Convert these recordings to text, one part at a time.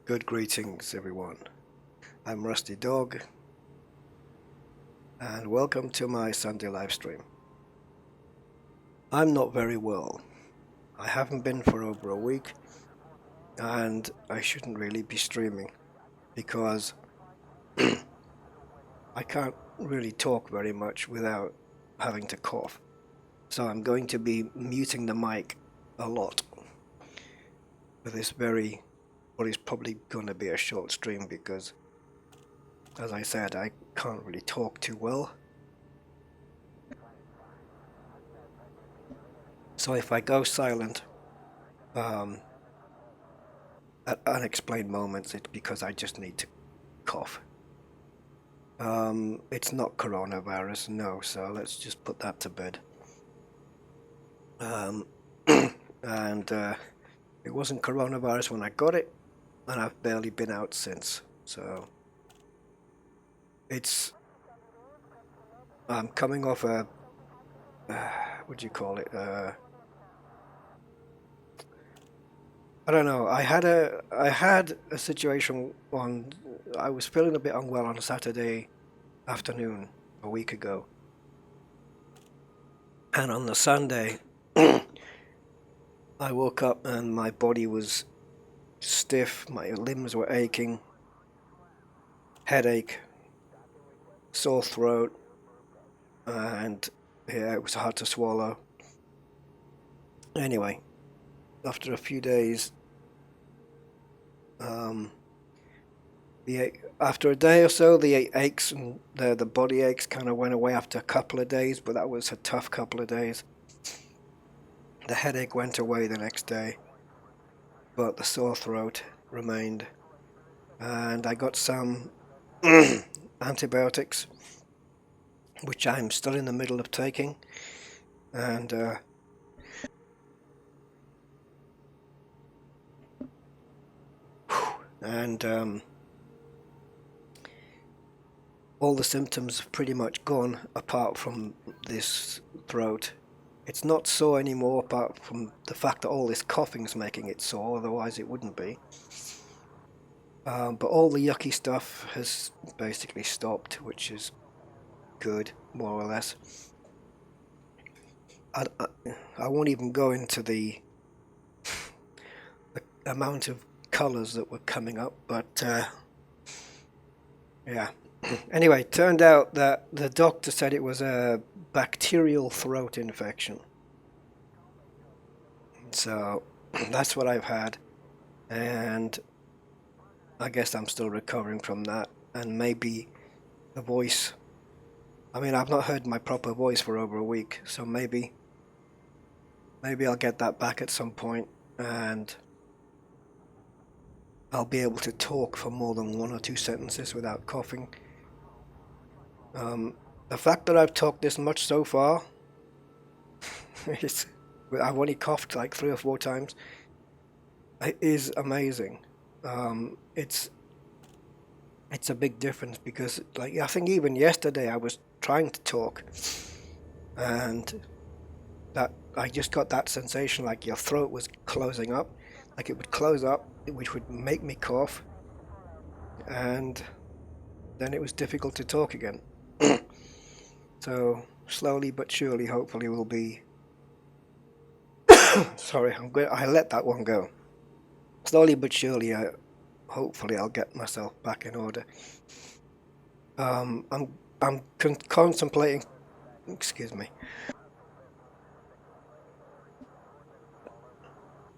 Good greetings, everyone. I'm Rusty Dog, and welcome to my Sunday live stream. I'm not very well. I haven't been for over a week, and I shouldn't really be streaming because I can't really talk very much without having to cough. So I'm going to be muting the mic a lot for this what is probably going to be a short stream because, as I said, I can't really talk too well. So if I go silent at unexplained moments, it's because I just need to cough. It's not coronavirus, no, so let's just put that to bed. And it wasn't coronavirus when I got it, and I've barely been out since, so I'm coming off a what do you call it, I don't know. I had a situation I was feeling a bit unwell on a Saturday afternoon a week ago, and on the Sunday I woke up and my body was stiff, my limbs were aching, headache, sore throat, and yeah, it was hard to swallow. Anyway, after a few days, after a day or so, the aches and the body aches kind of went away after a couple of days, but that was a tough couple of days. The headache went away the next day, but the sore throat remained, and I got some antibiotics, which I'm still in the middle of taking, and all the symptoms have pretty much gone apart from this throat. It's not sore anymore apart from the fact that all this coughing is making it sore, otherwise it wouldn't be. But all the yucky stuff has basically stopped, which is good, more or less. I won't even go into the amount of colours that were coming up, but yeah. Anyway, it turned out that the doctor said it was a bacterial throat infection. So that's what I've had, and I guess I'm still recovering from that, and maybe the voice, I mean, I've not heard my proper voice for over a week, so maybe I'll get that back at some point, and I'll be able to talk for more than 1 or 2 sentences without coughing. The fact that I've talked this much so far, I've only coughed like 3 or 4 times, it is amazing. It's a big difference because, like, I think even yesterday I was trying to talk, and that I just got that sensation like your throat was closing up, like it would close up, which would make me cough, and then it was difficult to talk again. So slowly but surely, hopefully we'll be sorry, I let that one go. Slowly but surely, hopefully I'll get myself back in order. I'm contemplating. Excuse me.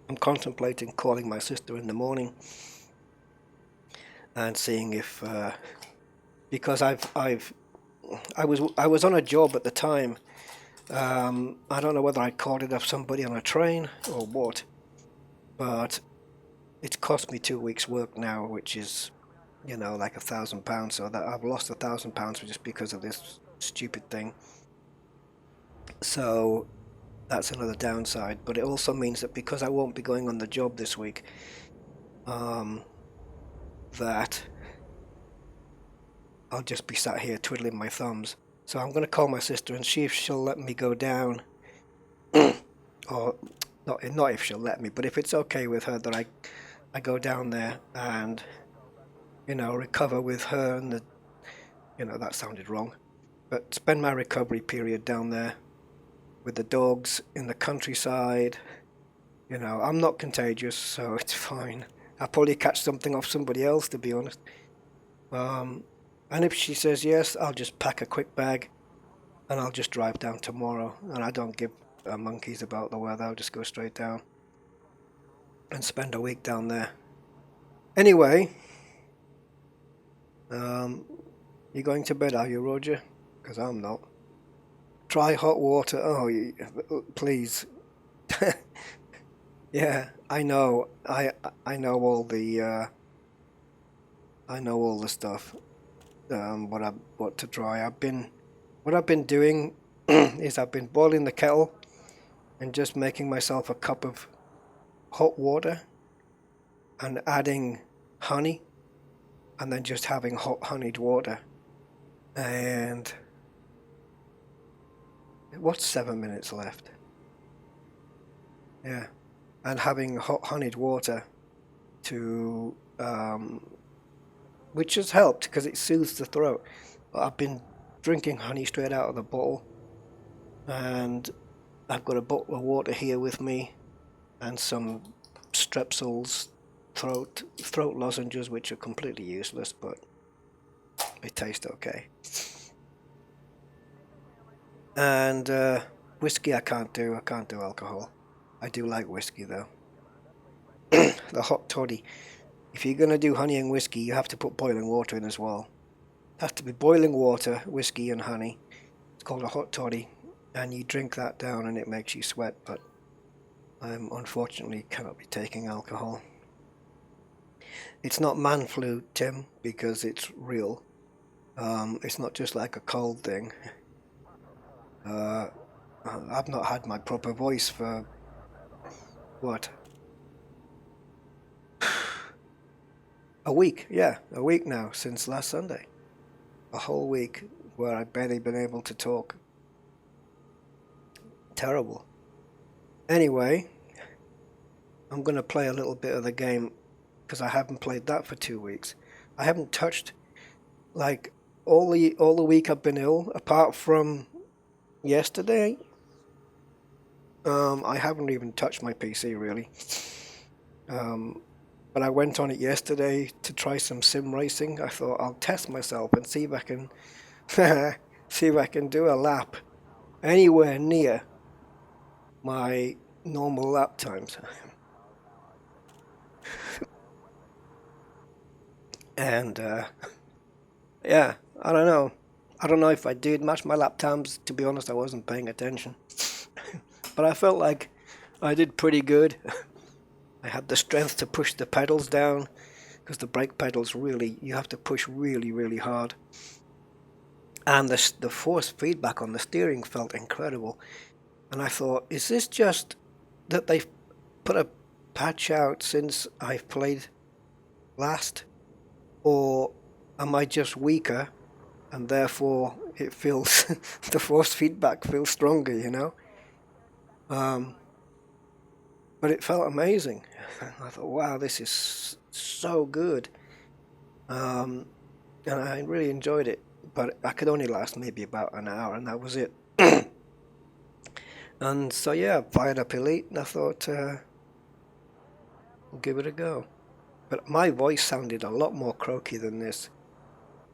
I'm contemplating calling my sister in the morning and seeing if, because I was on a job at the time. I don't know whether I called it off somebody on a train or what, but it's cost me 2 weeks' work now, which is, you know, like £1,000. So that I've lost £1,000 just because of this stupid thing. So that's another downside. But it also means that because I won't be going on the job this week, that I'll just be sat here twiddling my thumbs. So I'm going to call my sister and see if she'll let me go down, or not if she'll let me, but if it's okay with her that I I go down there and, you know, recover with her and the, you know, that sounded wrong, but spend my recovery period down there with the dogs in the countryside. You know, I'm not contagious, so it's fine. I'll probably catch something off somebody else, to be honest. And if she says yes, I'll just pack a quick bag and I'll just drive down tomorrow. And I don't give monkeys about the weather. I'll just go straight down and spend a week down there. Anyway, you going to bed, are you, Roger? Because I'm not. Try hot water. Oh, please. Yeah, I know. I know all the stuff. What to try. What I've been doing is I've been boiling the kettle and just making myself a cup of hot water and adding honey and then just having hot honeyed water. And what's 7 minutes left? Yeah. And having hot honeyed water to which has helped because it soothes the throat. But I've been drinking honey straight out of the bottle, and I've got a bottle of water here with me and some Strepsils throat lozenges, which are completely useless, but they taste okay. And whiskey I can't do alcohol. I do like whiskey though. The hot toddy. If you're going to do honey and whiskey, you have to put boiling water in as well. It has to be boiling water, whiskey and honey. It's called a hot toddy. And you drink that down and it makes you sweat, but I unfortunately cannot be taking alcohol. It's not man flu, Tim, because it's real. It's not just like a cold thing. I've not had my proper voice for what? A week, yeah, a week now, since last Sunday. A whole week where I've barely been able to talk. Terrible. Anyway, I'm going to play a little bit of the game because I haven't played that for 2 weeks. I haven't touched, like, all the week I've been ill, apart from yesterday. I haven't even touched my PC really. But I went on it yesterday to try some sim racing. I thought I'll test myself and see if I can see if I can do a lap anywhere near my normal lap times. And yeah, I don't know. I don't know if I did match my lap times. To be honest, I wasn't paying attention. But I felt like I did pretty good. I had the strength to push the pedals down because the brake pedals really, you have to push really, really hard. And the force feedback on the steering felt incredible. And I thought, is this just that they've put a patch out since I've played last? Or am I just weaker and therefore it feels, the force feedback feels stronger, you know? But it felt amazing. I thought, wow, this is so good. And I really enjoyed it. But I could only last maybe about an hour, and that was it. And so, yeah, I fired up Elite, and I thought, I'll give it a go. But my voice sounded a lot more croaky than this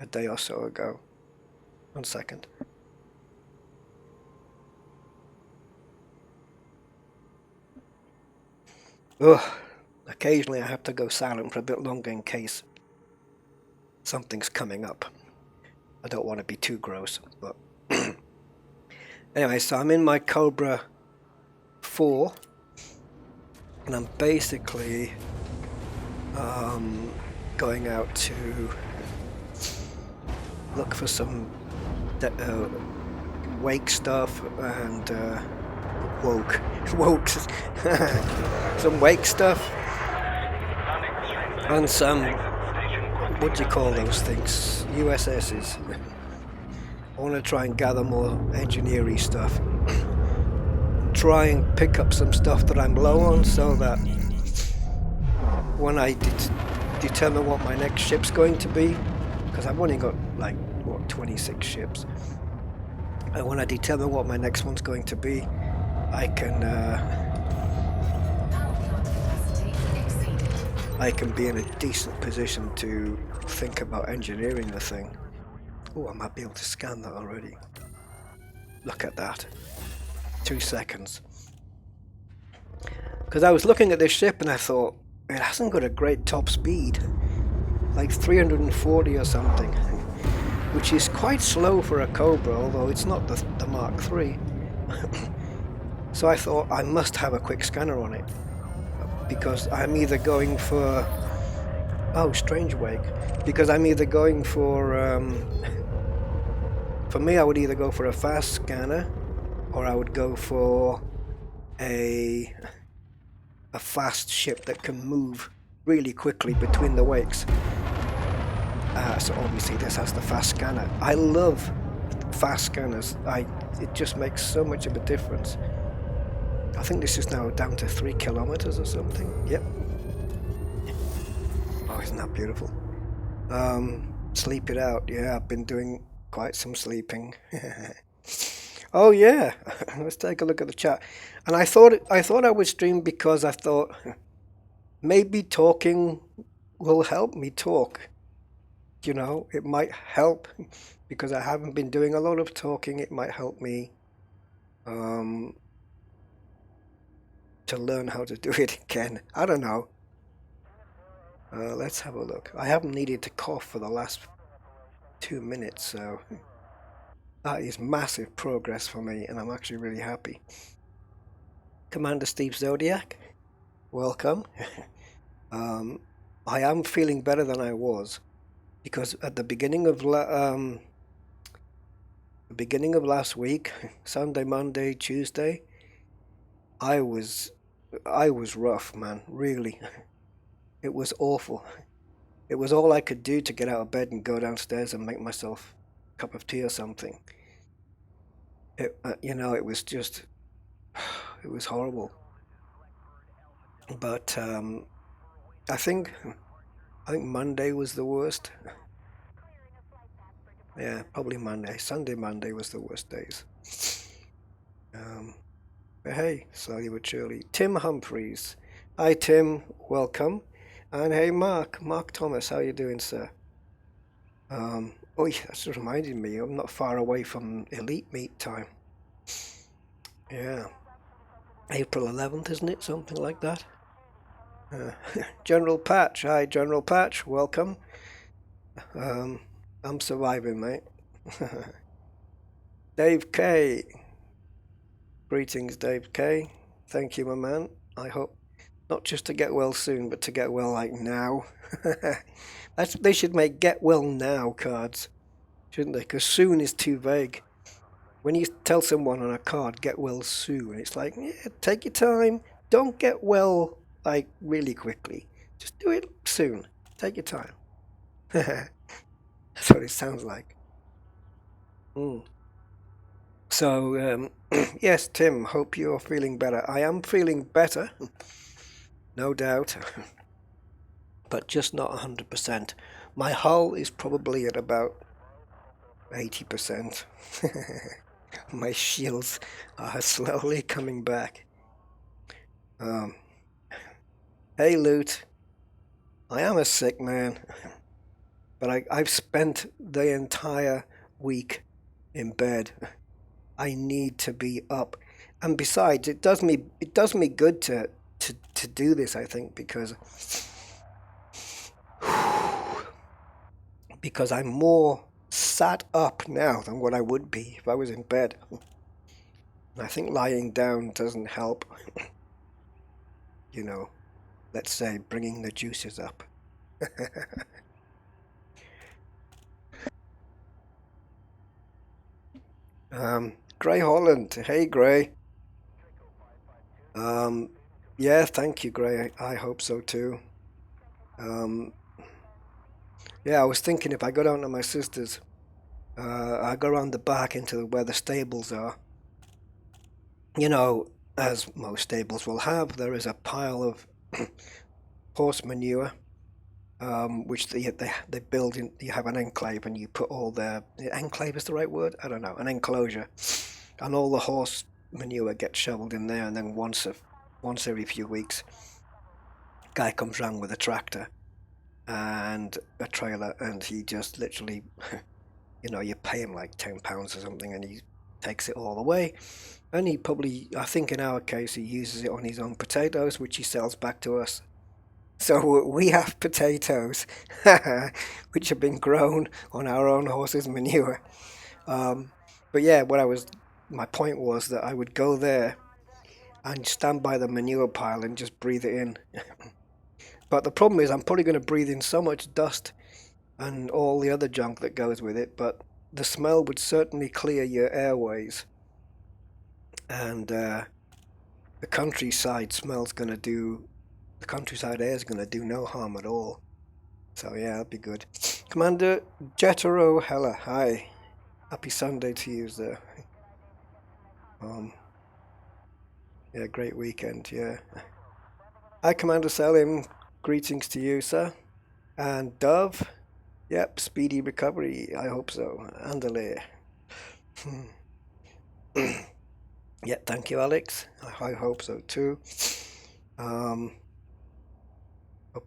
a day or so ago. 1 second. Ugh. Occasionally I have to go silent for a bit longer in case something's coming up. I don't want to be too gross, but anyway, so I'm in my Cobra 4 and I'm basically going out to look for some wake stuff and woke some wake stuff and some, what do you call those things, USSs. I want to try and gather more engineering stuff, try and pick up some stuff that I'm low on so that when I determine what my next ship's going to be, because I've only got like, what, 26 ships. And when I determine what my next one's going to be, I can be in a decent position to think about engineering the thing. Oh, I might be able to scan that already. Look at that. 2 seconds. Because I was looking at this ship and I thought, it hasn't got a great top speed. Like 340 or something. Which is quite slow for a Cobra, although it's not the Mark III. So I thought, I must have a quick scanner on it. Because I'm either going for... Oh, strange wake. Because I'm either going for... For me, I would either go for a fast scanner, or I would go for a fast ship that can move really quickly between the wakes. So obviously this has the fast scanner. I love fast scanners. It just makes so much of a difference. I think this is now down to 3 kilometers or something. Yep. Oh, isn't that beautiful? Sleep it out. Yeah, I've been doing quite some sleeping. Oh yeah, let's take a look at the chat. And I thought I would stream because I thought maybe talking will help me talk. You know, it might help because I haven't been doing a lot of talking. It might help me to learn how to do it again. I don't know. Let's have a look. I haven't needed to cough for the last 2 minutes, so that is massive progress for me, and I'm actually really happy. Commander Steve Zodiac, welcome. I am feeling better than I was, because at the beginning of last week, Sunday, Monday, Tuesday, I was rough, man. Really, it was awful. It was all I could do to get out of bed and go downstairs and make myself a cup of tea or something. You know, it was just, it was horrible. But I think Monday was the worst. Yeah, probably Monday. Sunday, Monday was the worst days. But hey, slowly but surely. Tim Humphreys. Hi Tim, welcome. And hey Mark Thomas, how you doing, sir? Oh yeah, that's reminding me, I'm not far away from Elite Meet time. Yeah. April 11th, isn't it? Something like that. General Patch. Hi, General Patch. Welcome. I'm surviving, mate. Dave K. Greetings, Dave K. Thank you, my man. I hope not just to get well soon, but to get well like now. They should make get well now cards, shouldn't they? Because soon is too vague. When you tell someone on a card, get well soon, it's like, yeah, take your time. Don't get well, like, really quickly. Just do it soon. Take your time. That's what it sounds like. So, yes, Tim, hope you're feeling better. I am feeling better, no doubt, but just not 100%. My hull is probably at about 80%. My shields are slowly coming back. Hey, Loot. I am a sick man, but I've spent the entire week in bed. I need to be up, and besides, it does me good to do this. I think because I'm more sat up now than what I would be if I was in bed. I think lying down doesn't help. You know, let's say bringing the juices up. Gray Holland. Hey, Gray. Yeah, thank you, Gray. I hope so too. Yeah, I was thinking if I go down to my sister's, I go around the back into where the stables are. You know, as most stables will have, there is a pile of horse manure, which they build in. You have an enclave, and you put all enclave is the right word? I don't know, an enclosure, and all the horse manure gets shoveled in there, and then once every few weeks, guy comes round with a tractor and a trailer, and he just literally, you pay him like £10 or something, and he takes it all away. And he probably, I think in our case, he uses it on his own potatoes, which he sells back to us. So we have potatoes, which have been grown on our own horse's manure. But yeah, my point was that I would go there and stand by the manure pile and just breathe it in. But the problem is I'm probably going to breathe in so much dust and all the other junk that goes with it, but the smell would certainly clear your airways. And the countryside air is going to do no harm at all. So yeah, that'd be good. Commander Jetero Hella, hi. Happy Sunday to you, sir. Yeah, great weekend, yeah. Hi, Commander Selim. Greetings to you, sir. And Dove, yep, speedy recovery. I hope so. Andale. Yeah, thank you, Alex. I hope so too. Hope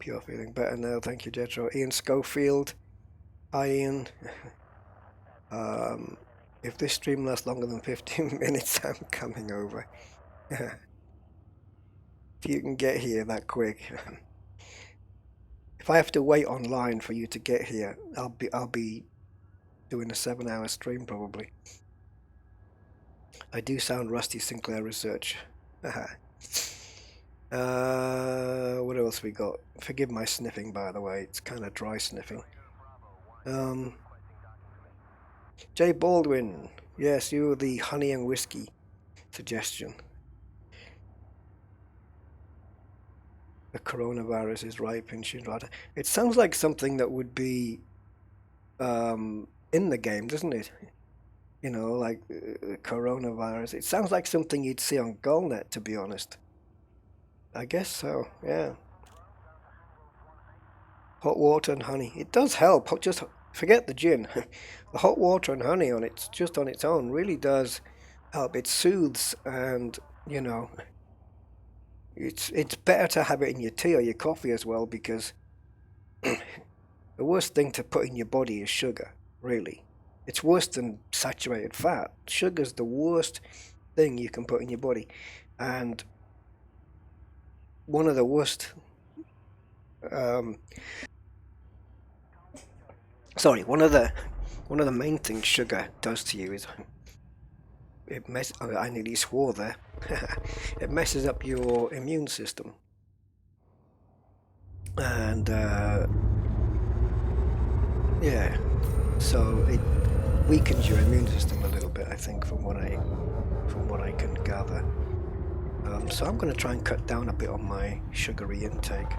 you're feeling better now. Thank you, Jetro. Ian Schofield. Hi, Ian. If this stream lasts longer than 15 minutes, I'm coming over. If you can get here that quick. If I have to wait online for you to get here, I'll be doing a 7-hour stream probably. I do sound Rusty Sinclair research. What else we got? Forgive my sniffing, by the way. It's kind of dry sniffing. Jay Baldwin. Yes, you were the honey and whiskey suggestion. The coronavirus is ripe in Shinrata. It sounds like something that would be in the game, doesn't it? Like coronavirus. It sounds like something you'd see on Gullnet, to be honest. I guess so, yeah. Hot water and honey. It does help. Just forget the gin. The hot water and honey on its own really does help. It soothes, and it's better to have it in your tea or your coffee as well, because the worst thing to put in your body is sugar, really. It's worse than saturated fat. Sugar's the worst thing you can put in your body, and one of the worst one of the main things sugar does to you is I nearly swore there. It messes up your immune system, and yeah, so it weakens your immune system a little bit, I think, from what I can gather. So I'm going to try and cut down a bit on my sugary intake,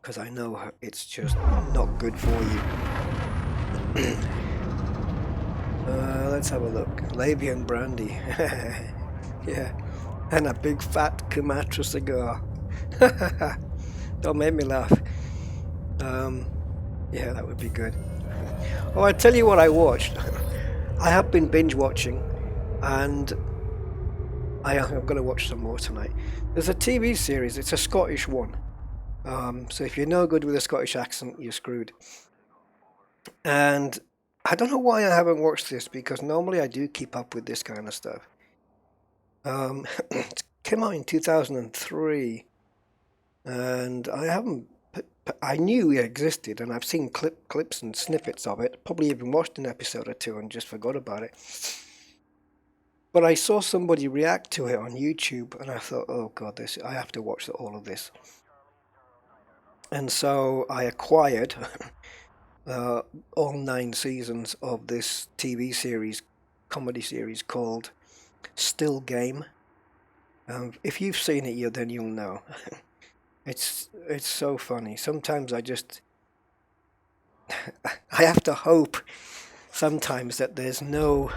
because I know it's just not good for you. Let's have a look. Labian brandy. Yeah, and a big fat Sumatra cigar. Don't make me laugh. Yeah, that would be good. Oh, I tell you what I watched. I have been binge watching, and I'm going to watch some more tonight. There's a TV series. It's a Scottish one. So if you're no good with a Scottish accent, you're screwed. And I don't know why I haven't watched this, because normally I do keep up with this kind of stuff. It came out in 2003, and I knew it existed, and I've seen clips and snippets of it, probably even watched an episode or two and just forgot about it. But I saw somebody react to it on YouTube, and I thought, oh god, I have to watch all of this. And so I acquired all 9 seasons of this TV series, comedy series called Still Game. If you've seen it, then you'll know. It's so funny. Sometimes I have to hope sometimes that there's no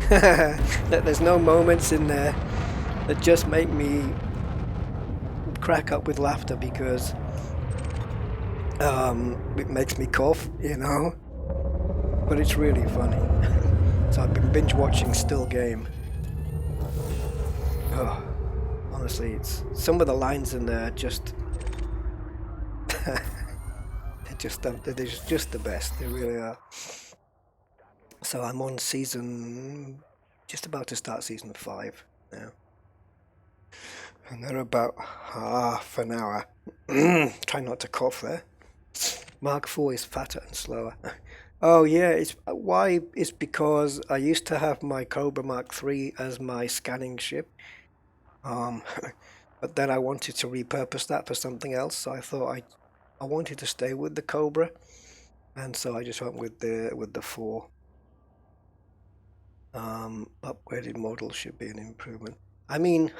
that there's no moments in there that just make me crack up with laughter because it makes me cough, you know, but it's really funny. So I've been binge watching Still Game. Oh, honestly, it's some of the lines in there just they're just the best. They really are. So I'm on just about to start season 5 now, and they're about half an hour. Try not to cough there. Mark 4 is fatter and slower. Oh yeah, it's why? It's because I used to have my Cobra Mark 3 as my scanning ship, um, but then I wanted to repurpose that for something else. So I thought I wanted to stay with the Cobra, and so I just went with the 4. Upgraded model should be an improvement. I mean,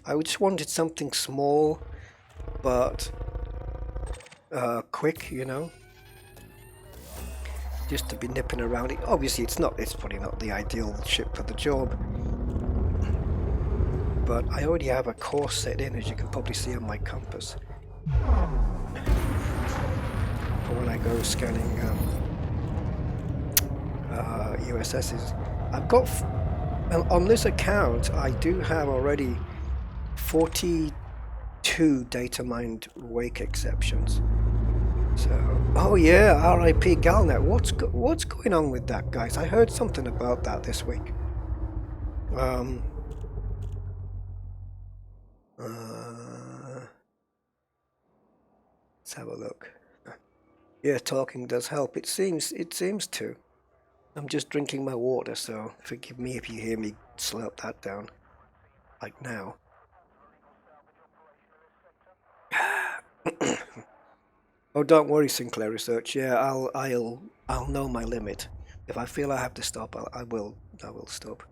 I just wanted something small, but quick, you know, just to be nipping around it. Obviously, it's probably not the ideal ship for the job, but I already have a course set in, as you can probably see on my compass. For when I go scanning USSs, I've got on this account, I do have already 42 data mined wake exceptions. So, oh yeah, R.I.P. Galnet. What's going on with that, guys? I heard something about that this week. Uh, let's have a look. Yeah, talking does help. It seems to. I'm just drinking my water, so forgive me if you hear me slurp that down, like now. Oh, don't worry, Sinclair Research. Yeah, I'll know my limit. If I feel I have to stop, I will stop.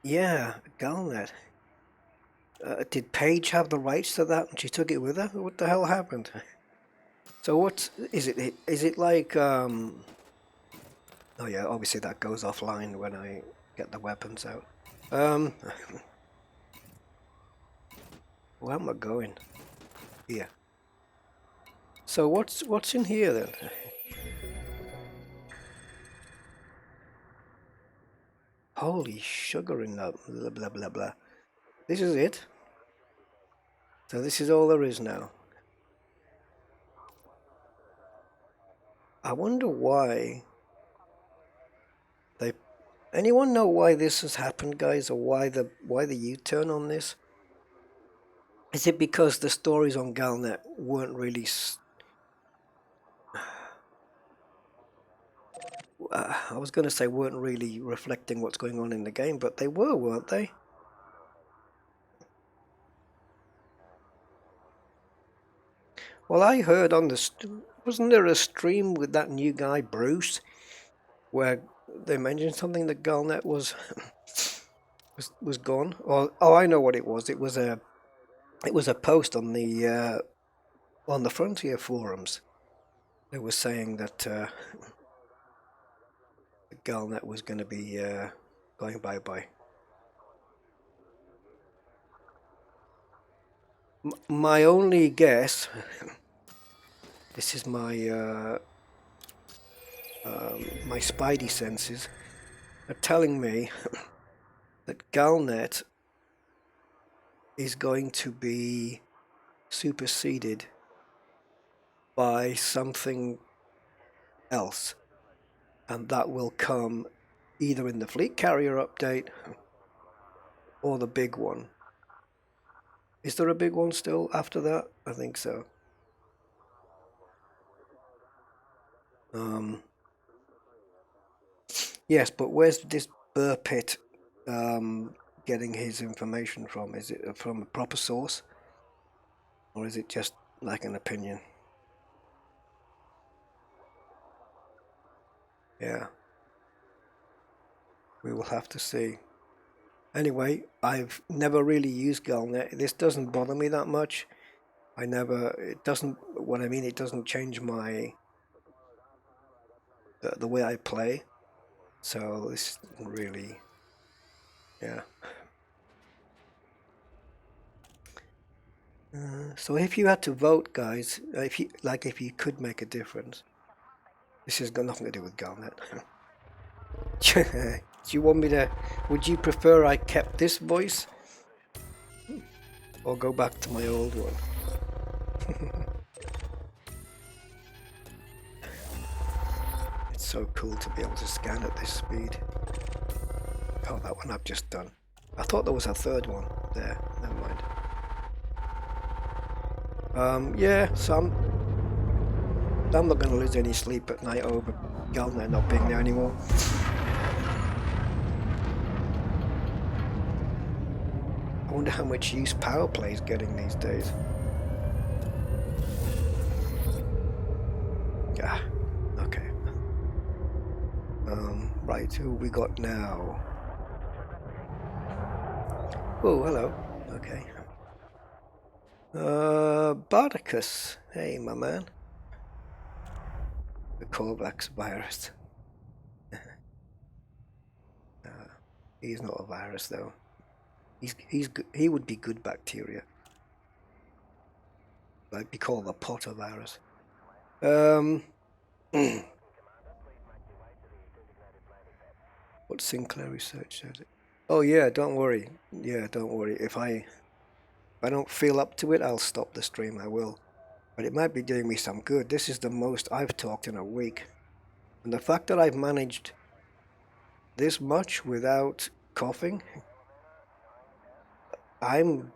Yeah, Galnet. Did Paige have the rights to that and she took it with her? What the hell happened? So what is it? Is it like Oh yeah, obviously that goes offline when I get the weapons out. Where am I going? Here. So what's in here then? Holy sugar in that blah blah blah blah. This is it. So this is all there is now. I wonder why they. Anyone know why this has happened, guys, or why the U-turn on this? Is it because the stories on Galnet weren't really I was going to say weren't really reflecting what's going on in the game, but they were, weren't they? Well, I heard on wasn't there a stream with that new guy Bruce, where they mentioned something that Galnet was was gone? Or oh, I know what it was. It was a post on the Frontier forums. They were saying that Galnet was going to be going bye-bye. My only guess, this is my my spidey senses are telling me that Galnet is going to be superseded by something else, and that will come either in the fleet carrier update or the big one. Is there a big one still after that? I think so. Yes, but where's this Burr Pit getting his information from? Is it from a proper source, or is it just like an opinion? Yeah, we will have to see. Anyway, I've never really used Galnet. This doesn't bother me that much. It doesn't, what I mean, it doesn't change the way I play. So this really, yeah. So if you had to vote, guys, if you could make a difference, this has got nothing to do with Galnet. Do you want me to? Would you prefer I kept this voice, or go back to my old one? It's so cool to be able to scan at this speed. Oh, that one I've just done. I thought there was a third one there. Never mind. Yeah, so I'm not going to lose any sleep at night over Galnet not being there anymore. I wonder how much use power play is getting these days. Ah, okay. Right, who we got now? Oh, hello. Okay. Bardicus. Hey, my man. The Corvax virus. He's not a virus though. He would be good bacteria. Like be called a Potter virus. What Sinclair research said it. Oh yeah, don't worry. Yeah, don't worry. If I don't feel up to it, I'll stop the stream. I will. But it might be doing me some good. This is the most I've talked in a week. And the fact that I've managed this much without coughing, I'm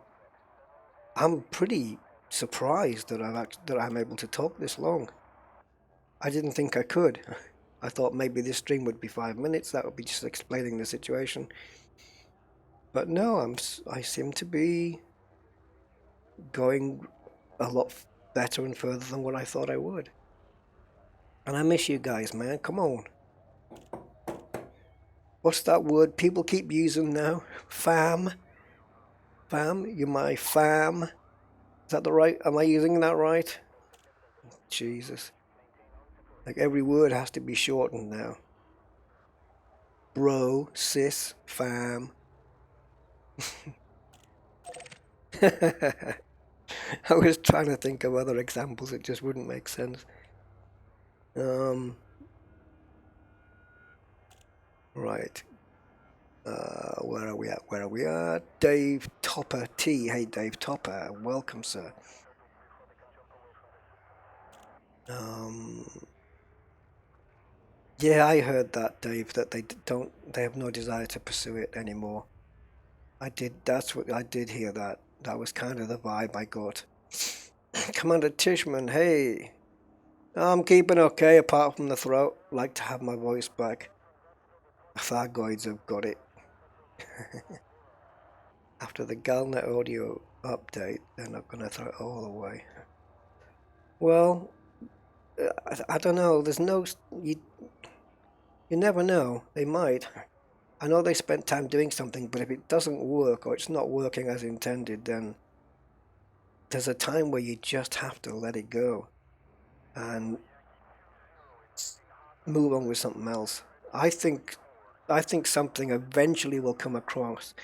pretty surprised that I'm able to talk this long. I didn't think I could. I thought maybe this stream would be 5 minutes. That would be just explaining the situation. But no, I seem to be going a lot better and further than what I thought I would. And I miss you guys, man. Come on. What's that word people keep using now? Fam? Fam? You're my fam? Is that the right? Am I using that right? Jesus. Like every word has to be shortened now. Bro, sis, fam. I was trying to think of other examples, it just wouldn't make sense. Right. Where are we at? Where are we at? Dave Topper T. Hey, Dave Topper. Welcome, sir. Yeah, I heard that, Dave, that they have no desire to pursue it anymore. That's what I did hear that. That was kind of the vibe I got. Commander Tishman, hey. I'm keeping okay apart from the throat. Like to have my voice back. Thargoids have got it. After the Galnet audio update, they're not going to throw it all away. Well, I don't know. There's no... You never know. They might. I know they spent time doing something, but if it doesn't work or it's not working as intended, then there's a time where you just have to let it go and move on with something else. I think something eventually will come across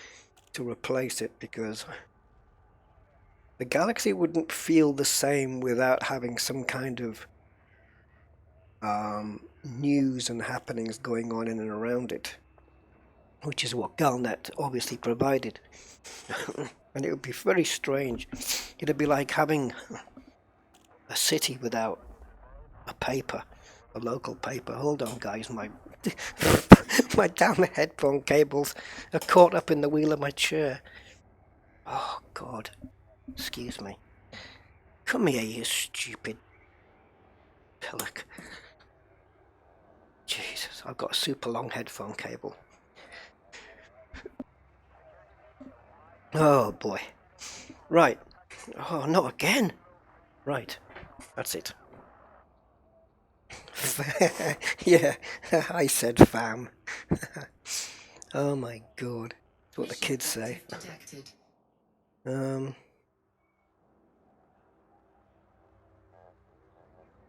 to replace it, because the galaxy wouldn't feel the same without having some kind of news and happenings going on in and around it, which is what Galnet obviously provided. And it would be very strange. It'd be like having a city without a paper, a local paper. Hold on, guys, my my damn headphone cables are caught up in the wheel of my chair. Oh God, excuse me. Come here, you stupid pillock. Jesus, I've got a super long headphone cable. Oh boy. Right. Oh, not again. Right. That's it. Yeah, I said fam. Oh my God. That's what the kids say. When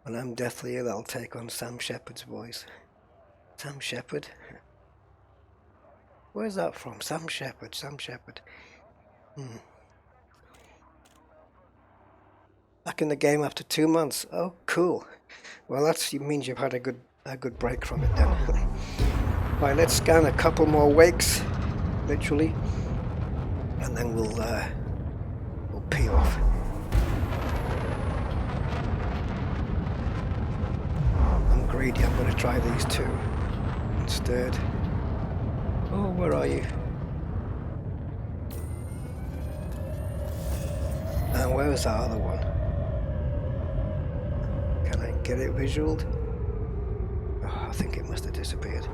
I'm deathly ill, I'll take on Sam Shepard's voice. Sam Shepard? Where's that from? Sam Shepard, Sam Shepard. Back in the game after 2 months. Oh, cool. Well, that means you've had a good break from it then. Right, let's scan a couple more wakes, literally, and then we'll pee off. I'm greedy. I'm going to try these two instead. Oh, where are you? And where's that other one? Can I get it visualed? Oh, I think it must have disappeared.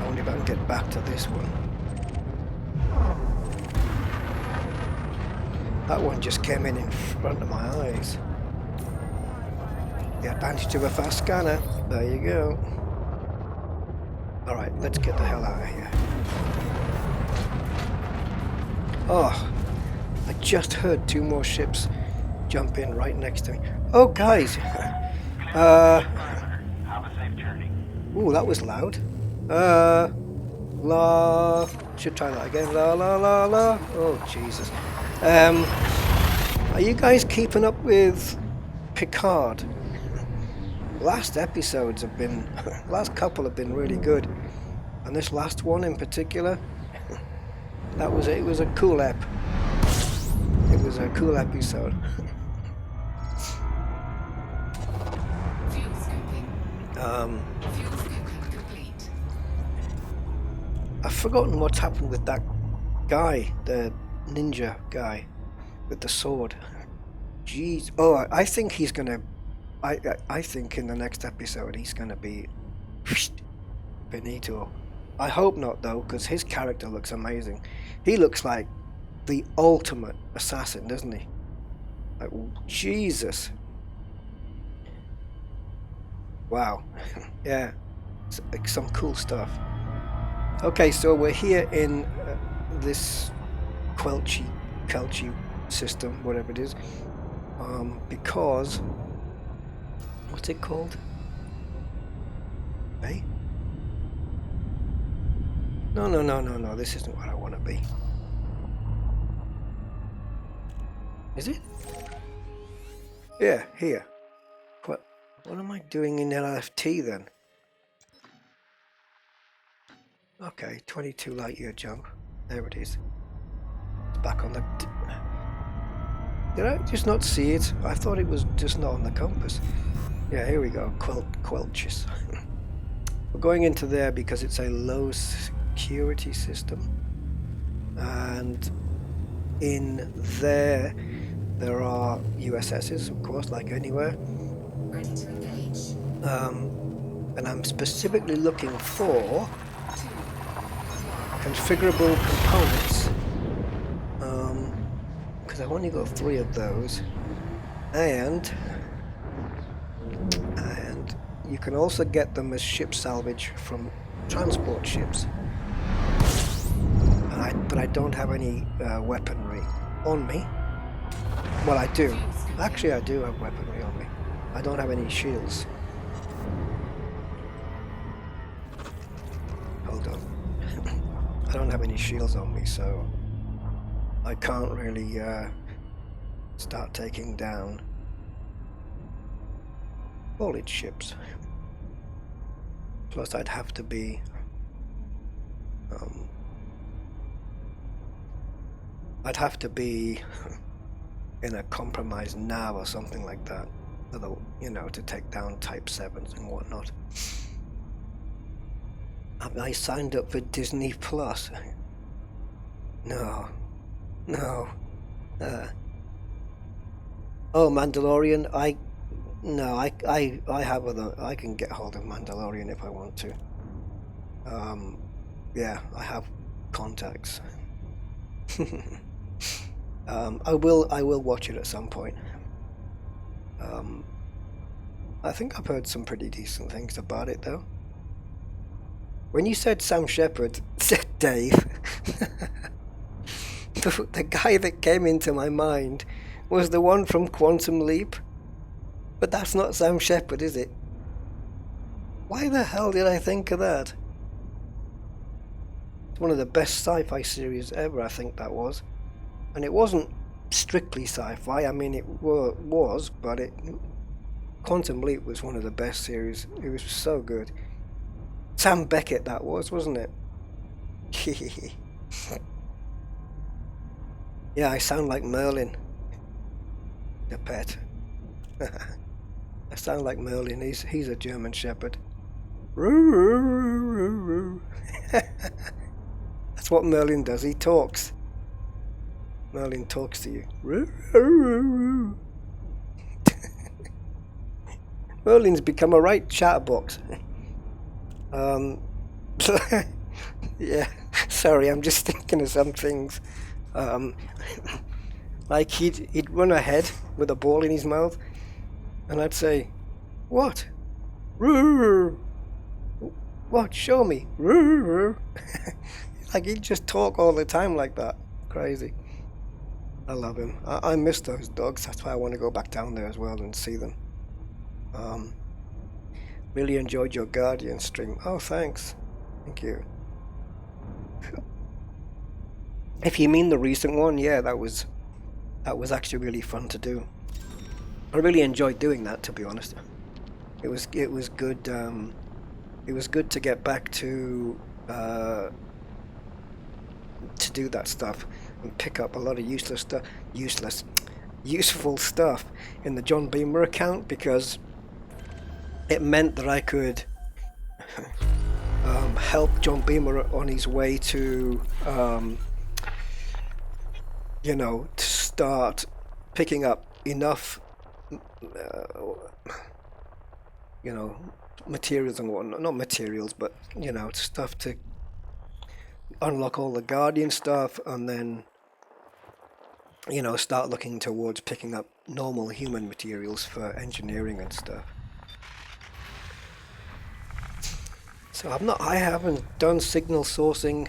I wonder if I can get back to this one. That one just came in front of my eyes. The advantage of a fast scanner. There you go. Alright, let's get the hell out of here. Oh, I just heard 2 more ships jump in right next to me. Oh, guys. Ooh, that was loud. La. Should try that again. La la la la. Oh, Jesus. Are you guys keeping up with Picard? Last episodes have been, last couple have been really good, and this last one in particular, it was a cool ep. It was a cool episode. I've forgotten what's happened with that guy, the ninja guy with the sword. Jeez. Oh, I think he's gonna. I think in the next episode he's gonna be Benito. I hope not though, because his character looks amazing. He looks like the ultimate assassin, doesn't he? Like, Jesus. Wow. Yeah, it's like some cool stuff. Okay, so we're here in this Quelchy system, whatever it is, because what's it called? Hey? No, this isn't what I want to be. Is it? Yeah, here. What am I doing in LFT then? Okay, 22 light year jump. There it is. It's back on the... Did I just not see it? I thought it was just not on the compass. Yeah, here we go. Quelches. We're going into there because it's a low security system. And in there are USSs, of course, like anywhere. Ready to engage. And I'm specifically looking for configurable components, because I've only got 3 of those, and you can also get them as ship salvage from transport ships. But I don't have any weaponry on me. Well, I do. Actually, I do have weaponry on me. I don't have any shields. Hold on. I don't have any shields on me, so I can't really start taking down haulage ships. Plus, I'd have to be in a compromised nav or something like that, to take down Type 7s and whatnot. Have I signed up for Disney Plus? No. Oh, Mandalorian. I have other. I can get hold of Mandalorian if I want to. Yeah, I have contacts. I will watch it at some point. I think I've heard some pretty decent things about it though. When you said Sam Shepard, said Dave, the guy that came into my mind was the one from Quantum Leap. But that's not Sam Shepard, is it? Why the hell did I think of that? It's one of the best sci-fi series ever, I think that was. and it wasn't strictly sci-fi. I mean, it was, but Quantum Leap was one of the best series. It was so good. Sam Beckett, that was, wasn't it? Yeah, I sound like Merlin, the pet. I sound like Merlin. He's a German Shepherd. That's what Merlin does. He talks. Merlin talks to you. Merlin's become a right chatterbox. Yeah, sorry, I'm just thinking of some things. Like he'd run ahead with a ball in his mouth, and I'd say, "What? What? Show me." Like he'd just talk all the time like that. Crazy. I love him. I miss those dogs. That's why I want to go back down there as well and see them. Really enjoyed your Guardian stream. Oh, thanks. Thank you. If you mean the recent one, yeah, that was actually really fun to do. I really enjoyed doing that, to be honest. It was good. It was good to get back to do that stuff and pick up a lot of useful stuff in the John Beamer account, because it meant that I could help John Beamer on his way to to start picking up enough materials and whatnot, not materials, but stuff to unlock all the Guardian stuff, and then start looking towards picking up normal human materials for engineering and stuff. So I haven't done signal sourcing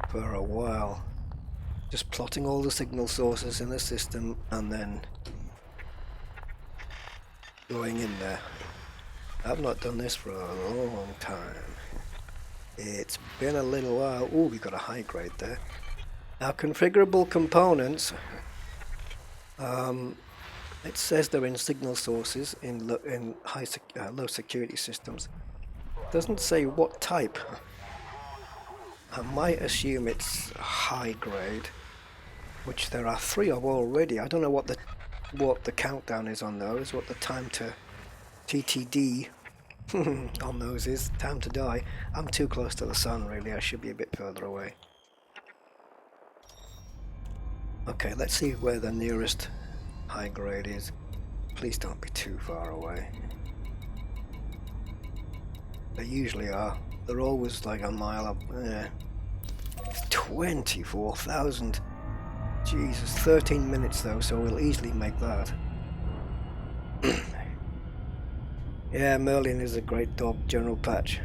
for a while. Just plotting all the signal sources in the system and then going in there. I've not done this for a long time. It's been a little while. Oh, we got a high grade there. Now, configurable components. It says they're in signal sources in low security systems. Doesn't say what type. I might assume it's high grade, which there are 3 of already. I don't know what the countdown is on those, what the time to TTD on those is, time to die. I'm too close to the sun, really. I should be a bit further away. Okay, let's see where the nearest high grade is. Please don't be too far away. They usually are. They're always like a mile up. 24,000. Jesus, 13 minutes though, so we'll easily make that. Yeah, Merlin is a great dog, General Patch.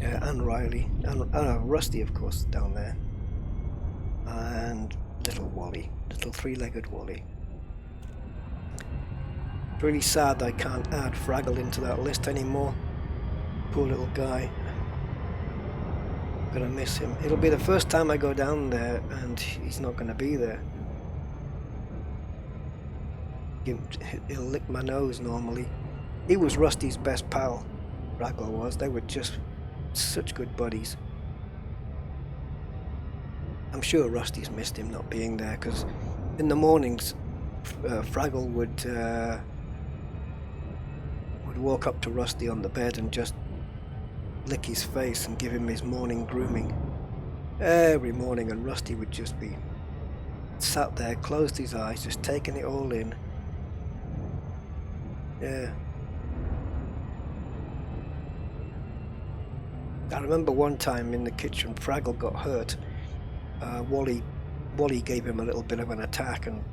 Yeah, and Riley. And Rusty, of course, down there. And little Wally. Little 3-legged Wally. It's really sad I can't add Fraggle into that list anymore. Poor little guy. Gonna miss him. It'll be the first time I go down there and he's not gonna be there. He'll lick my nose normally. He was Rusty's best pal, Fraggle was. They were just such good buddies. I'm sure Rusty's missed him not being there, because in the mornings Fraggle would walk up to Rusty on the bed and just lick his face and give him his morning grooming every morning, and Rusty would just be sat there, closed his eyes, just taking it all in. Yeah. I remember one time in the kitchen, Fraggle got hurt. Wally gave him a little bit of an attack and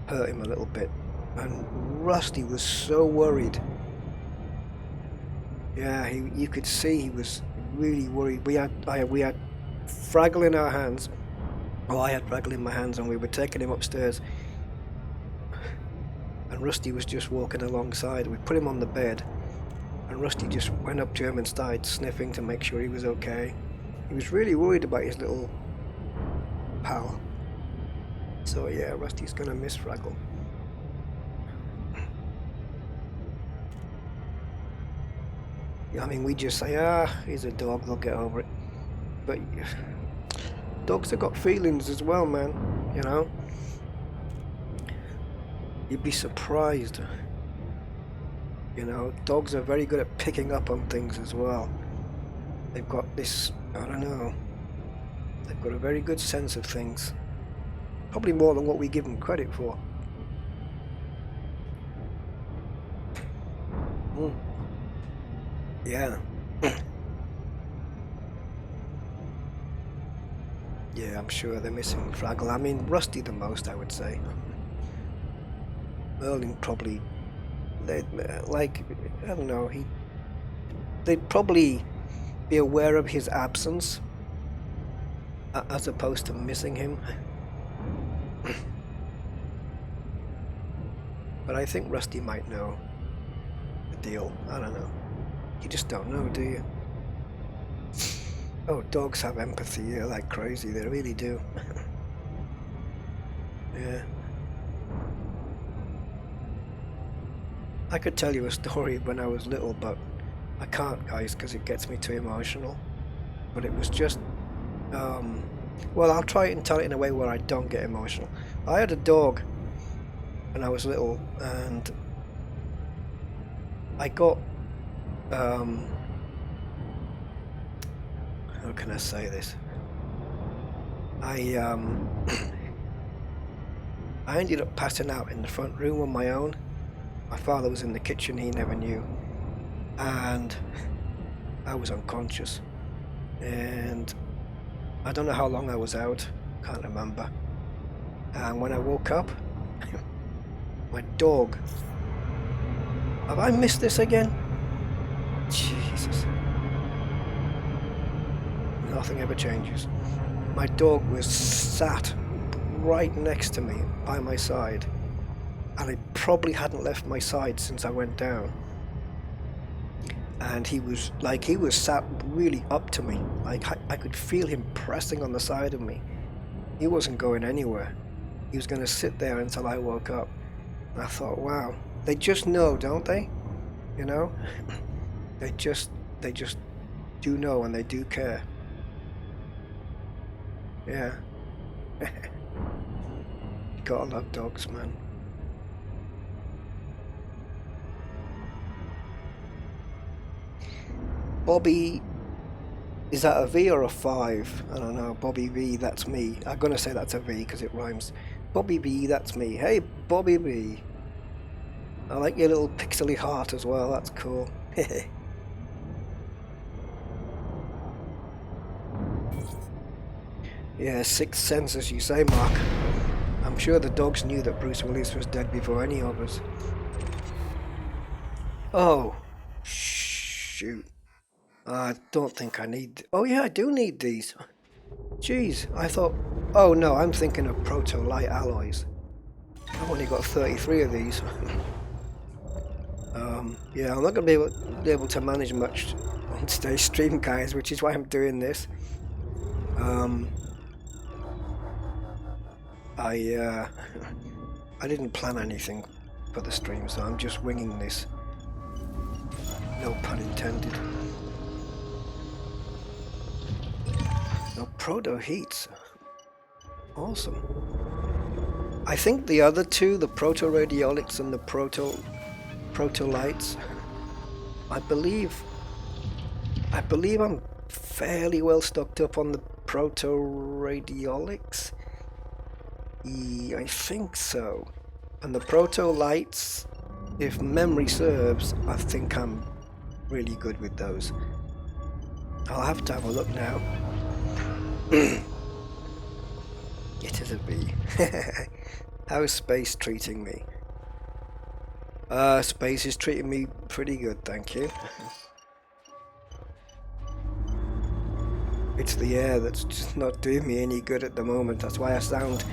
hurt him a little bit, and Rusty was so worried. Yeah, you could see he was really worried. We had Fraggle in our hands. Oh, I had Fraggle in my hands, and we were taking him upstairs. And Rusty was just walking alongside. We put him on the bed, and Rusty just went up to him and started sniffing to make sure he was okay. He was really worried about his little pal. So yeah, Rusty's gonna miss Fraggle. I mean, we just say, he's a dog, they'll get over it. But dogs have got feelings as well, man, you know? You'd be surprised. You know, dogs are very good at picking up on things as well. They've got this, I don't know, they've got a very good sense of things. Probably more than what we give them credit for. Mm. Yeah. Yeah, I'm sure they're missing Fraggle. I mean, Rusty the most, I would say. Merlin probably, like, I don't know, they'd probably be aware of his absence as opposed to missing him. But I think Rusty might know the deal. I don't know. You just don't know, do you? Oh, dogs have empathy, yeah, like crazy. They really do. Yeah. I could tell you a story when I was little, but I can't, guys, because it gets me too emotional. But it was just, well, I'll try it and tell it in a way where I don't get emotional. I had a dog when I was little, and I got, how can I say this? I I ended up passing out in the front room on my own. My father was in the kitchen, he never knew, and I was unconscious. And I don't know how long I was out, can't remember. And when I woke up, my dog. Have I missed this again? Jesus. Nothing ever changes. My dog was sat right next to me, by my side, and it probably hadn't left my side since I went down. And he was sat really up to me. Like I could feel him pressing on the side of me. He wasn't going anywhere. He was going to sit there until I woke up. And I thought, wow, they just know, don't they? You know, they just do know, and they do care. Yeah. Gotta love dogs, man. Bobby, is that a V or a 5? I don't know. Bobby V, that's me. I'm gonna say that's a V because it rhymes. Bobby V, that's me. Hey, Bobby V. I like your little pixely heart as well. That's cool. Yeah, sixth sense, as you say, Mark. I'm sure the dogs knew that Bruce Willis was dead before any of us. Oh, shoot. I don't think I need... Oh yeah, I do need these. Jeez, I thought... Oh no, I'm thinking of proto-light alloys. I've only got 33 of these. Yeah, I'm not going to be able to manage much on today's stream, guys, which is why I'm doing this. I I didn't plan anything for the stream, so I'm just winging this. No pun intended. No proto heats. Awesome. I think the other two, the proto radiolics and the proto lights, I believe I'm fairly well stocked up on the proto radiolics. I think so. And the proto lights, if memory serves, I think I'm really good with those. I'll have to have a look now. It is a V. How is space treating me? Space is treating me pretty good, thank you. It's the air that's just not doing me any good at the moment. That's why I sound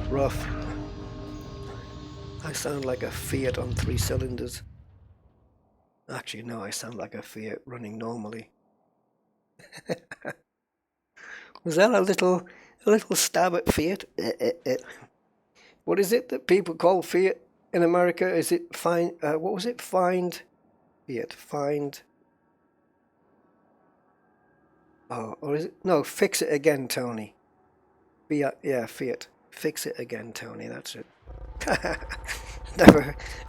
rough. I sound like a Fiat on 3 cylinders. Actually, no, I sound like a Fiat running normally. Was that a little A little stab at Fiat. What is it that people call Fiat in America? Is it find? What was it? Find Fiat. Find. Oh, or is it? No, fix it again, Tony. Fiat. Yeah, Fiat. Fix it again, Tony. That's it.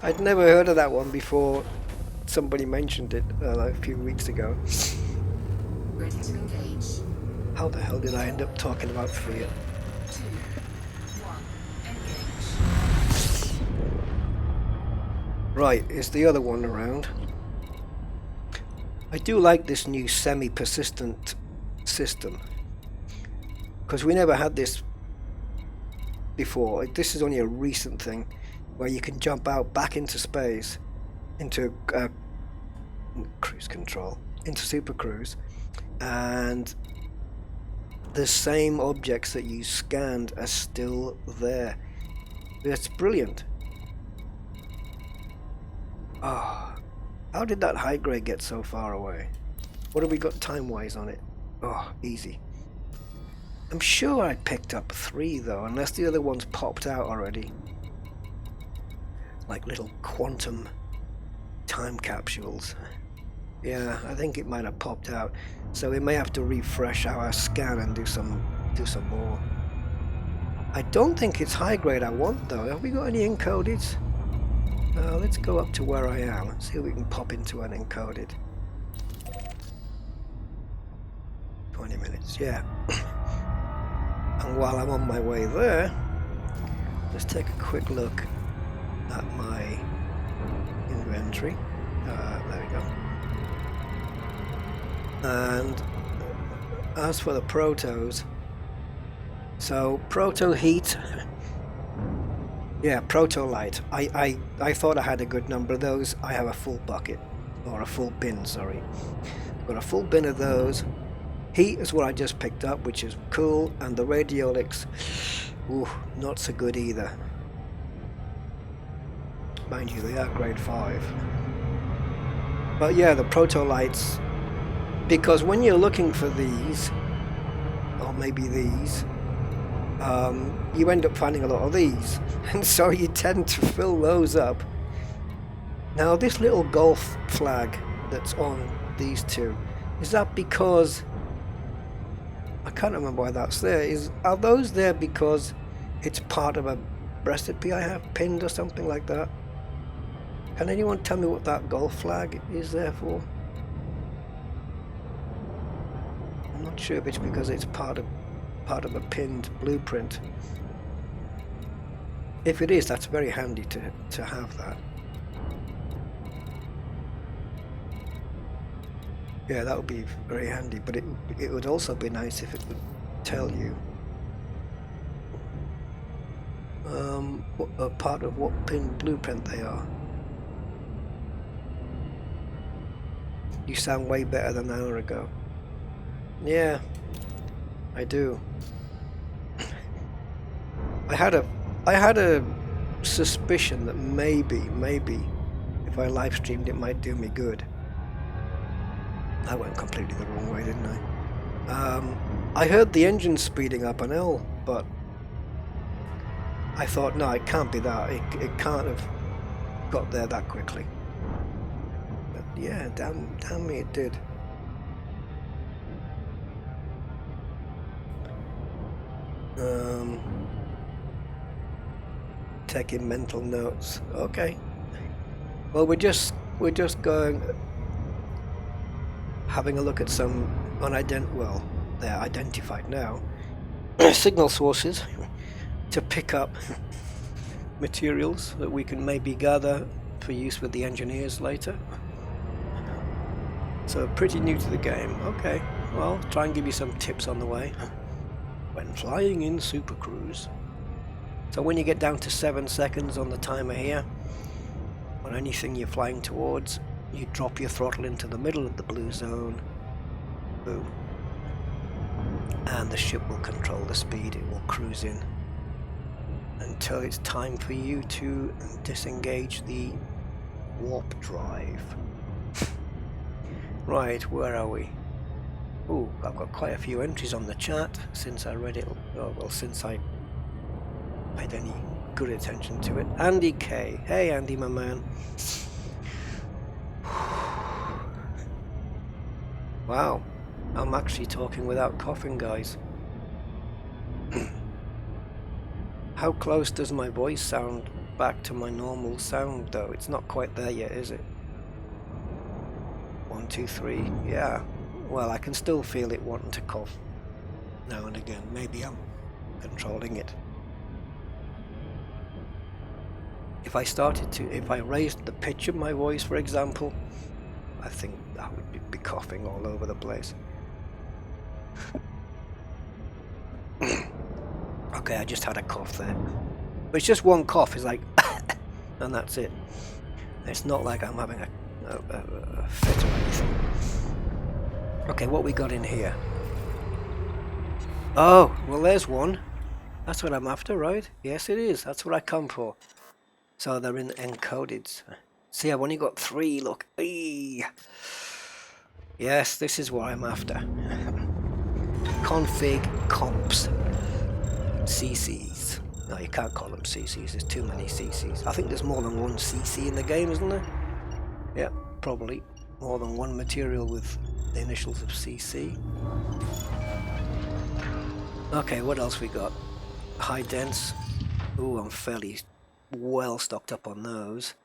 I'd never heard of that one before. Somebody mentioned it like a few weeks ago. Ready to engage. How the hell did I end up talking about Fiat? 2, 1, engage. Right, is the other one around? I do like this new semi-persistent system, because we never had this before. This is only a recent thing where you can jump out back into space, into cruise control, into super cruise, and the same objects that you scanned are still there. That's brilliant. Oh, how did that high grade get so far away? What have we got time-wise on it? Oh, easy. I'm sure I picked up 3 though, unless the other one's popped out already. Like little quantum time capsules. Yeah, I think it might have popped out. So we may have to refresh our scan and do some more. I don't think it's high grade I want though. Have we got any encoded? Let's go up to where I am and see if we can pop into an encoded. 20 minutes, yeah. And while I'm on my way there, let's take a quick look at my inventory. There we go. And as for the protos, so proto heat, yeah, proto light. I thought I had a good number of those. I have a full bucket, or a full bin, sorry. I've got a full bin of those. Heat is what I just picked up, which is cool, and the radiolics, ooh, not so good either. Mind you, they are grade 5. But yeah, the proto lights, because when you're looking for these, or maybe these, you end up finding a lot of these, and so you tend to fill those up. Now this little golf flag that's on these two, is that because, I can't remember why that's there, are those there because it's part of a recipe I have pinned or something like that? Can anyone tell me what that golf flag is there for? I'm not sure if it's because it's part of a pinned blueprint. If it is, that's very handy to have that. Yeah, that would be very handy, but it would also be nice if it would tell you what a part of what pinned blueprint they are. You sound way better than an hour ago. Yeah, I do. I had a suspicion that maybe if I live streamed it might do me good. I went completely the wrong way, didn't I? I heard the engine speeding up an L, but I thought, no, it can't be that. It can't have got there that quickly. But yeah, damn me, it did. Taking mental notes. Okay. Well, we're just going, having a look at some they're identified now, signal sources to pick up materials that we can maybe gather for use with the engineers later. So pretty new to the game. Okay, well, try and give you some tips on the way when flying in Super Cruise. So when you get down to 7 seconds on the timer here, on anything you're flying towards, you drop your throttle into the middle of the blue zone. Boom. And the ship will control the speed. It will cruise in until it's time for you to disengage the warp drive. Right, where are we? Ooh, I've got quite a few entries on the chat since I read it. Oh, well, since I paid any good attention to it. Andy K. Hey, Andy, my man. Wow, I'm actually talking without coughing, guys. How close does my voice sound back to my normal sound, though? It's not quite there yet, is it? 1, 2, 3. Yeah. Well, I can still feel it wanting to cough now and again. Maybe I'm controlling it. If I raised the pitch of my voice, for example, I think I would be coughing all over the place. Okay, I just had a cough there. But it's just one cough, it's like, and that's it. It's not like I'm having a fit or anything. Okay, what we got in here? Oh, well there's one. That's what I'm after, right? Yes it is, that's what I come for. So they're in encoded. See, I've only got 3, look. Eee. Yes, this is what I'm after. Config comps. CCs. No, you can't call them CCs, there's too many CCs. I think there's more than one CC in the game, isn't there? Yeah, probably. More than one material with the initials of CC. Okay, what else we got? High dense. Ooh, I'm fairly well stocked up on those.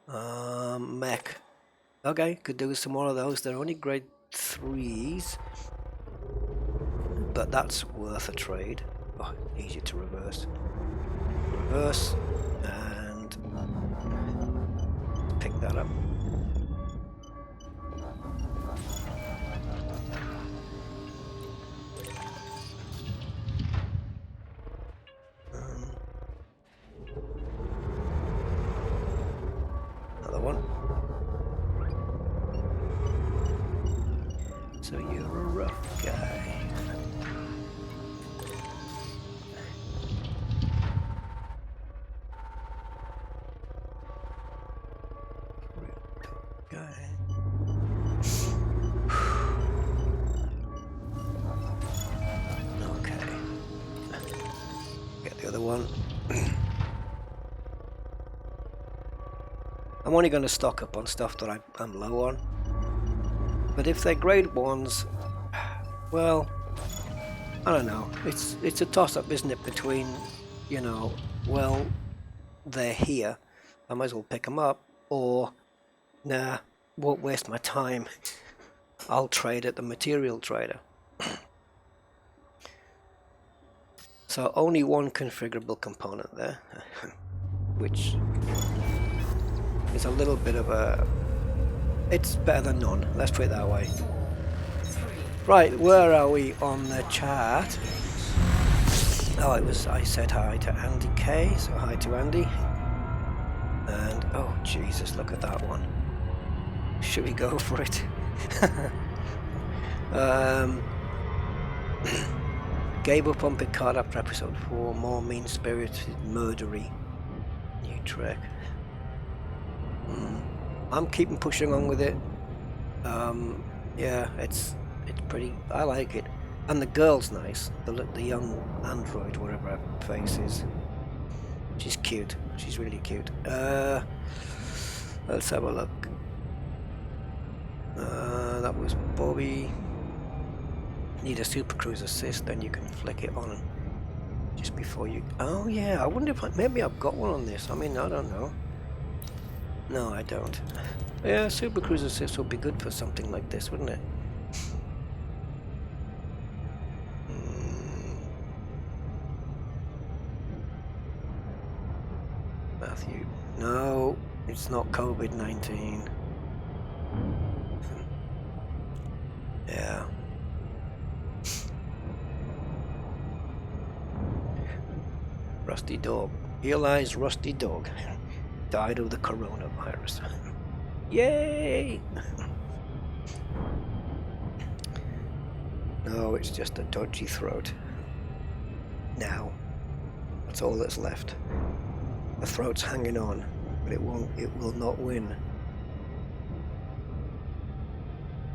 Mech. Okay, could do some more of those. They're only grade 3s, but that's worth a trade. Oh, easy to reverse. Reverse, and pick that up. Another one. So you're a rough guy. Okay. Get the other one. I'm only going to stock up on stuff that I'm low on. But if they're grade 1s, well, I don't know. It's a toss-up, isn't it, between, you know, well, they're here, I might as well pick them up, or, nah, won't waste my time. I'll trade at the material trader. So only one configurable component there, which is a little bit of a... It's better than none, let's put it that way. Right, where are we on the chart? Oh, I said hi to Andy K, so hi to Andy. And, oh Jesus, look at that one. Should we go for it? Gave up on Picard after episode 4, more mean-spirited, murdery. New Trek. I'm keeping pushing on with it. Yeah, it's pretty, I like it. And the girl's nice, the young android, whatever her face is. She's cute, she's really cute. Let's have a look. That was Bobby. Need a super cruise assist, then you can flick it on just before you... Oh yeah, I wonder if maybe I've got one on this. I mean, I don't know. No, I don't. Yeah, super cruise assist would be good for something like this, wouldn't it? Matthew. No, it's not COVID-19. Yeah. Rusty dog. Eli's rusty dog died of the coronavirus. Yay! No, it's just a dodgy throat. Now, that's all that's left. The throat's hanging on, but it will not win.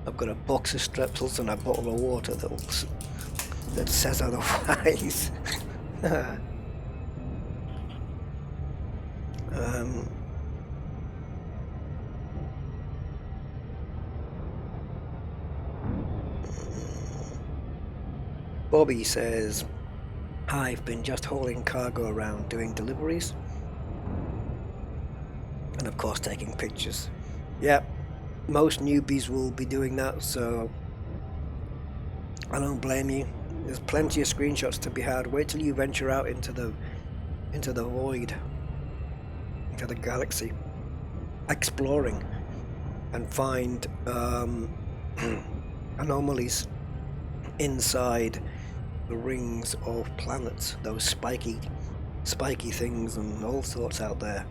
I've got a box of strepsils and a bottle of water that says otherwise. Bobby says, I've been just hauling cargo around doing deliveries and of course taking pictures. Yeah, most newbies will be doing that, so I don't blame you. There's plenty of screenshots to be had. Wait till you venture out into the void, into the galaxy, exploring and find anomalies inside the rings of planets, those spiky things and all sorts out there.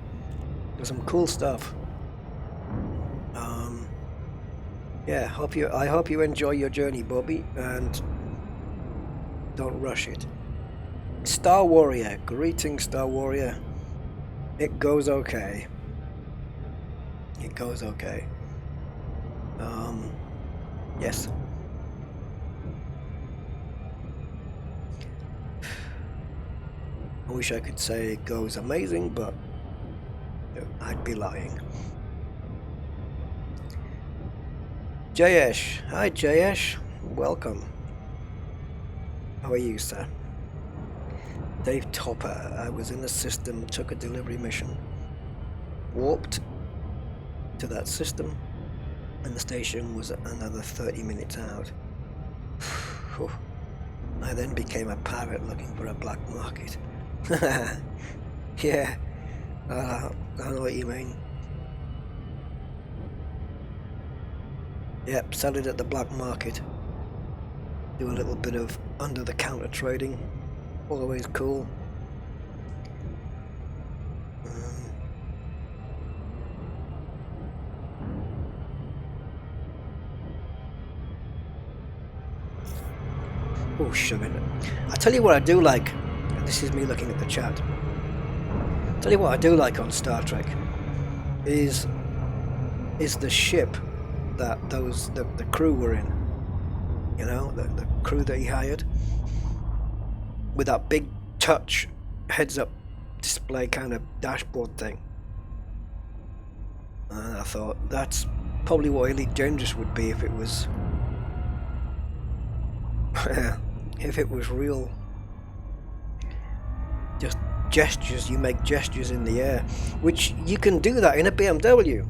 There's some cool stuff. Yeah, I hope you enjoy your journey, Bobby, and don't rush it. Star Warrior, greetings, Star Warrior. It goes okay. It goes okay. Yes. I wish I could say it goes amazing, but I'd be lying. Jayesh, hi Jayesh, welcome. How are you, sir? Dave Topper, I was in the system, took a delivery mission, warped to that system, and the station was another 30 minutes out. I then became a pirate looking for a black market. Yeah, I know what you mean. Yep, sell it at the black market. Do a little bit of under-the-counter trading. Always cool. Oh, sugar. I tell you what I do like. This is me looking at the chat. Tell you what I do like on Star Trek is the ship that the crew were in. You know, the crew that he hired, with that big touch heads-up display kind of dashboard thing. And I thought that's probably what Elite Dangerous would be if it was if it was real. Just gestures, you make gestures in the air, which you can do that in a BMW.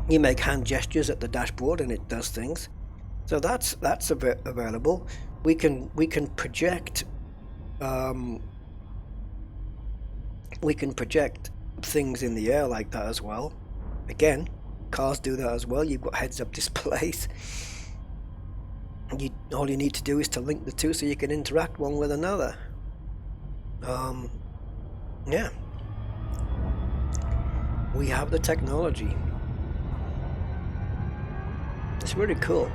You make hand gestures at the dashboard and it does things. So that's available. We can project things in the air like that as well. Again, cars do that as well. You've got heads-up displays. All you need to do is to link the two so you can interact one with another. Yeah. We have the technology. It's really cool.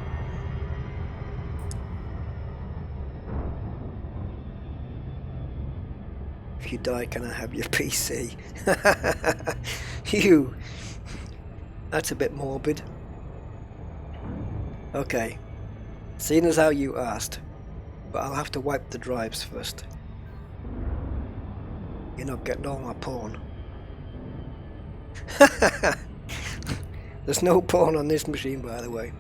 If you die, can I have your PC? You. That's a bit morbid. Okay. Seeing as how you asked, but I'll have to wipe the drives first. You're not getting all my porn. There's no porn on this machine, by the way.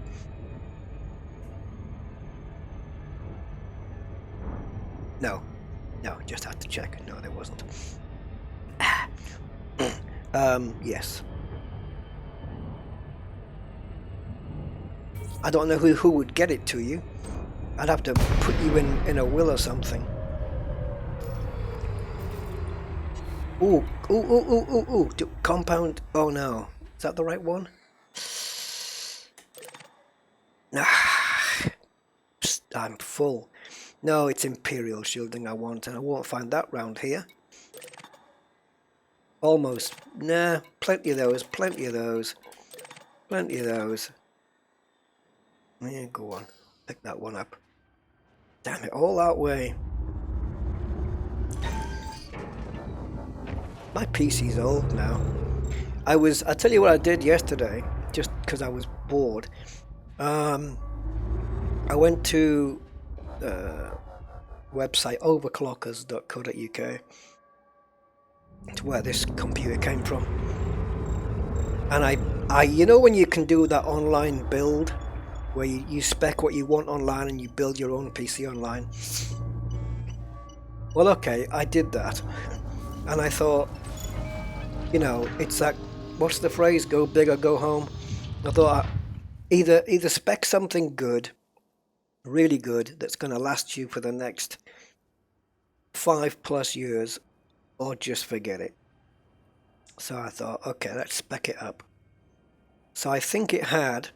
No, just had to check. No, there wasn't. Yes. I don't know who would get it to you. I'd have to put you in a will or something. Ooh. Compound. Oh no. Is that the right one? I'm full. No, it's Imperial shielding I want, and I won't find that round here. Almost. Nah, plenty of those. Yeah, go on. Pick that one up. Damn it, all that way. My PC's old now. I tell you what I did yesterday, just because I was bored. I went to website overclockers.co.uk to where this computer came from, and I you know when you can do that online build where you spec what you want online and you build your own PC online. Well, okay, I did that, and I thought, you know, it's that, what's the phrase, go big or go home. I thought either spec something good, really good, that's going to last you for the next 5+ years, or just forget it. So I thought, okay, let's spec it up. So I think it had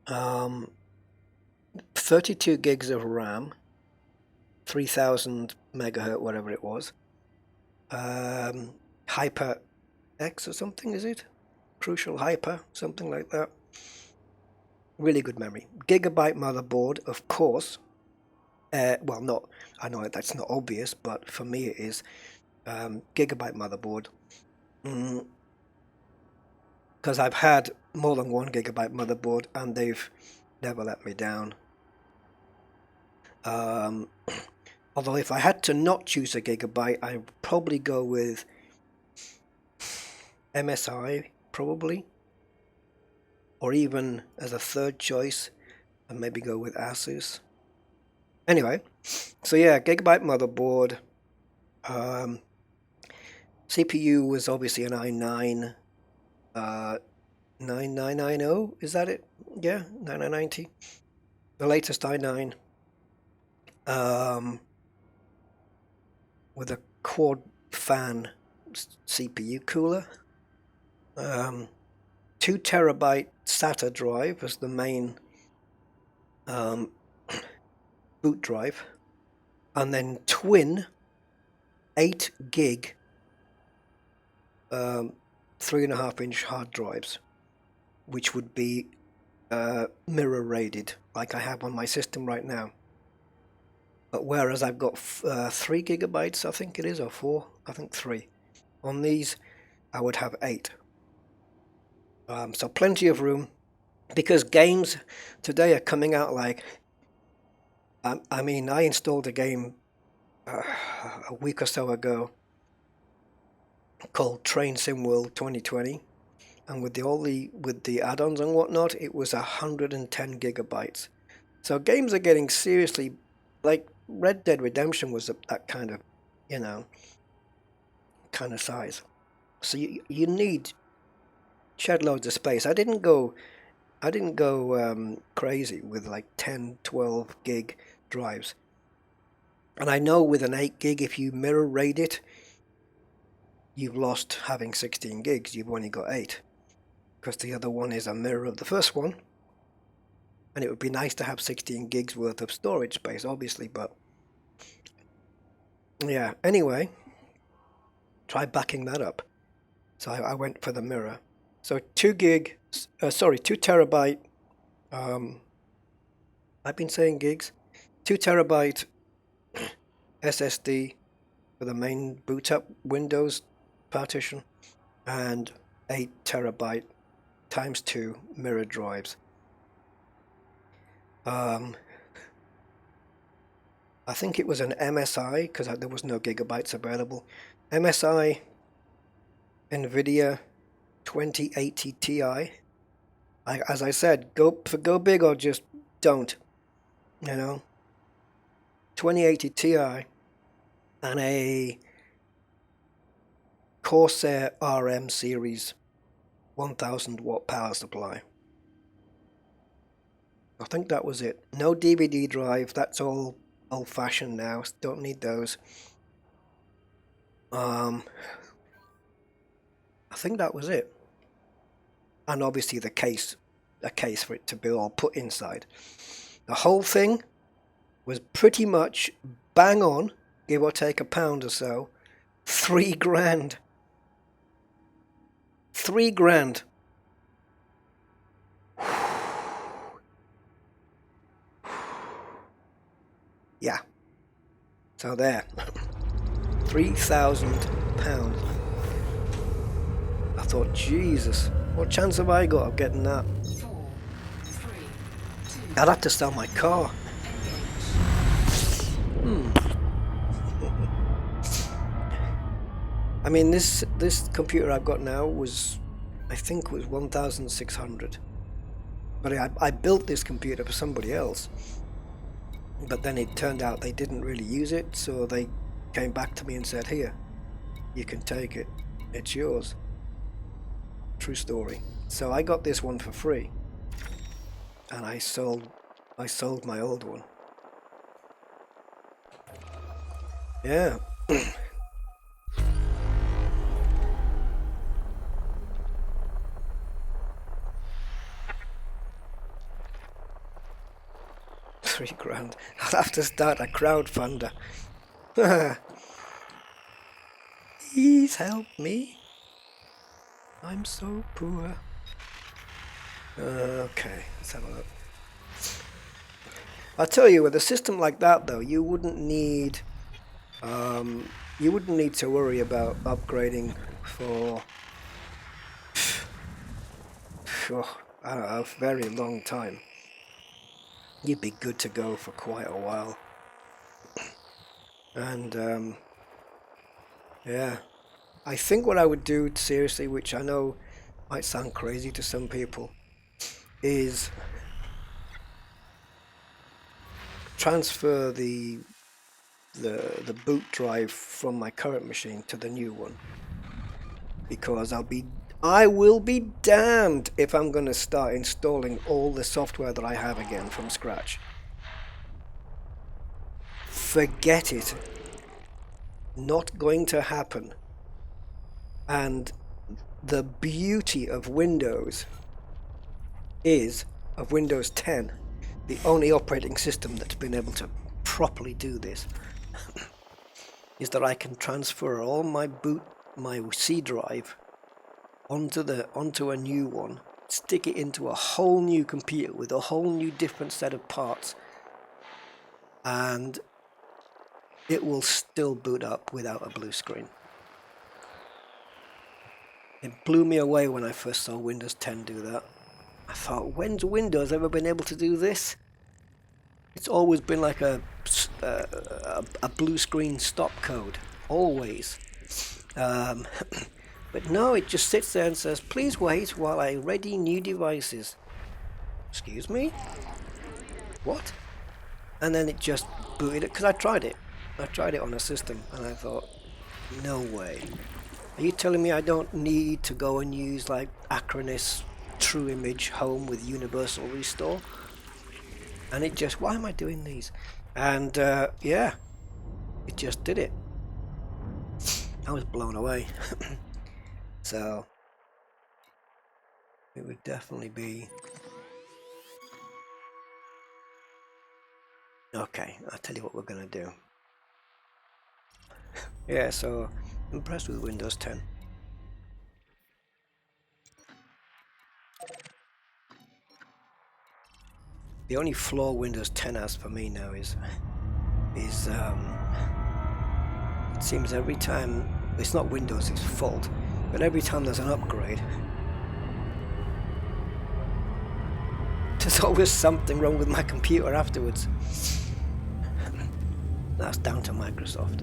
32 gigs of RAM, 3000 megahertz, whatever it was. Hyper X or something, is it? Crucial Hyper, something like that. Really good memory. Gigabyte motherboard, of course. Well, not, I know that's not obvious, but for me it is. Gigabyte motherboard. Because I've had more than 1 gigabyte motherboard and they've never let me down. Although if I had to not choose a gigabyte, I'd probably go with MSI, probably. Or even as a third choice, and maybe go with Asus. Anyway, so yeah, gigabyte motherboard. CPU was obviously an i9 9990, is that it? Yeah, 9990. The latest i9. With a quad fan CPU cooler. 2 terabyte SATA drive as the main boot drive, and then twin 8 gig 3.5-inch hard drives, which would be mirror rated like I have on my system right now. But whereas I've got 3 gigabytes, I think it is, or 4, I think 3. On these, I would have 8. So plenty of room, because games today are coming out like, I mean, I installed a game a week or so ago called Train Sim World 2020, and with the add-ons and whatnot, it was 110 gigabytes. So games are getting seriously, like Red Dead Redemption was that kind of, you know, kind of size. So you need shed loads of space. I didn't go crazy with like 10, 12 gig drives. And I know with an 8 gig, if you mirror RAID it, you've lost having 16 gigs. You've only got 8. Because the other one is a mirror of the first one. And it would be nice to have 16 gigs worth of storage space, obviously, but yeah, anyway, try backing that up. So I went for the mirror. So 2 terabyte, I've been saying gigs, 2 terabyte SSD for the main boot up Windows partition, and 8 terabyte times 2 mirror drives. I think it was an MSI, because there was no gigabytes available. MSI NVidia 2080 Ti. As I said, go big or just don't. You know, 2080 Ti and a Corsair RM series 1000 watt power supply. I think that was it. No DVD drive. That's all old-fashioned now. Don't need those. I think that was it. And obviously a case for it to be all put inside. The whole thing was pretty much bang on, give or take a pound or so, $3,000. $3,000. Yeah. So there. £3,000. I thought, Jesus, what chance have I got of getting that? I'd have to sell my car. I mean, this computer I've got now was, I think, was 1,600. But I built this computer for somebody else. But then it turned out they didn't really use it, so they came back to me and said, "Here, you can take it. It's yours." True story. So I got this one for free, and I sold my old one. Yeah. 3 grand. I'll have to start a crowdfunder. Please help me. I'm so poor. Okay, let's have a look. I'll tell you, with a system like that, though, you wouldn't need to worry about upgrading for I don't know, a very long time. You'd be good to go for quite a while. And yeah, I think what I would do seriously, which I know might sound crazy to some people, is transfer the boot drive from my current machine to the new one, because I will be damned if I'm going to start installing all the software that I have again from scratch. Forget it. Not going to happen. And the beauty of Windows of Windows 10, the only operating system that's been able to properly do this, is that I can transfer all my C drive onto a new one, stick it into a whole new computer with a whole new different set of parts, and it will still boot up without a blue screen. It blew me away when I first saw Windows 10 do that. I thought, when's Windows ever been able to do this? It's always been like a blue screen stop code, always. But no, it just sits there and says, "Please wait while I ready new devices." Excuse me? What? And then it just booted it, because I tried it. I tried it on a system, and I thought, no way. Are you telling me I don't need to go and use like Acronis True Image Home with Universal Restore? And it just, why am I doing these? And yeah, it just did it. I was blown away. So it would definitely be okay. I'll tell you what we're gonna do. Yeah, so impressed with Windows 10. The only flaw Windows 10 has for me now is it seems every time, it's not Windows' fault, but every time there's an upgrade, there's always something wrong with my computer afterwards. That's down to Microsoft.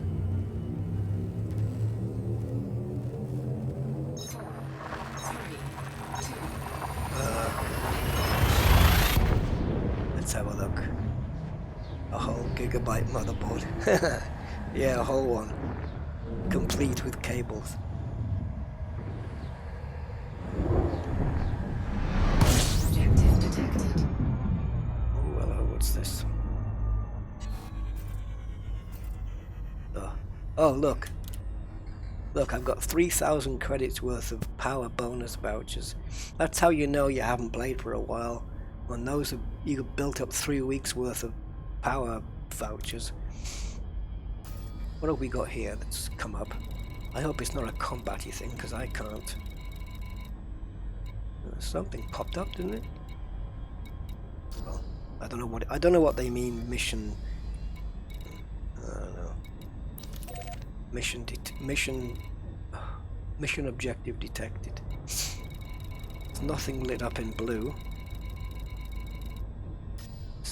Let's have a look. A whole gigabyte motherboard. Yeah, a whole one. Complete with cables. Objective detected. Oh, hello, what's this? Oh, look. Look, I've got 3,000 credits worth of power bonus vouchers. That's how you know you haven't played for a while. When you built up 3 weeks worth of power vouchers. What have we got here that's come up? I hope it's not a combat-y thing, because I can't. Something popped up, didn't it? Well, I don't know what they mean. Mission. I don't know. Mission objective detected. There's nothing lit up in blue.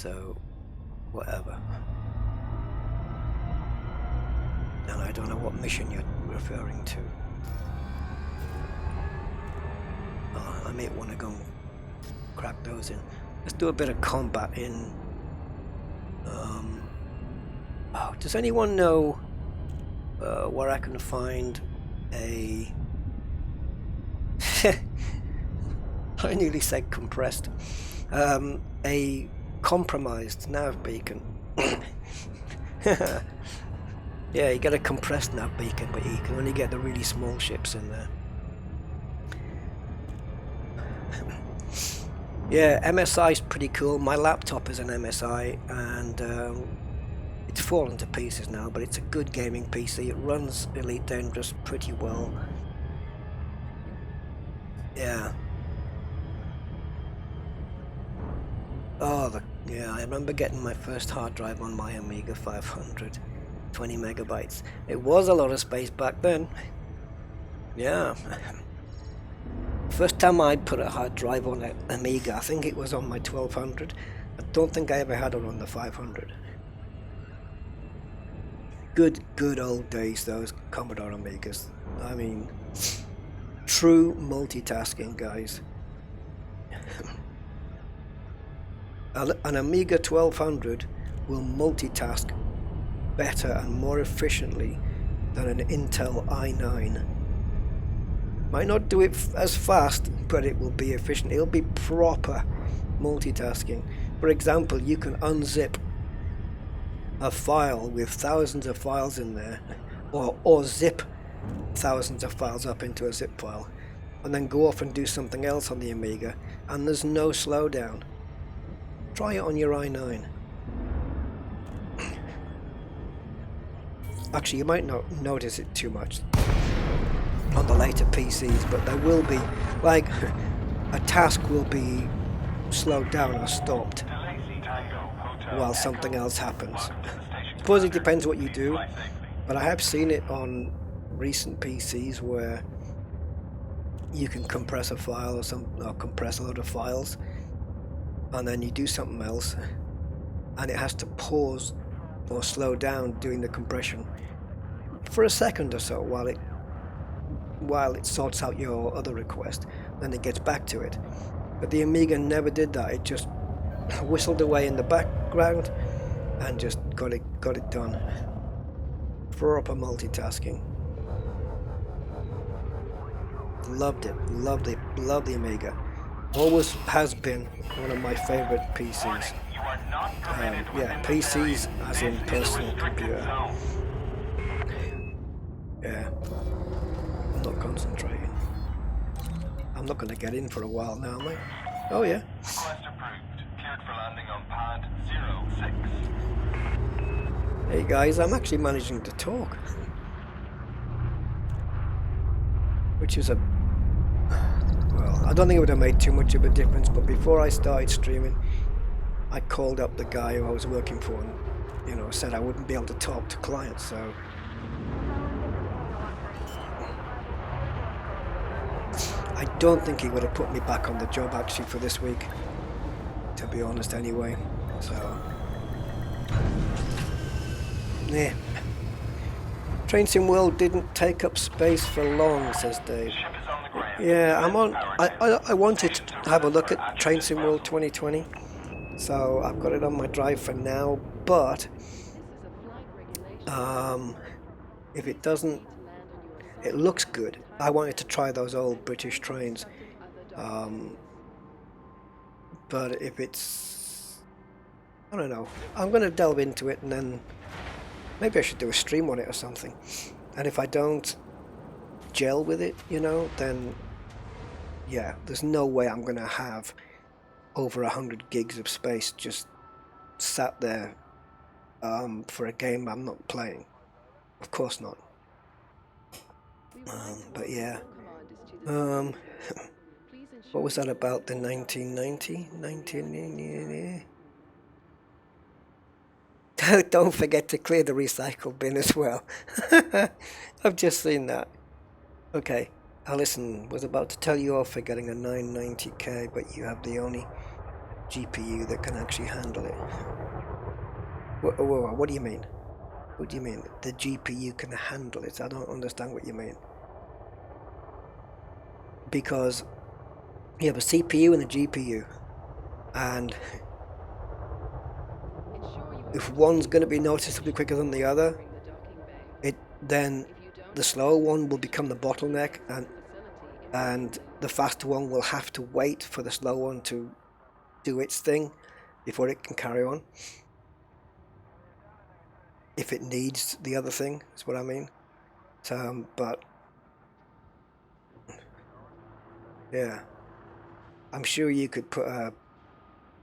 so whatever. And I don't know what mission you're referring to. Oh, I may want to go and crack those in. Let's do a bit of combat in. Oh, does anyone know where I can find a? I nearly said compressed. A compromised nav beacon. Yeah, you get a compressed nav beacon, but you can only get the really small ships in there. Yeah, MSI is pretty cool. My laptop is an MSI, and it's fallen to pieces now, but it's a good gaming PC. It runs Elite Dangerous pretty well. Yeah. Oh, yeah, I remember getting my first hard drive on my Amiga 500. 20 megabytes. It was a lot of space back then. Yeah. First time I put a hard drive on an Amiga, I think it was on my 1200. I don't think I ever had it on the 500. Good old days, those Commodore Amigas. I mean, true multitasking, guys. An Amiga 1200 will multitask better and more efficiently than an Intel i9. Might not do it as fast, but it will be efficient. It'll be proper multitasking. For example, you can unzip a file with thousands of files in there, or zip thousands of files up into a zip file, and then go off and do something else on the Amiga, and there's no slowdown. Try it on your i9. Actually, you might not notice it too much on the later PCs, but there will be, like, a task will be slowed down or stopped while something else happens. I suppose it depends what you do, but I have seen it on recent PCs where you can compress a file or compress a load of files, and then you do something else, and it has to pause or slow down doing the compression for a second or so while it sorts out your other request. Then it gets back to it. But the Amiga never did that. It just whistled away in the background and just got it done. Proper multitasking. Loved it. Loved the Amiga. Always has been one of my favorite PCs. Yeah, PCs as in personal computer. Yeah, I'm not concentrating. I'm not going to get in for a while now, am I? Oh yeah. Request approved. Cleared for landing on pad 06. Hey guys, I'm actually managing to talk, which is well, I don't think it would have made too much of a difference, but before I started streaming, I called up the guy who I was working for and, said I wouldn't be able to talk to clients, so I don't think he would have put me back on the job actually for this week, to be honest anyway, so yeah. Train Sim World didn't take up space for long, says Dave. Yeah, I wanted to have a look at Train Sim World 2020, so I've got it on my drive for now, but if it doesn't, it looks good. I wanted to try those old British trains, but if it's, I don't know, I'm going to delve into it, and then maybe I should do a stream on it or something, and if I don't gel with it, then yeah, there's no way I'm going to have over 100 gigs of space just sat there for a game I'm not playing. Of course not. But yeah. What was that about the 1990? Don't forget to clear the recycle bin as well. I've just seen that. Okay. Alison was about to tell you off for getting a 990K, but you have the only GPU that can actually handle it. What do you mean? What do you mean? The GPU can handle it? I don't understand what you mean. Because you have a CPU and a GPU, and if one's going to be noticeably quicker than the other, then the slower one will become the bottleneck, and the faster one will have to wait for the slow one to do its thing before it can carry on. If it needs the other thing, is what I mean. So, but yeah, I'm sure you could put a,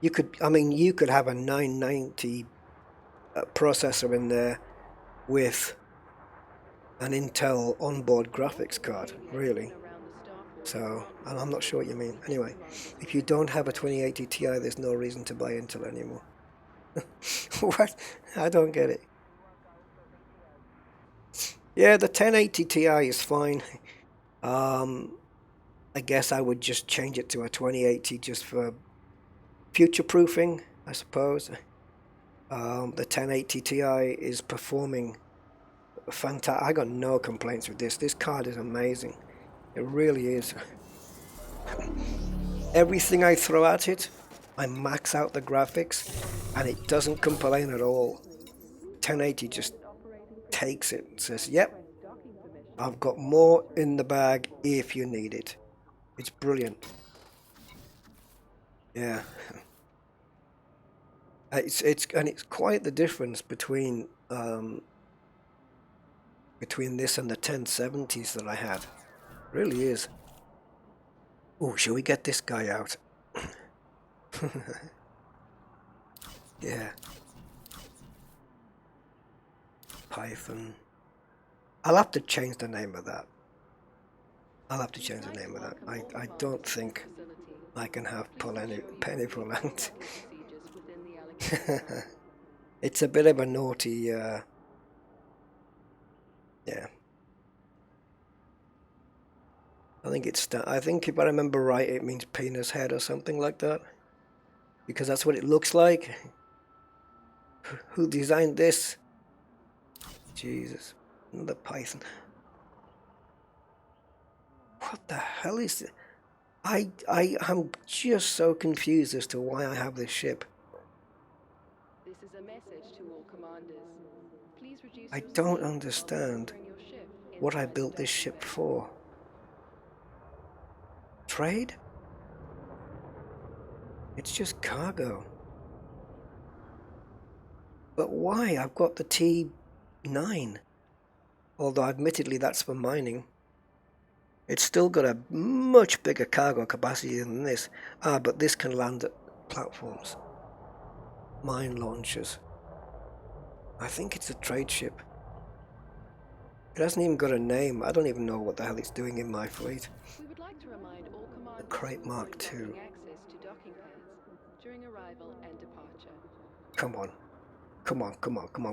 you could have a 990 processor in there with an Intel onboard graphics card, really. So, and I'm not sure what you mean. Anyway, if you don't have a 2080 Ti, there's no reason to buy Intel anymore. What? I don't get it. Yeah, the 1080 Ti is fine. I guess I would just change it to a 2080 just for future-proofing, I suppose. The 1080 Ti is performing fantastic. I got no complaints with this. This card is amazing. It really is. Everything I throw at it, I max out the graphics, and it doesn't complain at all. 1080 just takes it and says, yep, I've got more in the bag if you need it. It's brilliant. Yeah. It's quite the difference between this and the 1070s that I had. It really is. Oh, shall we get this guy out? Yeah. Python. I'll have to change the name of that. I don't think I can have penny prolonged. It's a bit of a naughty, yeah. I think if I remember right, it means penis head or something like that. Because that's what it looks like. Who designed this? Jesus. Another Python. What the hell is it? I'm just so confused as to why I have this ship. This is a message to all commanders. Please reduce I your don't speed while understand maneuvering your ship what I inside built the this ship docking bay. for. Trade? It's just cargo. But why? I've got the T9. Although admittedly that's for mining. It's still got a much bigger cargo capacity than this. But this can land at platforms. Mine launchers. I think it's a trade ship. It hasn't even got a name. I don't even know what the hell it's doing in my fleet. We would like to remind all commanders Crate Mark requesting II. access to docking pads during arrival and departure. Come on.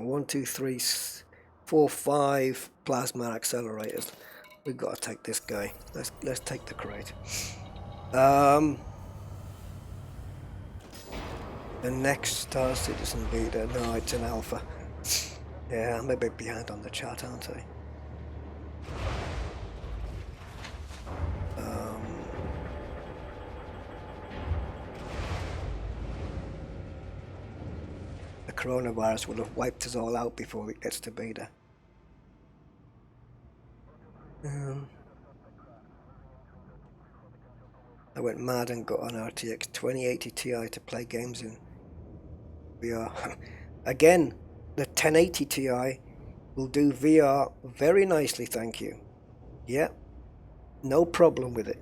1, 2, 3, 4, 5 plasma accelerators. We've got to take this guy. Let's take the crate. The next Star Citizen leader. No, it's an alpha. Yeah, I'm a bit behind on the chat, aren't I? The coronavirus will have wiped us all out before it gets to beta. I went mad and got an RTX 2080 Ti to play games in VR. Again, the 1080 Ti will do VR very nicely, thank you. Yeah, no problem with it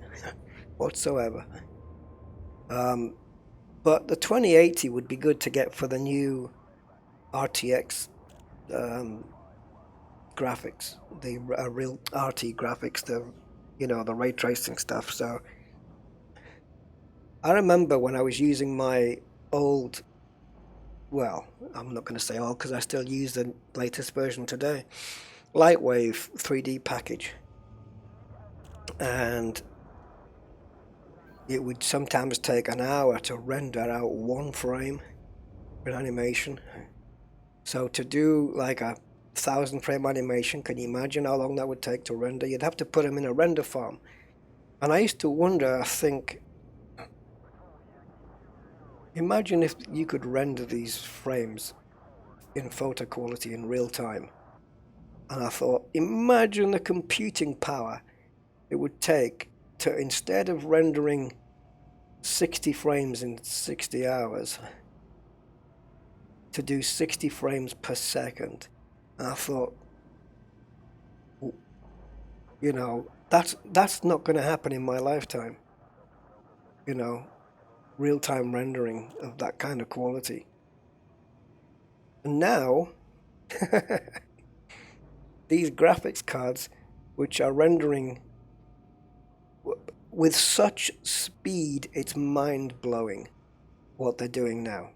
whatsoever. But the 2080 would be good to get for the new RTX graphics, the real RT graphics, the ray tracing stuff. So I remember when I was using my old, well, I'm not going to say old because I still use the latest version today, Lightwave 3D package, and it would sometimes take an hour to render out one frame for an animation. So to do like a 1,000 frame animation, can you imagine how long that would take to render? You'd have to put them in a render farm. And I used to wonder, I think, imagine if you could render these frames in photo quality in real time. And I thought, imagine the computing power it would take to, instead of rendering 60 frames in 60 hours, to do 60 frames per second. And I thought, you know, that's not going to happen in my lifetime. You know, real-time rendering of that kind of quality. And now, these graphics cards, which are rendering with such speed, it's mind-blowing what they're doing now.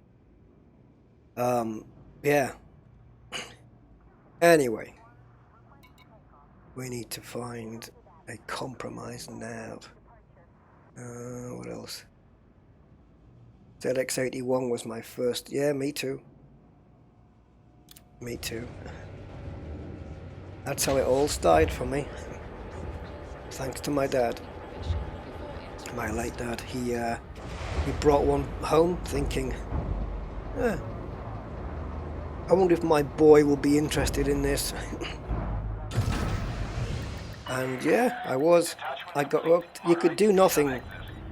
Yeah. Anyway, we need to find a compromised nav. What else? ZX81 was my first. Yeah, me too. Me too. That's how it all started for me. Thanks to my dad. My late dad. He brought one home thinking, I wonder if my boy will be interested in this. And yeah, I was. I got hooked. You could do nothing.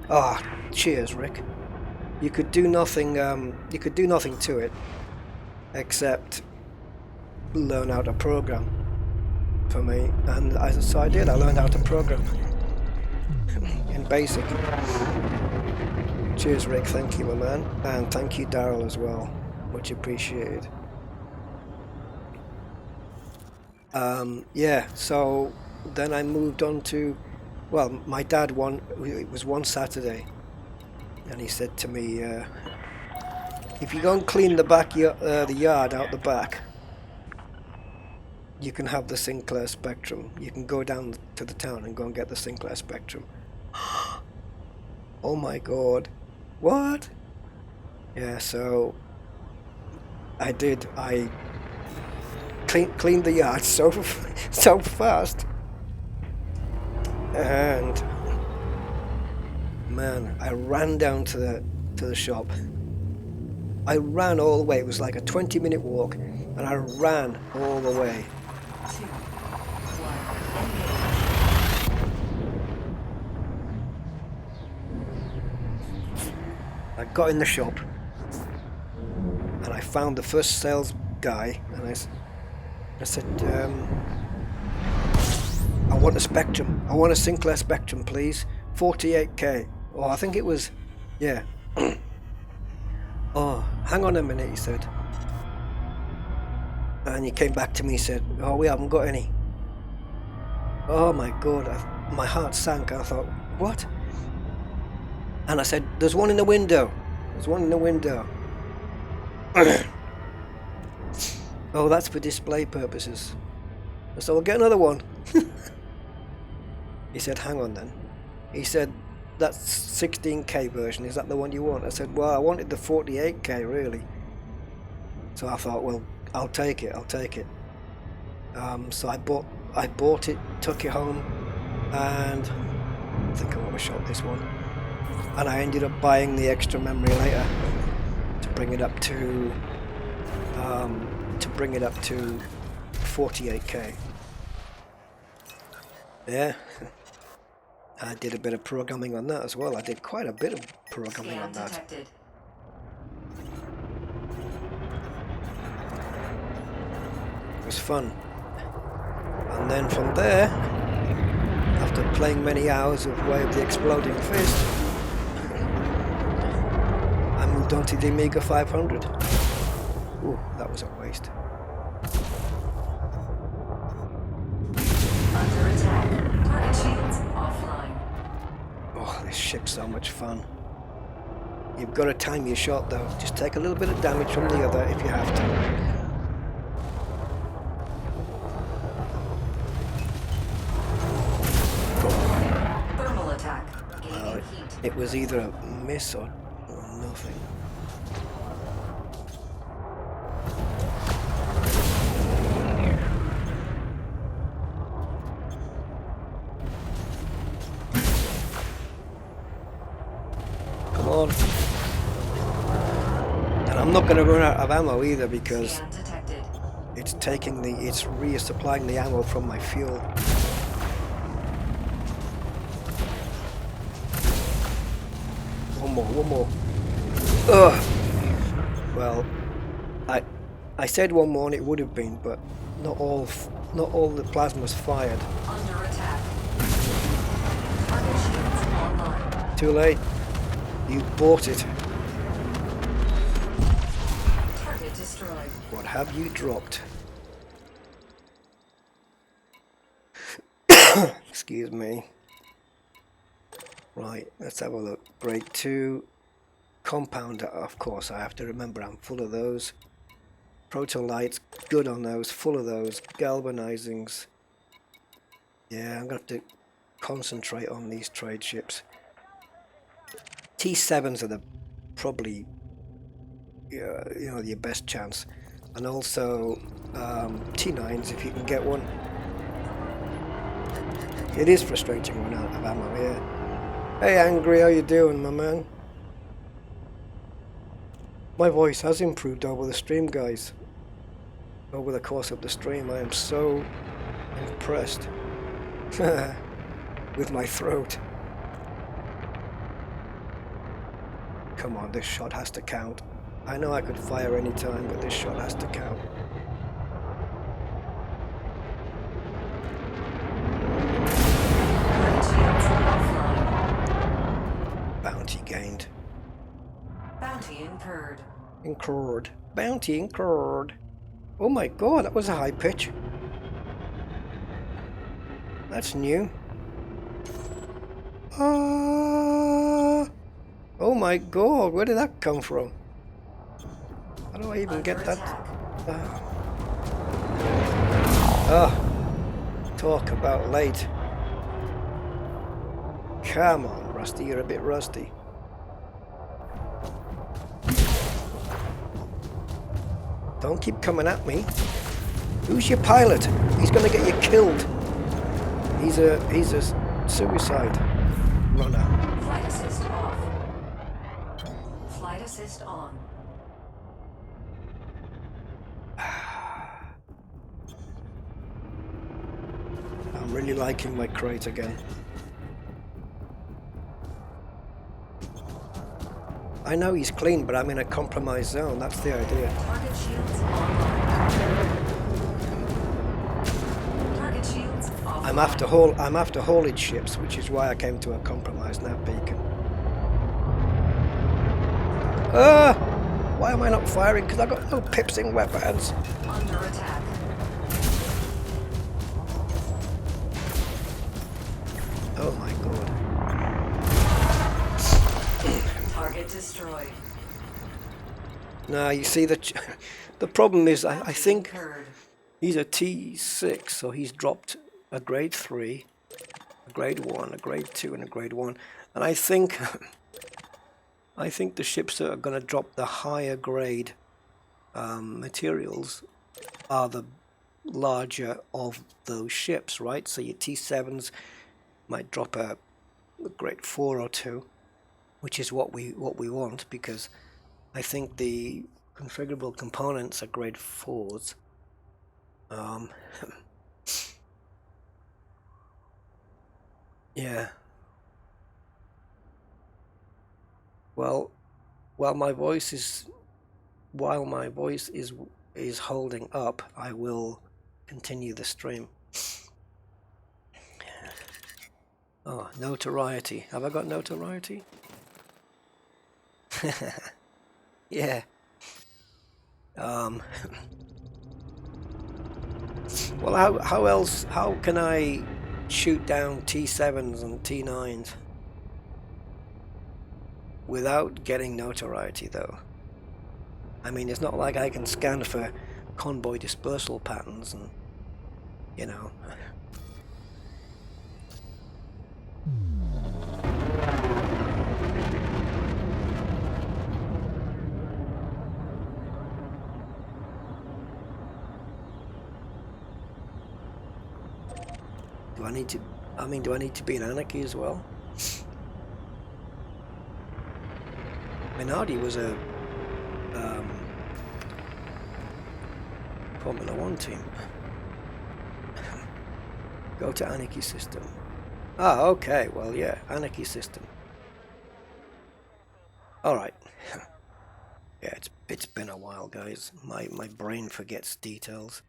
Ah, cheers, Rick. You could do nothing. You could do nothing to it, except learn how to program. For me, and so I did. I learned how to program in BASIC. Cheers, Rick. Thank you, my man, and thank you, Daryl, as well. Much appreciated. Yeah. So then I moved on to, well, my dad it was one Saturday, and he said to me, if you go and clean the yard out the back, you can have the Sinclair Spectrum. You can go down to the town and go and get the Sinclair Spectrum. Oh my god. What? Yeah, so I did. I cleaned the yard so fast. And man, I ran down to the shop. I ran all the way. It was like a 20-minute walk, and I ran all the way. I got in the shop, and I found the first sales guy, and I said, I want a Spectrum. I want a Sinclair Spectrum, please. 48K. Oh, I think it was, yeah. Oh, hang on a minute, he said. And he came back to me and said, oh, we haven't got any. Oh my god, my heart sank. I thought, what? And I said, there's one in the window. There's one in the window. Oh, that's for display purposes. So we'll get another one. He said, hang on then. He said, that's 16K version. Is that the one you want? I said, well, I wanted the 48K really. So I thought, well, I'll take it. So I bought it, took it home, and I think I overshot this one. And I ended up buying the extra memory later to bring it up to 48K. Yeah. I did a bit of programming on that as well. I did quite a bit of programming on that. Detected. It was fun. And then from there, after playing many hours of Way of the Exploding Fist, I moved on to the Amiga 500. Ooh, that was a waste. Under attack. Target shields offline. Oh, this ship's so much fun. You've got to time your shot though. Just take a little bit of damage from the other if you have to. Thermal attack. Gaining heat. It was either a miss or nothing. Come on. And I'm not going to run out of ammo either because Scan detected. it's resupplying the ammo from my fuel. One more. Ugh. Well, I said one more and it would have been, but not all the plasma's fired. Under attack. Target shields online. Too late. You bought it. Target destroyed. What have you dropped? Excuse me. Right, let's have a look. Grade 2. Compounder, of course, I have to remember I'm full of those. Protolites, good on those, full of those. Galvanizings. Yeah, I'm going to have to concentrate on these trade ships. T7s are the probably your best chance, and also T9s if you can get one. It is frustrating when out of ammo. Yeah. Hey Angry, how you doing, my man? My voice has improved over the stream, guys. Over the course of the stream, I am so impressed with my throat. Come on, this shot has to count. I know I could fire any time, but this shot has to count. Target shields offline. Bounty gained. Bounty incurred. Incurred. Bounty incurred. Oh my god, that was a high pitch. That's new. Oh my god, where did that come from? How do I even get that? Talk about late. Come on, Rusty, you're a bit rusty. Don't keep coming at me. Who's your pilot? He's gonna get you killed. He's a suicide runner. Flight assist off. Flight assist on. I'm really liking my crate again. I know he's clean, but I'm in a compromised zone. That's the idea. Target shields online. Target shields offline. I'm after haulage ships, which is why I came to a compromise nav beacon. Why am I not firing? Because I've got no pips in weapons. Under attack. Oh my god. Target destroyed. Now you see the problem is I think Incurred. he's a T6, so he's dropped a grade 3, a grade 1, a grade 2, and a grade 1. And I think the ships that are going to drop the higher grade materials are the larger of those ships, right? So your T7s might drop a grade 4 or 2, which is what we want, because I think the configurable components are grade 4s. Yeah. Well, while my voice is holding up, I will continue the stream. Oh, notoriety. Have I got notoriety? Yeah. Well, how can I shoot down T7s and T9s without getting notoriety, though? I mean, it's not like I can scan for convoy dispersal patterns and, you know. Do I need to... I mean, do I need to be in Anarchy as well? Minardi was a Formula 1 team. Go to Anarchy system. Ah, okay. Well, yeah, Anarchy system. All right. Yeah, it's been a while, guys. My brain forgets details.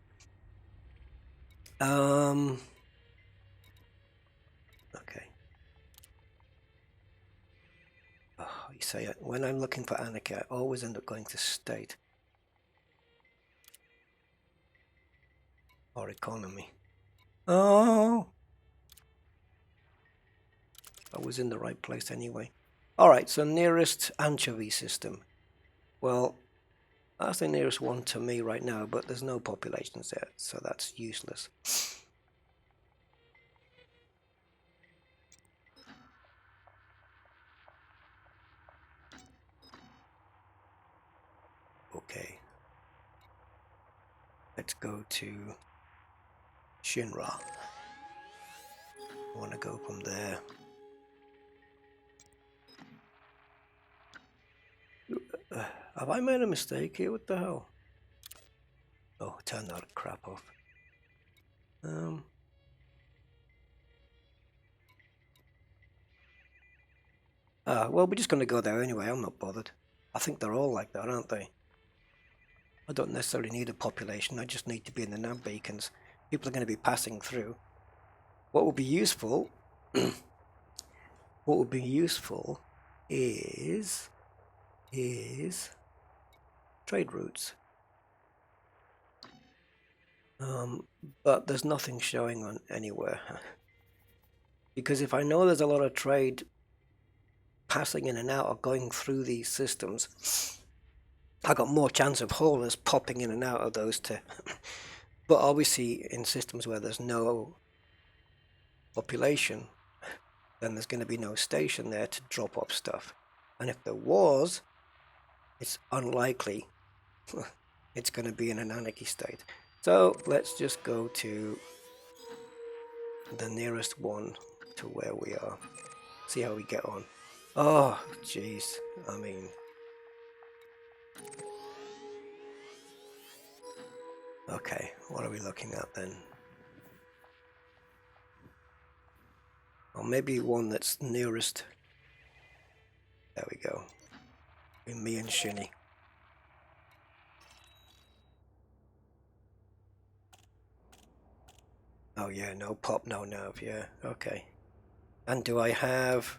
Okay. Oh, you say when I'm looking for Anarchy, I always end up going to state or economy. Oh, I was in the right place anyway. All right, so nearest anchovy system. Well, that's the nearest one to me right now, but there's no populations there, so that's useless. Okay. Let's go to Shinra. I want to go from there. Have I made a mistake here? What the hell? Oh, turn that crap off. Well, we're just going to go there anyway. I'm not bothered. I think they're all like that, aren't they? I don't necessarily need a population. I just need to be in the nav beacons. People are going to be passing through. What would be useful? What would be useful is trade routes. But there's nothing showing on anywhere. Because if I know there's a lot of trade passing in and out or going through these systems, I got more chance of haulers popping in and out of those two. But obviously in systems where there's no population, then there's going to be no station there to drop off stuff. And if there was, it's unlikely it's going to be in an anarchy state. So let's just go to the nearest one to where we are. See how we get on. Oh, jeez. I mean... Okay, what are we looking at then? Or maybe one that's nearest. There we go. In me and Shinny. Oh yeah, no pop, no nav, yeah, okay. And do I have...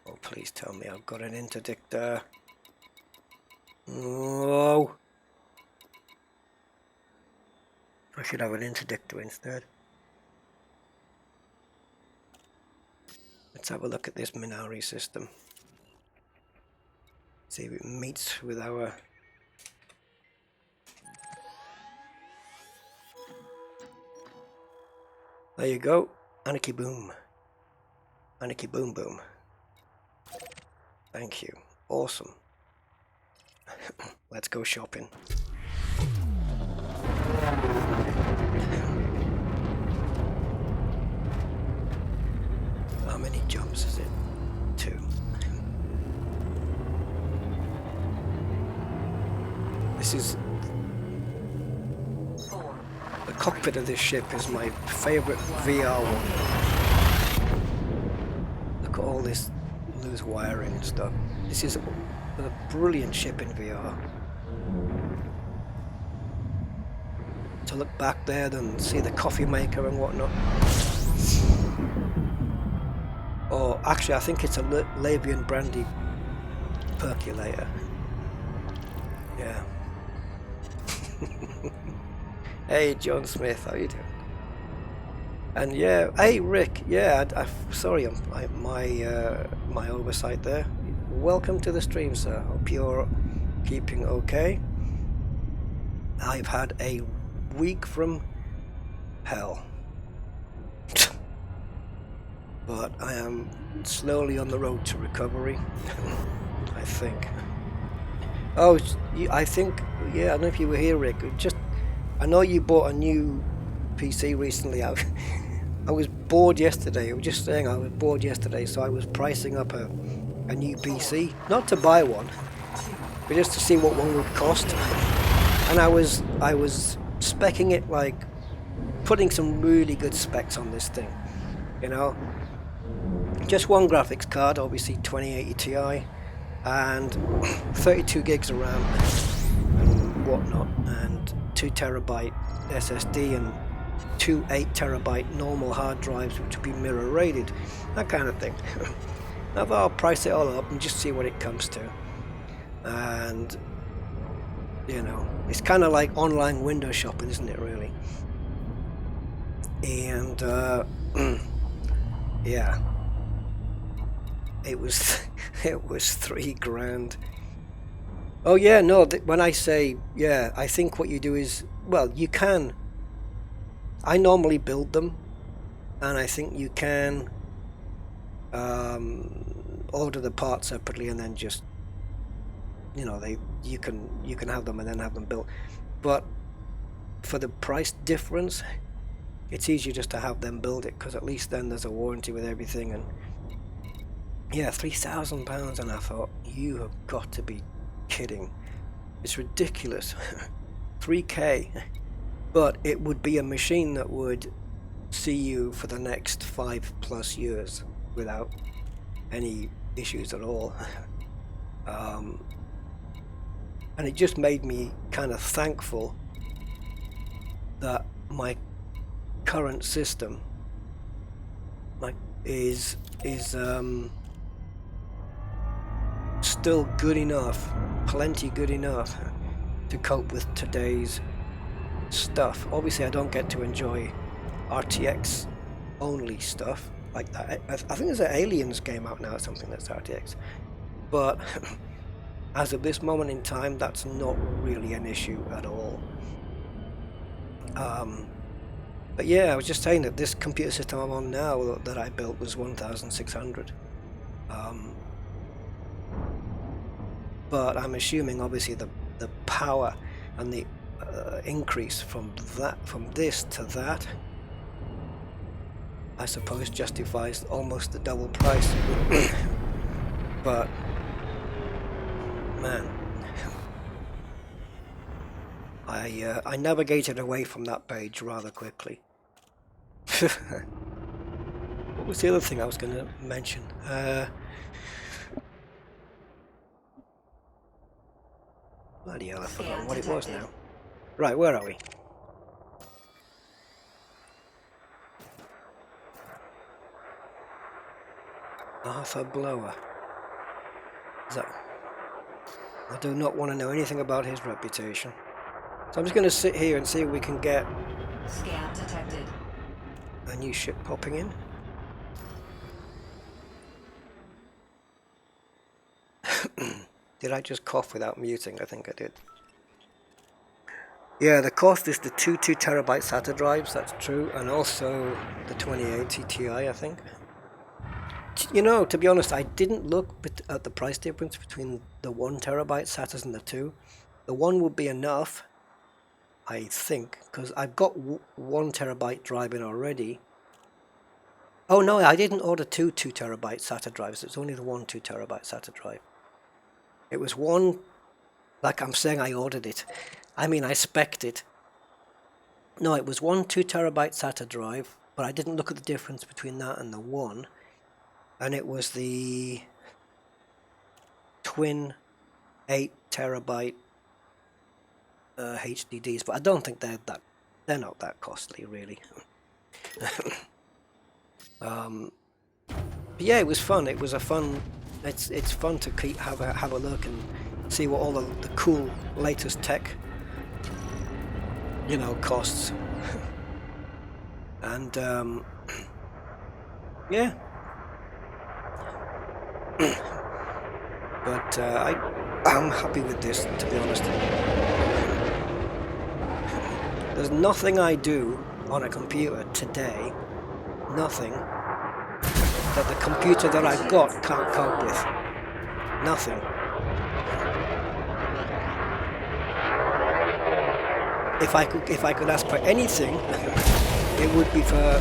Oh, please tell me I've got an interdictor. Oh! I should have an interdictor instead. Let's have a look at this Minari system. See if it meets with our... There you go. Anarchy boom. Anarchy boom boom. Thank you. Awesome. Let's go shopping. How many jumps is it? 2. This is... The cockpit of this ship is my favorite VR one. Look at all this loose wiring and stuff. This is a brilliant ship in VR. To look back there and see the coffee maker and whatnot. Or actually I think it's a Labian brandy percolator. Yeah. Hey John Smith, how you doing? And yeah, hey Rick, yeah, sorry, my oversight there. Welcome to the stream, sir. Hope you're keeping okay. I've had a week from hell, but I am slowly on the road to recovery. I think. Oh, I think, yeah, I don't know if you were here, Rick. I know you bought a new PC recently. I was bored yesterday. I was just saying I was bored yesterday, so I was pricing up a new PC. Not to buy one, but just to see what one would cost. And I was speccing it, like putting some really good specs on this thing, you know. Just one graphics card, obviously 2080 Ti, and 32 gigs of RAM and whatnot, and 2 terabyte SSD and 2 8 terabyte normal hard drives, which would be mirror rated, that kind of thing. I thought I'll price it all up and just see what it comes to. And you know, it's kind of like online window shopping, isn't it, really? And yeah, it was it was $3,000. Oh yeah, no, when I say, yeah, I think what you do is, well, you can, I normally build them, and I think you can order the parts separately and then just, you know, you can have them and then have them built. But for the price difference, it's easier just to have them build it, because at least then there's a warranty with everything. And yeah, £3,000, and I thought, you have got to be kidding. It's ridiculous. 3K. But it would be a machine that would see you for the next 5+ years without any issues at all. And it just made me kind of thankful that my current system is still good enough, plenty good enough to cope with today's stuff. Obviously I don't get to enjoy RTX only stuff like that. I think there's an Aliens game out now or something that's RTX, but as of this moment in time, that's not really an issue at all. But yeah, I was just saying that this computer system I'm on now that I built was 1,600. But I'm assuming obviously the power and the increase from this to that, I suppose, justifies almost the double price. But man, I navigated away from that page rather quickly. What was the other thing I was going to mention? Bloody hell, I forgot what it was now. Right, where are we? Arthur Blower. Is that... I do not want to know anything about his reputation. So I'm just going to sit here and see if we can get... Scan detected. A new ship popping in. Did I just cough without muting? I think I did. Yeah, the cost is the 2 terabyte SATA drives, that's true, and also the 2080 Ti, I think. You know, to be honest, I didn't look at the price difference between the 1 terabyte SATAs and the 2. The 1 would be enough, I think, because I've got 1 terabyte drive in already. Oh no, I didn't order 2 terabyte SATA drives, it's only the 1 2 terabyte SATA drive. It was one, like I'm saying I ordered it. I mean, I spec'd it. No, it was 1 2 terabyte SATA drive, but I didn't look at the difference between that and the 1. And it was the twin 8 terabyte HDDs, but I don't think they're not that costly, really. But yeah, it was fun. It was a fun. It's fun to have a look and see what all the cool latest tech, you know, costs. And yeah. But I'm happy with this, to be honest. There's nothing I do on a computer today, nothing, that the computer that I've got can't cope with. Nothing. if I could ask for anything, it would be for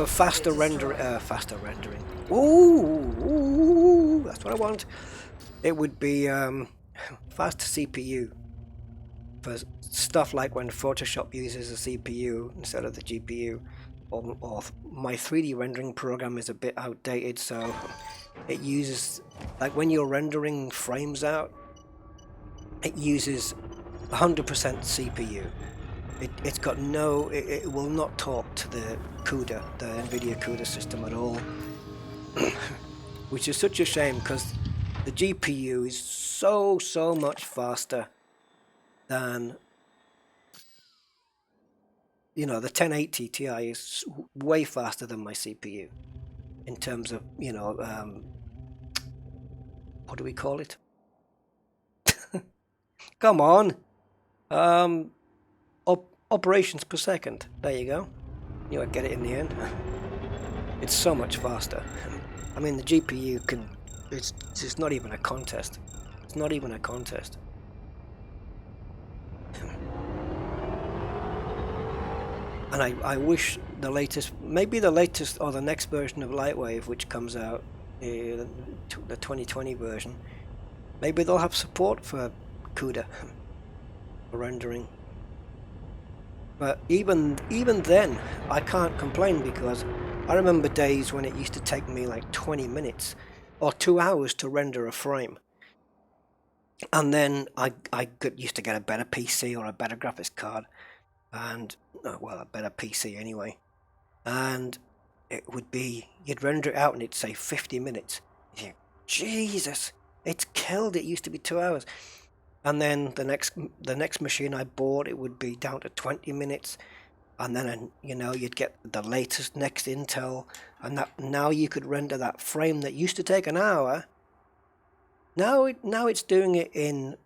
faster rendering. Ooh, that's what I want. It would be fast CPU for stuff like when Photoshop uses a CPU instead of the GPU, or my 3D rendering program is a bit outdated, so it uses, like when you're rendering frames out, it uses 100% CPU. It's got no, it will not talk to the CUDA, the NVIDIA CUDA system at all, which is such a shame because the GPU is so much faster than, you know, the 1080 Ti is way faster than my CPU in terms of, you know, what do we call it? Come on, operations per second. There you go. You get it in the end. It's so much faster. I mean, the GPU can. It's just not even a contest. It's not even a contest. And I wish the latest, maybe the latest or the next version of Lightwave, which comes out, the 2020 version, maybe they'll have support for CUDA for rendering. But even then, I can't complain because I remember days when it used to take me like 20 minutes or 2 hours to render a frame. And then I used to get a better PC or a better graphics card, and well, a better PC anyway, and it would be, you'd render it out and it'd say 50 minutes. You think, Jesus, it's killed. It used to be 2 hours. And then the next machine I bought, it would be down to 20 minutes, and then, you know, you'd get the latest next Intel, and that now you could render that frame that used to take an hour. Now it's doing it in,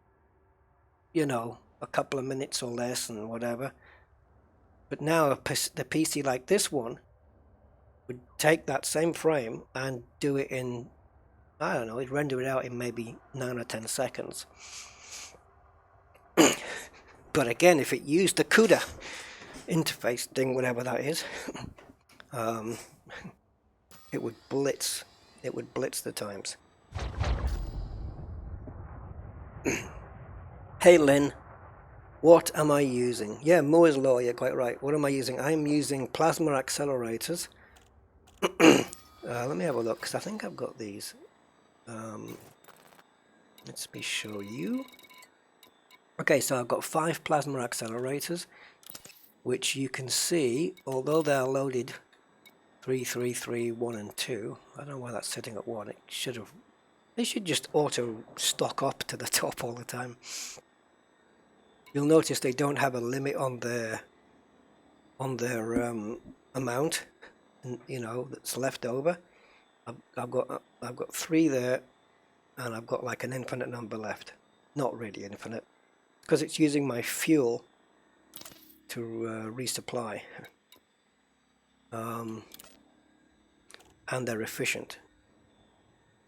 you know, a couple of minutes or less and whatever. But now the PC like this one would take that same frame and do it in, I don't know, it'd render it out in maybe 9 or 10 seconds. But again, if it used the CUDA interface thing, whatever that is, it would blitz the times. Hey Lynn, what am I using? Yeah, Moore's law, you're quite right. What am I using? I'm using plasma accelerators. Let me have a look, because I think I've got these. Let me show you. Okay, so I've got 5 plasma accelerators, which you can see, although they're loaded 3, 3, 3, 1 and 2. I don't know why that's sitting at 1. They should just auto stock up to the top all the time. You'll notice they don't have a limit on their amount, you know, that's left over. I've got 3 there, and I've got like an infinite number left. Not really infinite, because it's using my fuel to resupply. And they're efficient.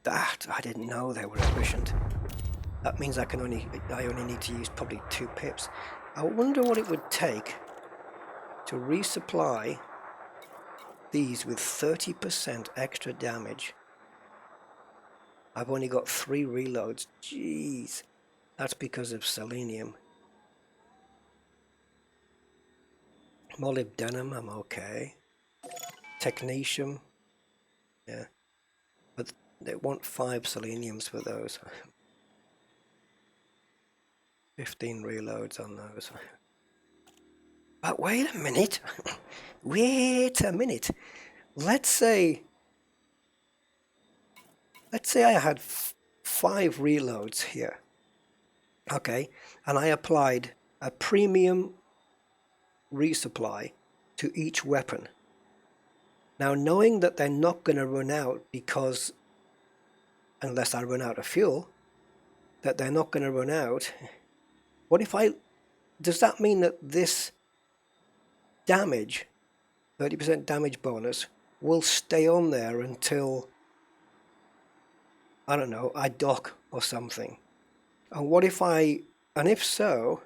That, I didn't know they were efficient. That means I only need to use probably 2 pips. I wonder what it would take to resupply these with 30% extra damage. I've only got 3 reloads. Jeez, that's because of selenium. Molybdenum, I'm okay. Technetium, yeah, but they want 5 seleniums for those. 15 reloads on those. But wait a minute. Wait a minute. Let's say I had 5 reloads here. Okay, and I applied a premium resupply to each weapon. Now, knowing that they're not going to run out, because unless I run out of fuel, that they're not going to run out, what if does that mean that this damage, 30% damage bonus, will stay on there until, I don't know, I dock or something? And what if and if so,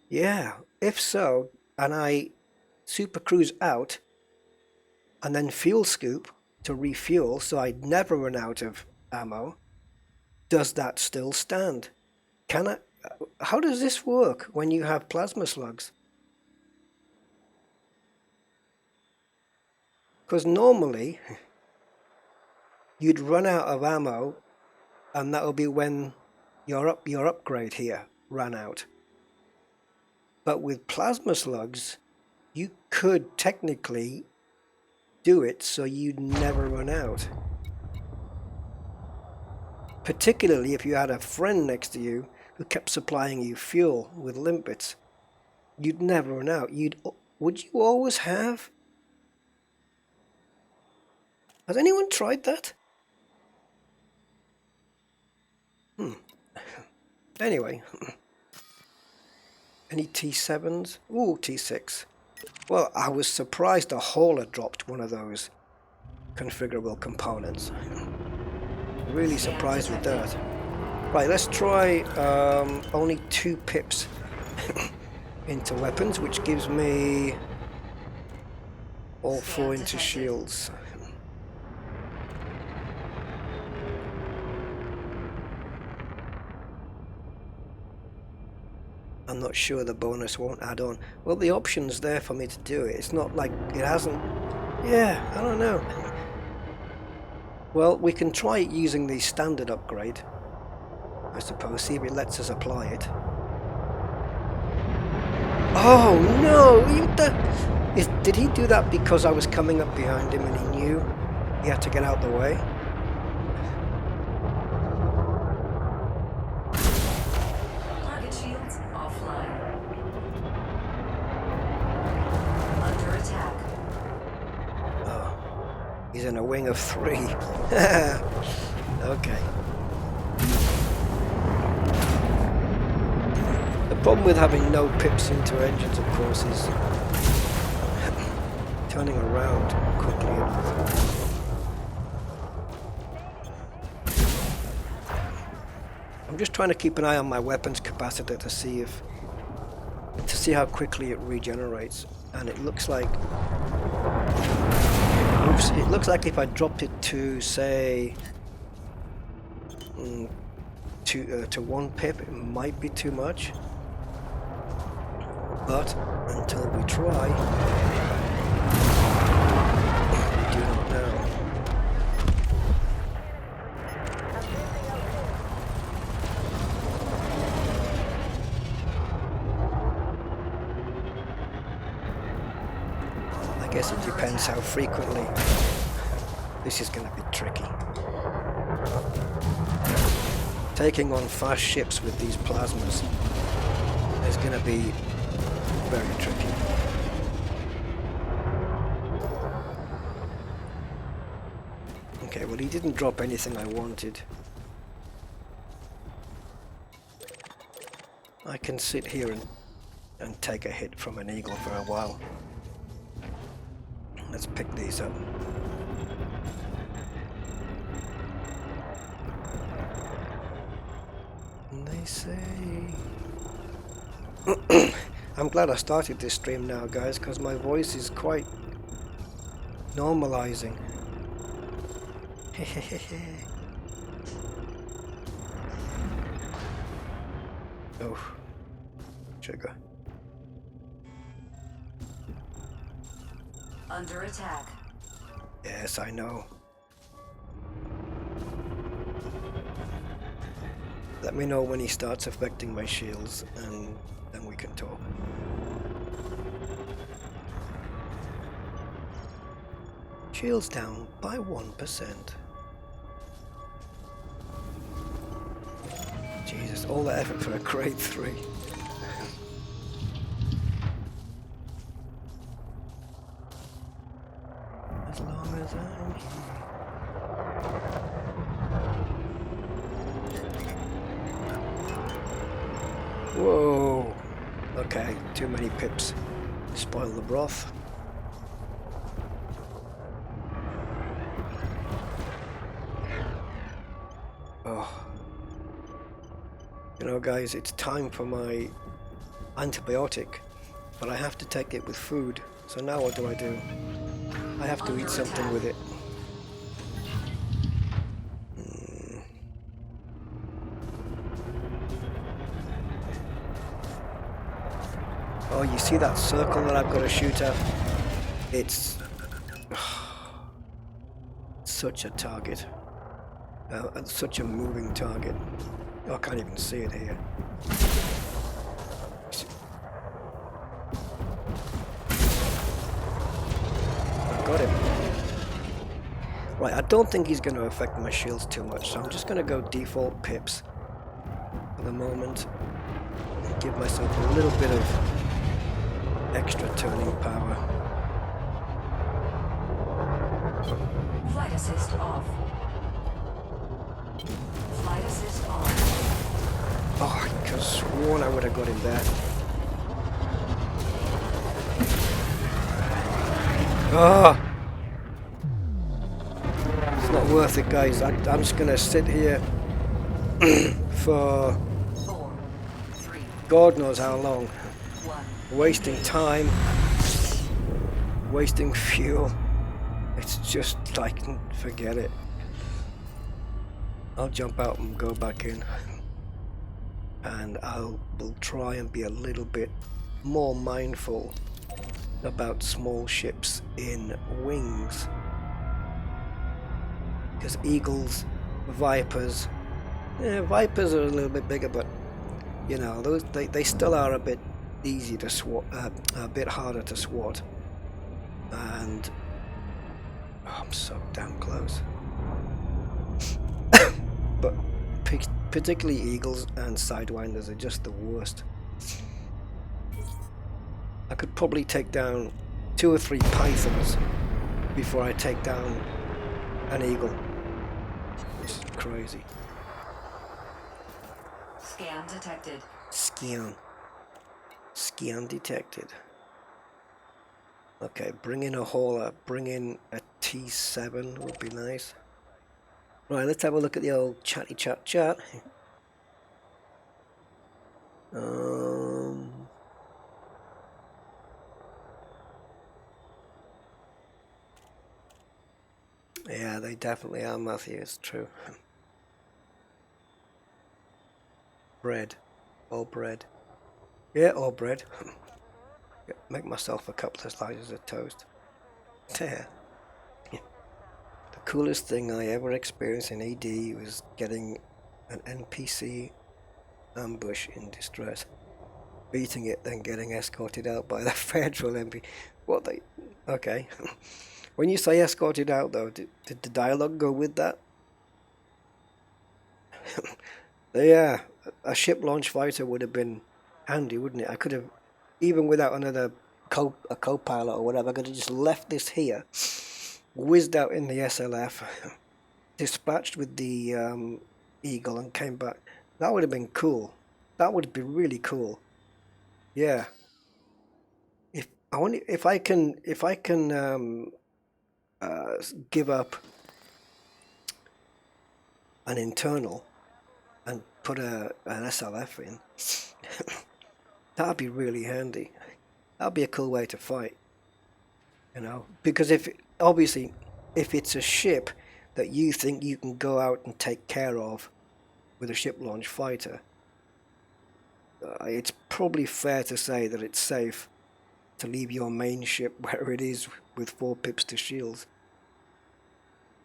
Yeah, if so, and I super cruise out and then fuel scoop to refuel so I'd never run out of ammo, does that still stand? Can I? How does this work when you have plasma slugs? Because normally you'd run out of ammo, and that'll be when your upgrade here ran out. But with plasma slugs, you could technically do it so you'd never run out. Particularly if you had a friend next to you who kept supplying you fuel with limpets. You'd never run out. Would you always have? Has anyone tried that? Anyway. Any T7s? Ooh, T6. Well, I was surprised a hauler dropped one of those configurable components. Really surprised with that. Right, let's try only 2 pips into weapons, which gives me all 4 into shields. I'm not sure the bonus won't add on. Well, the option's there for me to do it. It's not like it hasn't... Yeah, I don't know. Well, we can try it using the standard upgrade, I suppose, see if it lets us apply it. Oh no! Did he do that because I was coming up behind him and he knew he had to get out the way? Target shields offline. Under attack. Oh, he's in a wing of 3. Okay. The problem with having no pips into engines, of course, is turning around quickly enough. I'm just trying to keep an eye on my weapons capacitor to see how quickly it regenerates, and it looks like if I dropped it to say to 1 pip, it might be too much. But until we try, we do not know. I guess it depends how frequently. This is going to be tricky. Taking on fast ships with these plasmas is going to be very tricky. Okay, well, he didn't drop anything I wanted. I can sit here and take a hit from an eagle for a while. Let's pick these up. And they say... I'm glad I started this stream now, guys, because my voice is quite normalizing. Oh, sugar. Under attack. Yes, I know. Let me know when he starts affecting my shields, and then we can talk. Shields down by 1%. Jesus, all that effort for a grade 3. As long as I'm here. Whoa. Okay, too many pips. Spoil the broth. Oh. You know, guys, it's time for my antibiotic, but I have to take it with food. So now what do? I have to eat something with it. Oh, you see that circle that I've got to shoot at? It's such a target. Such a moving target. Oh, I can't even see it here. I got him. Right, I don't think he's going to affect my shields too much, so I'm just going to go default pips for the moment. And give myself a little bit of extra turning power. Flight assist off. Flight assist on. Oh, I could have sworn I would have got him there. Oh! It's not worth it, guys. I'm just gonna sit here for 4, 3, God knows how long. 1. Wasting time. Wasting fuel. It's just like, forget it. I'll jump out and go back in. And will try and be a little bit more mindful about small ships in wings. Because eagles, vipers, vipers are a little bit bigger, but you know, those they still are a bit easy to swat, a bit harder to swat. And oh, I'm so damn close. But particularly eagles and sidewinders are just the worst. I could probably take down 2 or 3 pythons before I take down an eagle. This is crazy. Scan detected. Scan detected. Okay, bring in a hauler. Bring in a T7 would be nice. Right, let's have a look at the old chatty chat. Yeah, they definitely are, Matthew, it's true. Bread. All bread. Yeah, all bread. Make myself a couple of slices of toast. There. The coolest thing I ever experienced in AD was getting an NPC ambush in distress. Beating it, then getting escorted out by the federal MP. What they... Okay. When you say escorted out, though, did the dialogue go with that? Yeah, a ship launch fighter would have been handy, wouldn't it? I could have, even without another co-pilot or whatever, I could have just left this here, whizzed out in the SLF, dispatched with the Eagle and came back. That would have been cool. That would be really cool. Yeah. If I can give up an internal and put an SLF in, that'd be really handy. That'd be a cool way to fight, you know, because obviously if it's a ship that you think you can go out and take care of with a ship launch fighter, it's probably fair to say that it's safe to leave your main ship where it is with 4 pips to shields.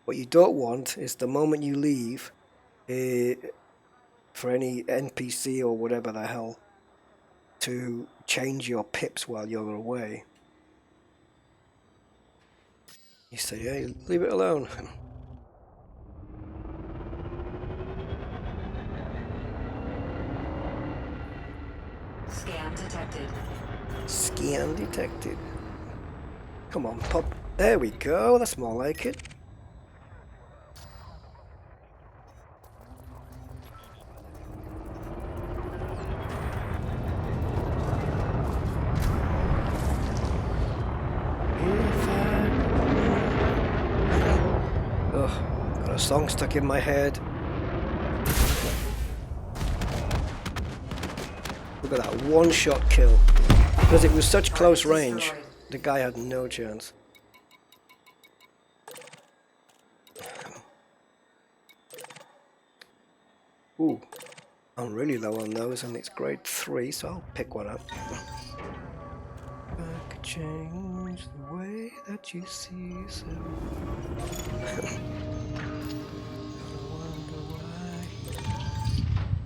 What you don't want is the moment you leave, for any NPC or whatever the hell, to change your pips while you're away. You say, hey, leave it alone. Scan detected. Scan detected. Come on, pop. There we go. That's more like it. Oh, got a song stuck in my head. We've Look at that, one-shot kill. Because it was such close Target range, destroyed. the guy had no chance. Ooh, I'm really low on those, and it's grade 3, so I'll pick one up. I could change the way that you see so. Wonder why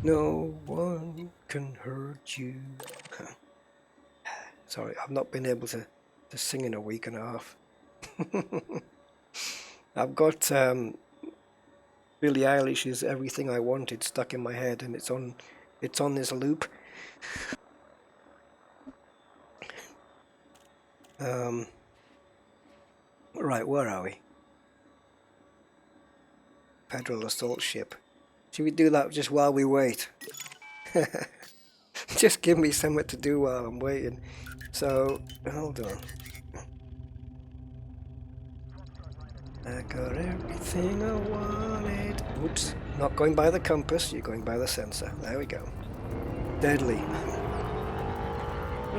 no one can hurt you. Sorry, I've not been able to sing in a week and a half. I've got Billie Eilish's "Everything I Wanted" stuck in my head, and it's on this loop. Right, where are we? Federal assault ship. Should we do that just while we wait? Just give me something to do while I'm waiting. So, hold on. I got everything I wanted. Oops, not going by the compass, you're going by the sensor. There we go. Deadly.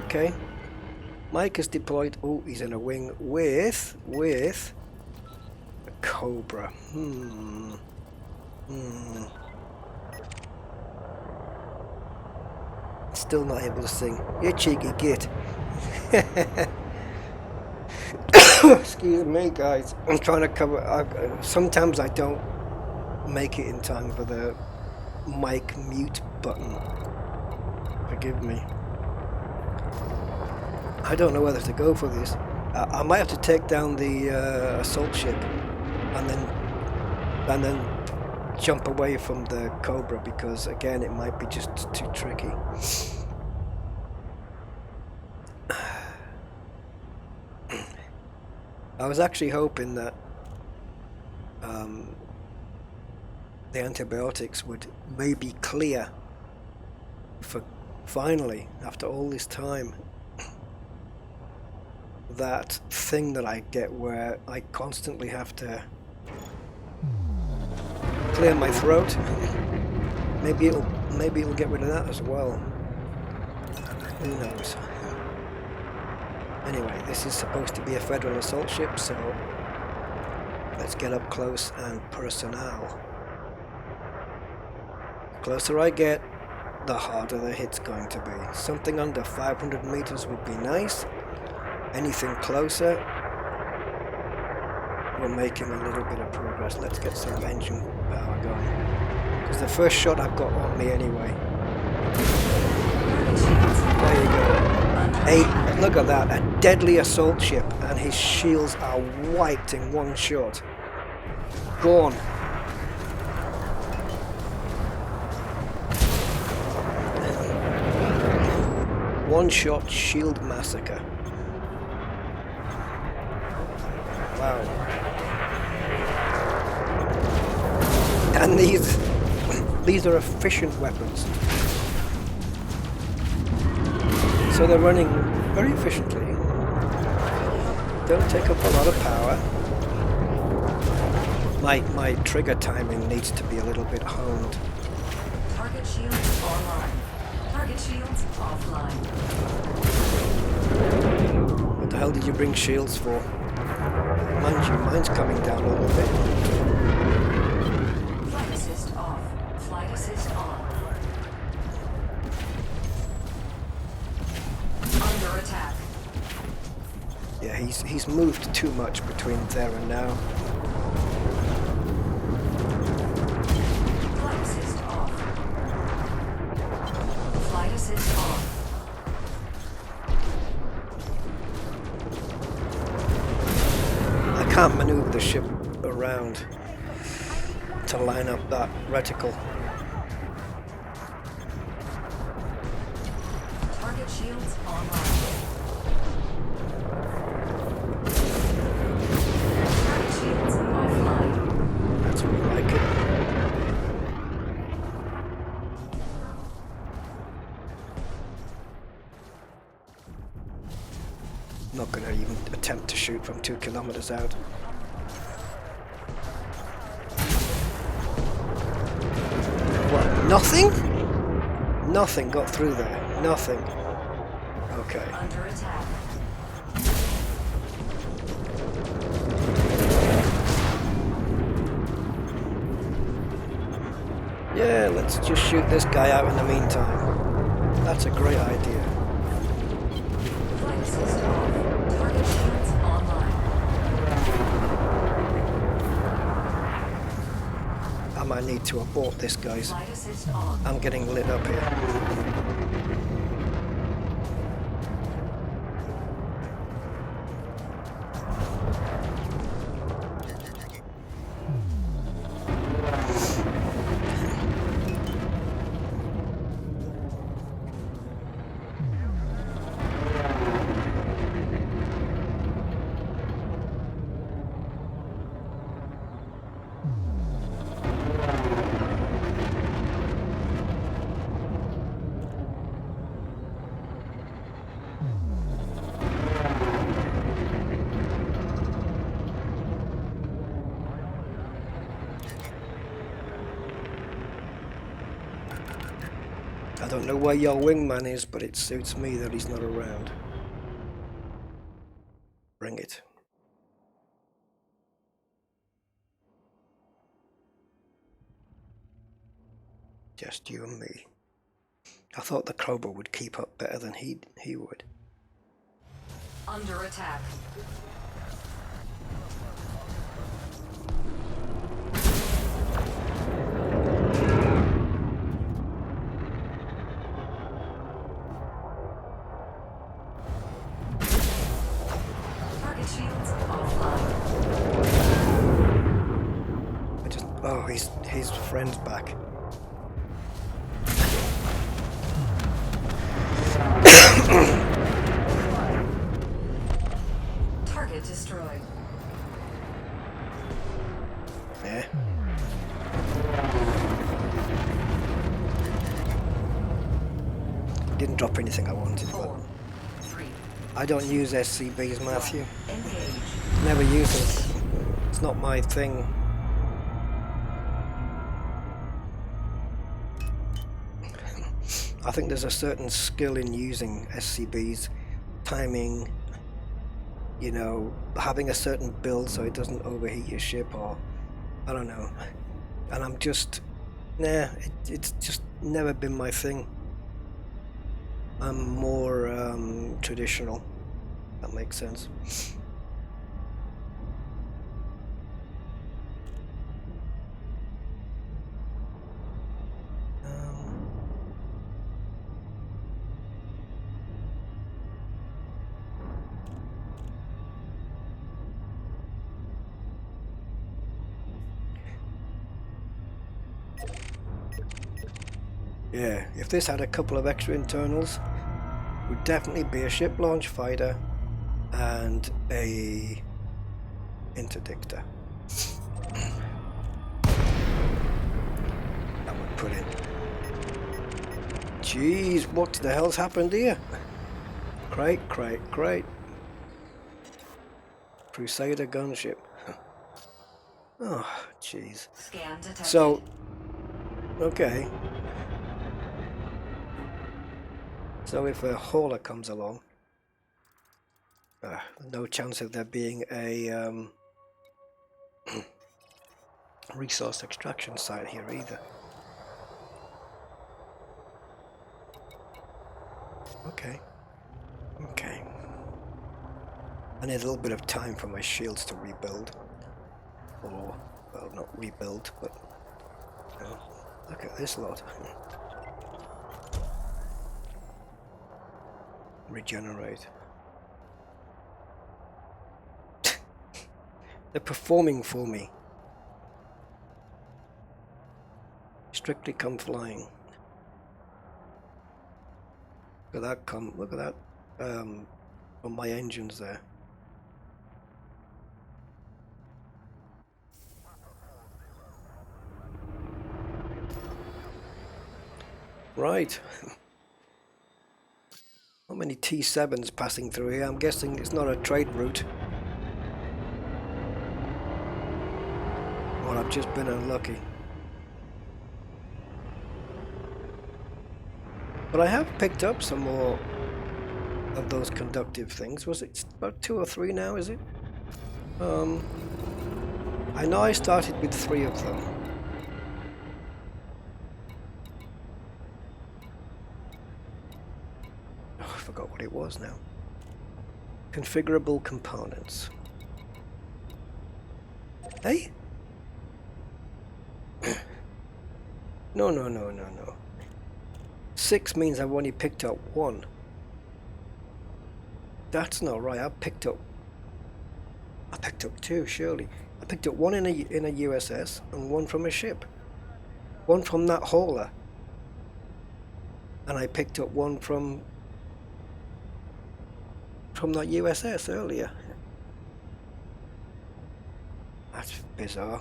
Okay. Mike is deployed. Oh, he's in a wing with a Cobra. Still not able to sing. You cheeky git. Excuse me, guys. I'm trying to cover. Sometimes I don't make it in time for the mic mute button. Forgive me. I don't know whether to go for this. I might have to take down the assault ship and then jump away from the Cobra, because again it might be just too tricky. I was actually hoping that the antibiotics would maybe clear for finally, after all this time, that thing that I get where I constantly have to clear my throat. Maybe it'll get rid of that as well. Who knows? Anyway, this is supposed to be a Federal assault ship, so let's get up close and personal. The closer I get, the harder the hit's going to be. Something under 500 meters would be nice. Anything closer, we're making a little bit of progress. Let's get some engine power going, because the first shot I've got on me anyway. There you go. Look at that, a deadly assault ship, and his shields are wiped in one shot. Gone. One shot shield massacre. Wow. And these are efficient weapons. So they're running very efficiently. Don't take up a lot of power. My trigger timing needs to be a little bit honed. Target shields online. Target shields offline. What the hell did you bring shields for? Mind you, mine's coming down a little bit. Flight assist off. Flight assist on. Under attack. Yeah, he's moved too much between there and now. Flight assist off. Flight assist on. I can't maneuver the ship around to line up that reticle. Target shields online. Target shields offline. That's more like it. Not going to even attempt to shoot from 2 kilometers out. What? Nothing? Nothing got through there. Nothing. Okay. Under attack. Yeah, let's just shoot this guy out in the meantime. That's a great idea. Flight assist off. Target shields online. I might need to abort this, guys. Flight assist on. I'm getting lit up here. I don't know where your wingman is, but it suits me that he's not around. Bring it. Just you and me. I thought the Cobra would keep up better than he would. Under attack. Target shields offline. Oh, his friend's back. Target destroyed. Yeah. Didn't drop anything I wanted, but 4, 3. I don't use SCBs, Matthew. Engage. Never use it. It's not my thing. I think there's a certain skill in using SCBs, timing, you know, having a certain build so it doesn't overheat your ship, or I don't know. And I'm just, it's just never been my thing. I'm more traditional. That makes sense. Yeah, if this had a couple of extra internals, it would definitely be a ship launch fighter and a interdictor. That would put in. Jeez, what the hell's happened here? Great. Crusader gunship. Oh, jeez. Scan detected. So, okay. So if a hauler comes along, no chance of there being a resource extraction site here either. Okay. I need a little bit of time for my shields to rebuild. Or, well, not rebuild, but look at this lot. Regenerate. They're performing for me. Strictly come flying. Look at that look at that on my engines there. Right. Not many T7s passing through here. I'm guessing it's not a trade route. Or I've just been unlucky. But I have picked up some more of those conductive things. Was it about 2 or 3 now, is it? I know I started with 3 of them. Oh, I forgot what it was now. Configurable components. Hey? No, no, no, no, no. 6 means I've only picked up 1. That's not right. I picked up 2, surely. I picked up 1 in a USS and 1 from a ship. 1 from that hauler. And I picked up 1 from that USS earlier. That's bizarre.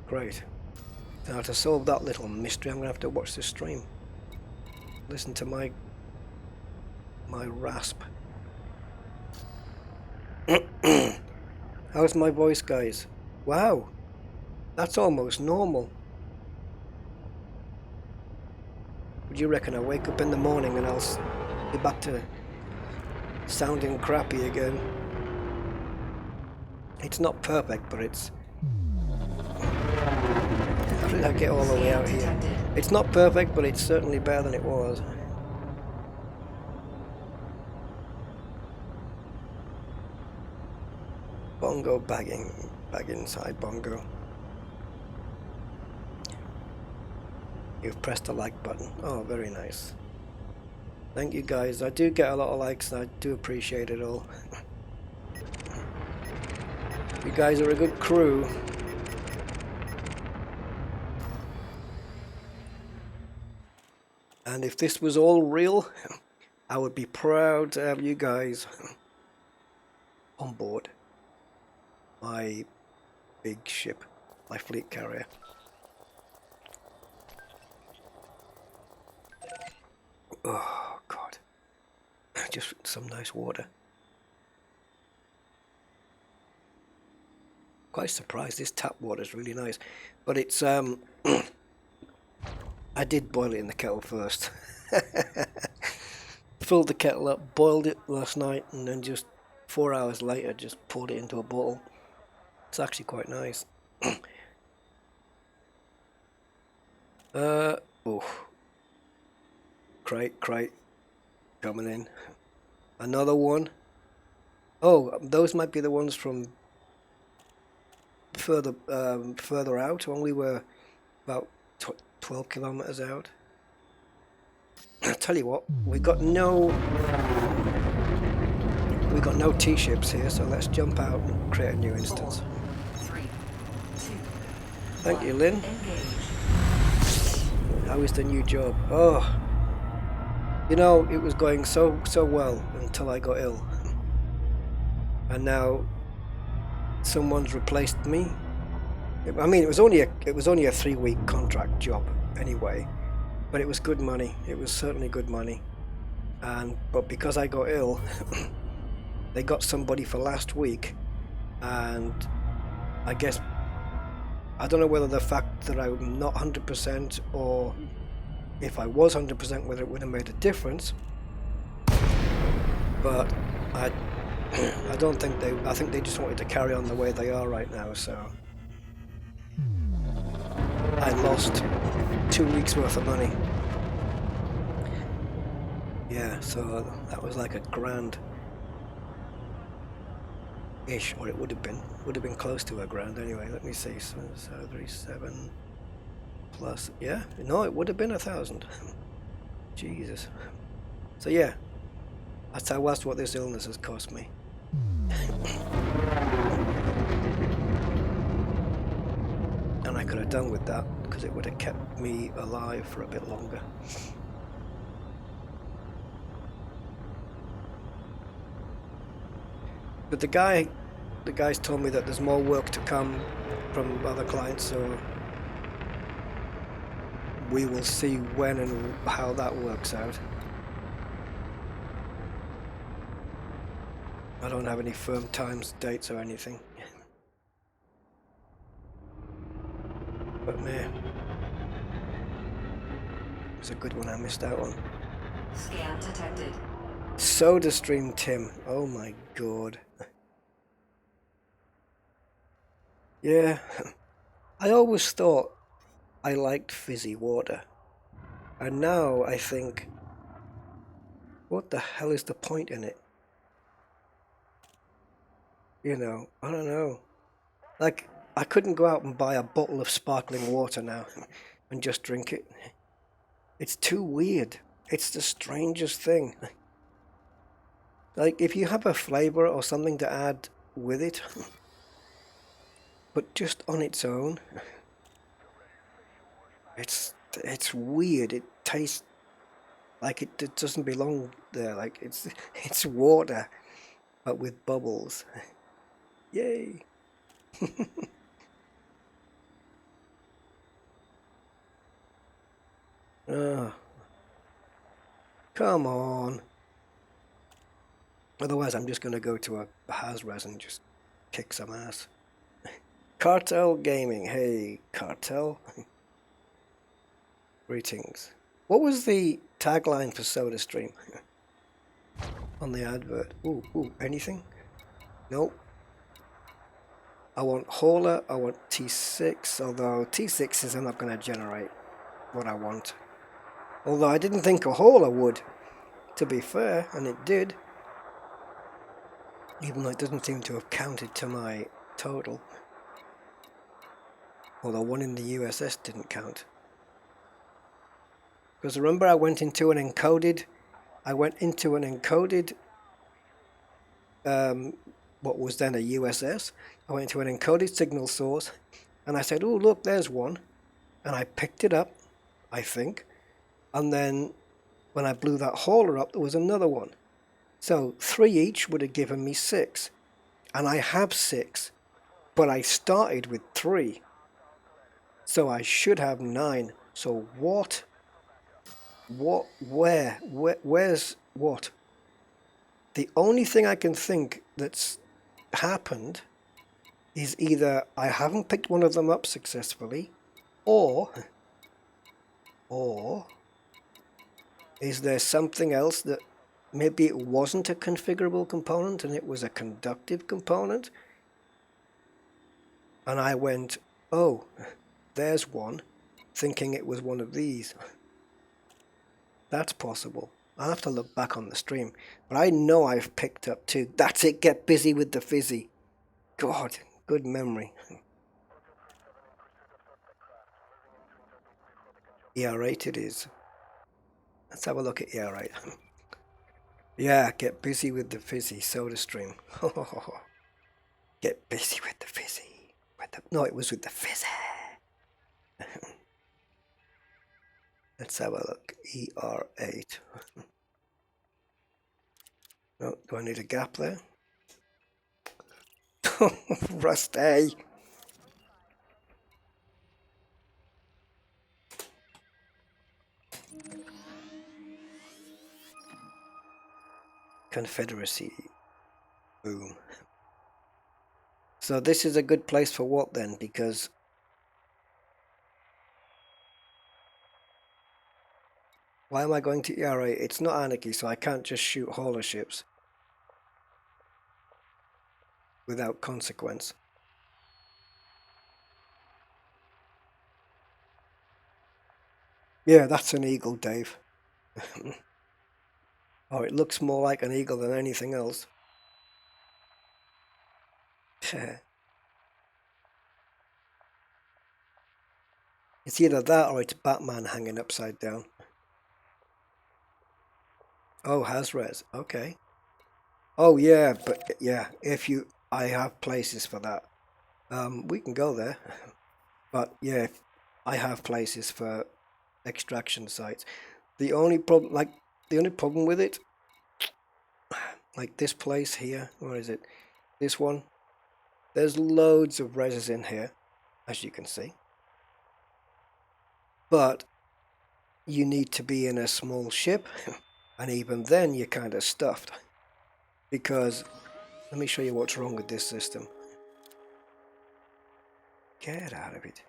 Great. Now to solve that little mystery, I'm gonna have to watch the stream. Listen to my rasp. How's my voice, guys? Wow, that's almost normal. Would you reckon I wake up in the morning and I'll be back to sounding crappy again? It's not perfect, but it's... How did I get all the way out here? It's not perfect, but it's certainly better than it was. Bongo bagging. Bag inside bongo. You've pressed the like button. Oh, very nice. Thank you guys. I do get a lot of likes and I do appreciate it all. You guys are a good crew. And if this was all real, I would be proud to have you guys on board my big ship, my fleet carrier. Oh God, just some nice water. Quite surprised, this tap water is really nice, but it's I did boil it in the kettle first. Filled the kettle up, boiled it last night, and then just 4 hours later just poured it into a bottle. It's actually quite nice. Oh, crate coming in. Another one. Oh, those might be the ones from further out when we were about 12 kilometers out. I'll tell you what, we got no T-ships here, so let's jump out and create a new instance. 3, 2, Thank you, Lynn. engage. How is the new job? Oh, you know, it was going so well until I got ill, and now someone's replaced me. I mean, it was only a 3-week contract job anyway, but it was good money. It was certainly good money, but because I got ill, they got somebody for last week, and I guess I don't know whether the fact that I'm not 100% or if I was 100% whether it would have made a difference, but I don't think I think they just wanted to carry on the way they are right now, so I lost 2 weeks worth of money. Yeah, so that was like $1,000 ish, or it would have been close to $1,000 anyway. Let me see, so 37 plus, yeah, no, it would have been 1,000. Jesus. So yeah, that's what this illness has cost me. And I could have done with that because it would have kept me alive for a bit longer. But the guys told me that there's more work to come from other clients, so we will see when and how that works out. I don't have any firm times, dates or anything. But man, it was a good one I missed out on. Scan detected. SodaStream Tim. Oh my god. Yeah. I always thought I liked fizzy water. And now I think, what the hell is the point in it? You know, I don't know. Like, I couldn't go out and buy a bottle of sparkling water now and just drink it. It's too weird. It's the strangest thing. Like, if you have a flavor or something to add with it, but just on its own, it's weird. It tastes like it doesn't belong there. Like it's water, but with bubbles. Yay! Oh, come on. Otherwise, I'm just going to go to a Hazres and just kick some ass. Cartel Gaming. Hey, Cartel. Greetings. What was the tagline for SodaStream on the advert? Ooh, anything? Nope. I want Hauler, I want T6, although T6s are not going to generate what I want. Although I didn't think a Hauler would, to be fair, and it did. Even though it doesn't seem to have counted to my total. Although one in the USS didn't count. Because remember I went into an encoded what was then a USS. I went into an encoded signal source and I said, oh look, there's one. And I picked it up, I think. And then when I blew that hauler up, there was another one. So 3 each would have given me 6. And I have 6. But I started with 3. So I should have 9. So where's what? The only thing I can think that's happened is either I haven't picked one of them up successfully, or is there something else that maybe it wasn't a configurable component and it was a conductive component? And I went, oh, there's one, thinking it was one of these. That's possible. I'll have to look back on the stream. But I know I've picked up 2. That's it, get busy with the fizzy. God, good memory. ER8 it is. Let's have a look at ER8. Yeah, get busy with the fizzy soda stream. Get busy with the fizzy. No, it was with the fizzy. Let's have a look. ER8. Oh, do I need a gap there? Rusty. Confederacy. Boom. So this is a good place for what then? Because why am I going to ER8? It's not anarchy, so I can't just shoot hauler ships without consequence. Yeah, that's an eagle, Dave. Oh, it looks more like an eagle than anything else. It's either that or it's Batman hanging upside down. Oh, Hazres. Okay. Oh, yeah, but yeah, I have places for that. We can go there. But yeah, I have places for extraction sites. The only problem with it, like this place here, where is it? This one. There's loads of reses in here, as you can see. But you need to be in a small ship, and even then you're kind of stuffed. Because, let me show you what's wrong with this system. Get out of it.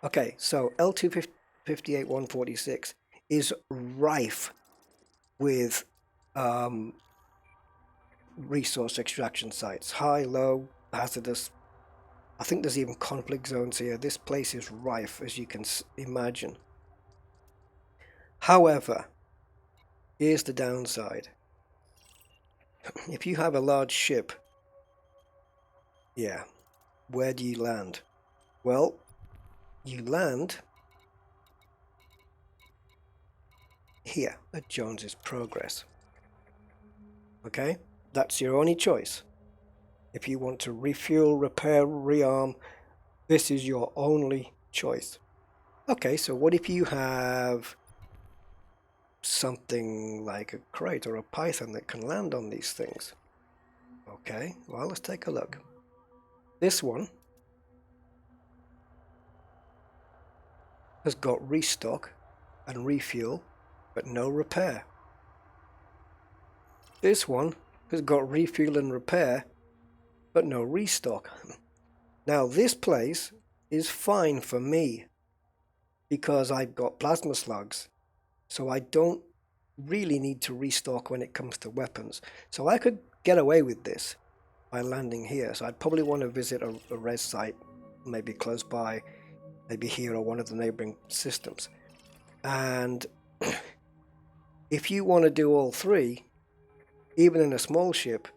Okay, so L258-146 is rife with resource extraction sites. High, low, hazardous. I think there's even conflict zones here. This place is rife, as you can imagine. However, here's the downside. If you have a large ship, yeah, where do you land? Well, you land here at Jones's Progress. Okay, that's your only choice. If you want to refuel, repair, rearm, this is your only choice. Okay, so what if you have something like a crate or a python that can land on these things? Okay, well, let's take a look. This one has got restock and refuel, but no repair. This one has got refuel and repair, but no restock. Now this place is fine for me because I've got plasma slugs, so I don't really need to restock when it comes to weapons. So I could get away with this by landing here. So I'd probably want to visit a res site, maybe close by, maybe here or one of the neighboring systems. And if you want to do all three, even in a small ship,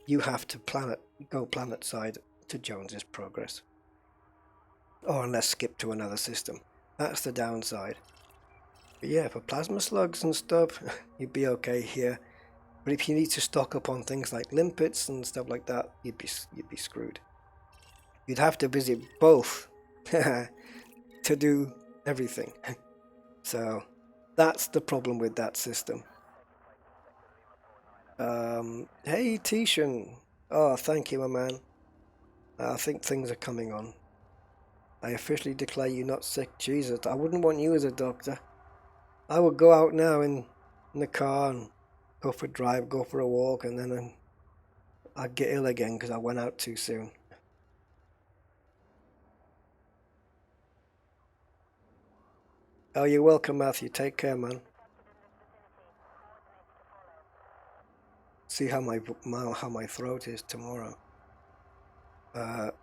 you have to go planet side to Jones's Progress. Or unless skip to another system. That's the downside. But yeah, for plasma slugs and stuff, you'd be okay here. But if you need to stock up on things like limpets and stuff like that, you'd be screwed. You'd have to visit both to do everything. So that's the problem with that system. Hey Tishan. Oh, thank you, my man. I think things are coming on. I officially declare you not sick. Jesus, I wouldn't want you as a doctor. I would go out now in the car and go for a drive, go for a walk, and then I'd get ill again because I went out too soon. Oh, you're welcome, Matthew. Take care, man. See how my throat is tomorrow.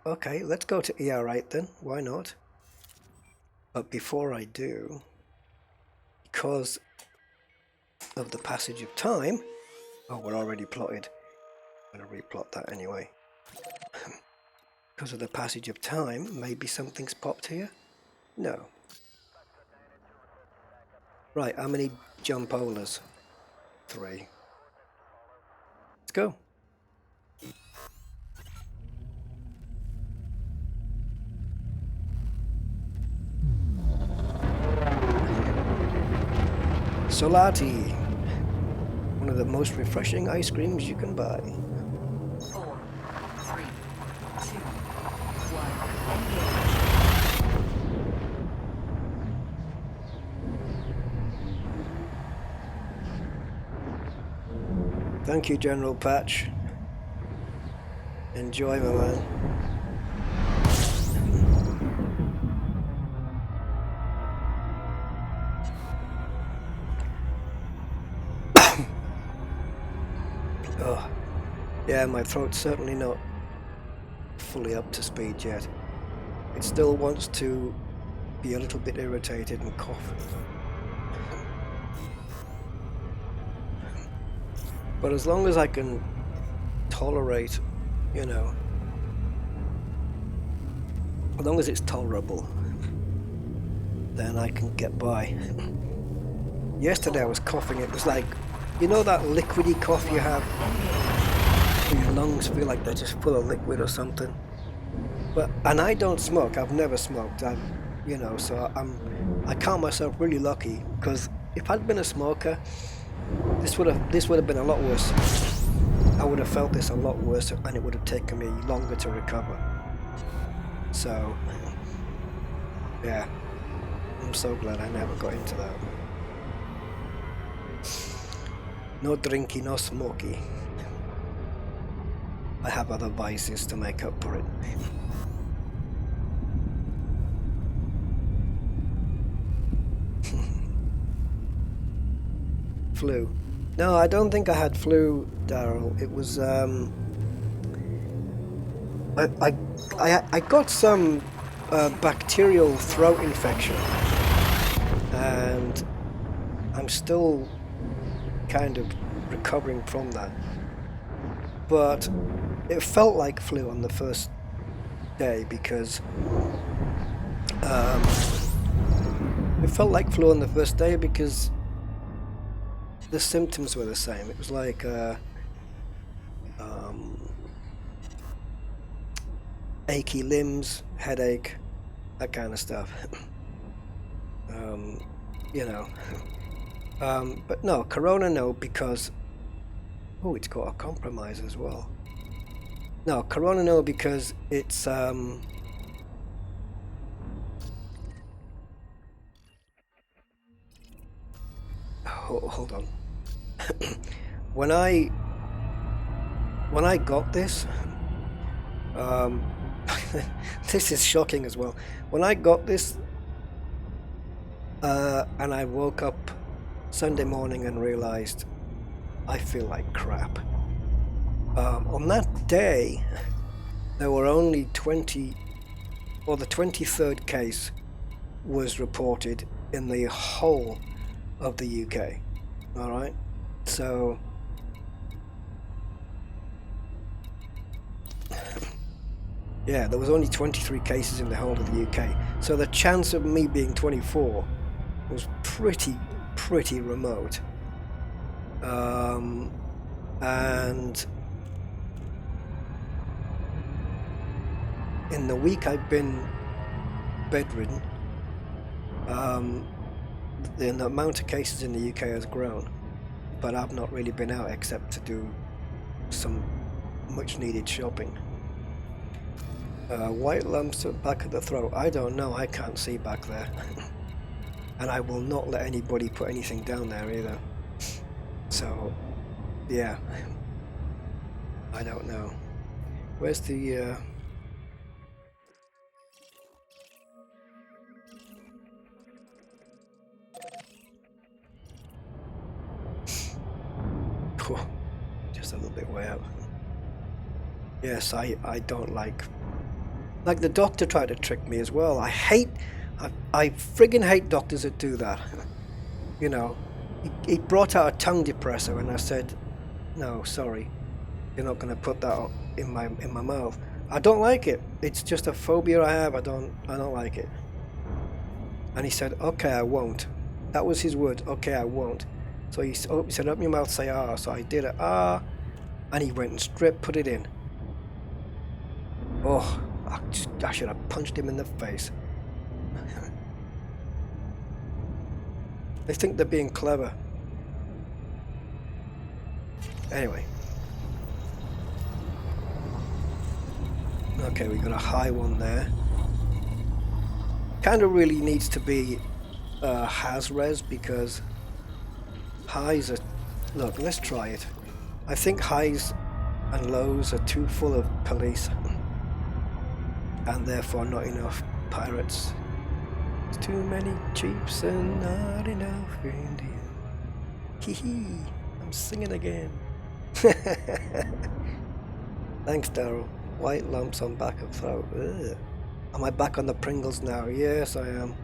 Okay, let's go to ER8 then. Why not? But before I do, because of the passage of time, oh, we're already plotted. I'm going to replot that anyway. Because of the passage of time, maybe something's popped here? No. Right, how many jump-overs? 3. Let's go. Solati, one of the most refreshing ice creams you can buy. 4, 3, 2, 1, engage. Thank you, General Patch. Enjoy, my man. Oh, yeah, my throat's certainly not fully up to speed yet. It still wants to be a little bit irritated and cough. But as long as I can tolerate, you know, as long as it's tolerable, then I can get by. Yesterday I was coughing, it was like, you know that liquidy cough you have? Your lungs feel like they're just full of liquid or something. And I don't smoke, I've never smoked, so I count myself really lucky, because if I'd been a smoker, this would have been a lot worse. I would have felt this a lot worse, and it would have taken me longer to recover. So, yeah, I'm so glad I never got into that. No drinky, no smoky. I have other vices to make up for it. flu. No, I don't think I had flu, Daryl. It was I got some bacterial throat infection, and I'm still kind of recovering from that. But it felt like flu on the first day because the symptoms were the same. It was like achy limbs, headache, that kind of stuff. You know. But no, corona no, because it's got a compromise as well. No, corona no, because it's hold on. when I got this, this is shocking as well. When I got this, and I woke up Sunday morning and realized I feel like crap. On that day, there were only 20, or the 23rd case was reported in the whole of the UK. All right, so yeah, there was only 23 cases in the whole of the UK. So the chance of me being 24 was pretty remote. And in the week I've been bedridden, the amount of cases in the UK has grown, but I've not really been out except to do some much needed shopping. White lumps at the back of the throat. I don't know, I can't see back there. And I will not let anybody put anything down there either. So, yeah. I don't know. Where's the... just a little bit way out. Yes, I don't like the doctor tried to trick me as well. I friggin' hate doctors that do that. You know, he brought out a tongue depressor and I said, no, sorry, you're not going to put that in my mouth. I don't like it. It's just a phobia I have. I don't like it. And he said, okay, I won't. That was his word. Okay, I won't. So he said, open your mouth, say ah. So I did it, ah, and he went and straight put it in. Oh, I should have punched him in the face. They think they're being clever. Anyway. Okay, we got a high one there. Kind of really needs to be has-res because highs are... Look, let's try it. I think highs and lows are too full of police and therefore not enough pirates. There's too many chiefs and not enough Indians. Hee hee, I'm singing again. Thanks, Daryl. White lumps on back of throat. Ugh. Am I back on the Pringles now? Yes, I am.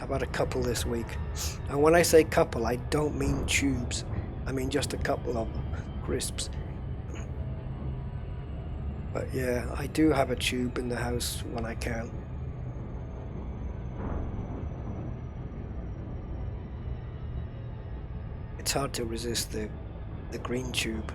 I've had a couple this week. And when I say couple, I don't mean tubes. I mean just a couple of crisps. But yeah, I do have a tube in the house when I can. It's hard to resist the green tube.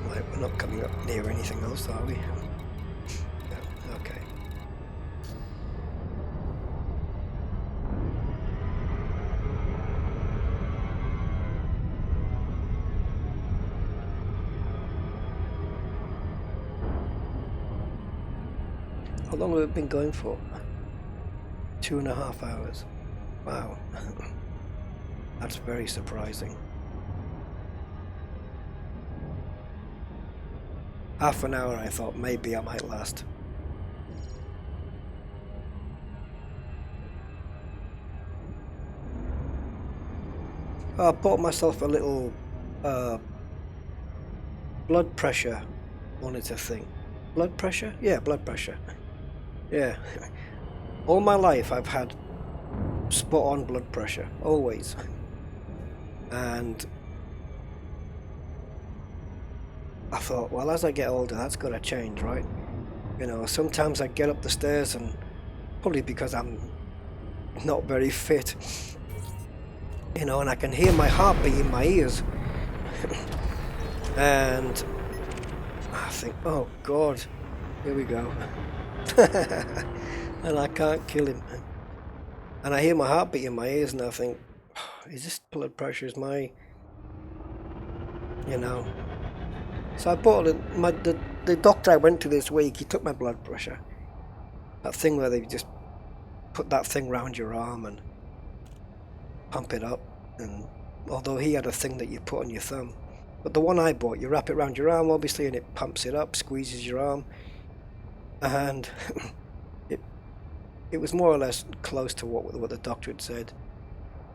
Right, we're not coming up near anything else, are we? No, okay. How long have we been going for? 2.5 hours. Wow. That's very surprising. Half an hour I thought maybe I might last. I bought myself a little blood pressure monitor thing. Blood pressure? Yeah, blood pressure. Yeah. All my life I've had spot on blood pressure, always. And I thought, well, as I get older, that's got to change, right? You know, sometimes I get up the stairs, and probably because I'm not very fit, you know, and I can hear my heartbeat in my ears. And I think, oh God, here we go. And I can't kill him. And I hear my heartbeat in my ears, and I think, is this blood pressure? Is my, you know? So I bought it. The doctor I went to this week, he took my blood pressure. That thing where they just put that thing round your arm and pump it up. And although he had a thing that you put on your thumb, but the one I bought, you wrap it around your arm, obviously, and it pumps it up, squeezes your arm, and it was more or less close to what the doctor had said.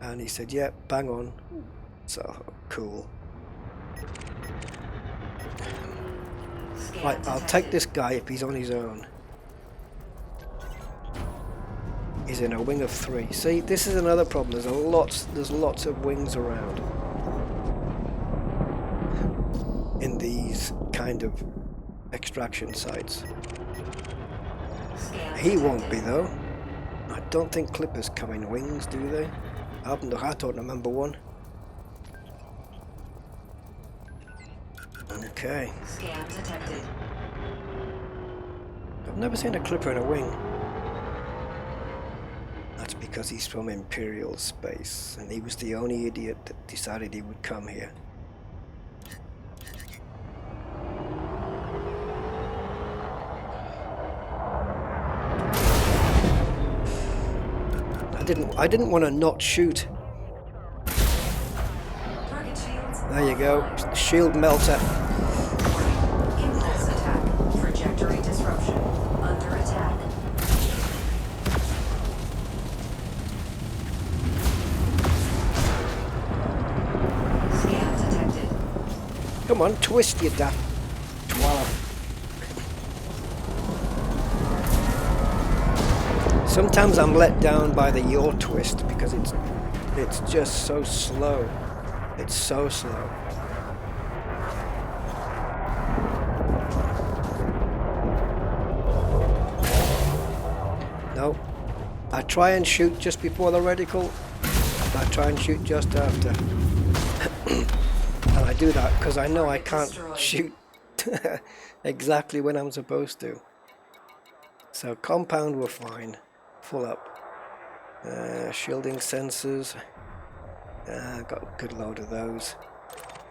And he said, "Yeah, bang on." So cool. Right, I'll take this guy if he's on his own. He's in a wing of 3. See, this is another problem. There's lots of wings around in these kind of extraction sites. He won't be though. I don't think clippers come in wings, do they? I don't remember one. Okay. Scan detected. I've never seen a clipper in a wing. That's because he's from Imperial space, and he was the only idiot that decided he would come here. I didn't want to not shoot. Target shields. There you go. Shield melter. Impulse attack. Trajectory disruption. Under attack. Scan detected. Come on, twist you daft twat. Sometimes I'm let down by the yaw twist because it's just so slow. It's so slow. No, I try and shoot just before the reticle. I try and shoot just after. And I do that because I know I can't shoot exactly when I'm supposed to. So compound we're fine. Full up. Shielding sensors. Got a good load of those.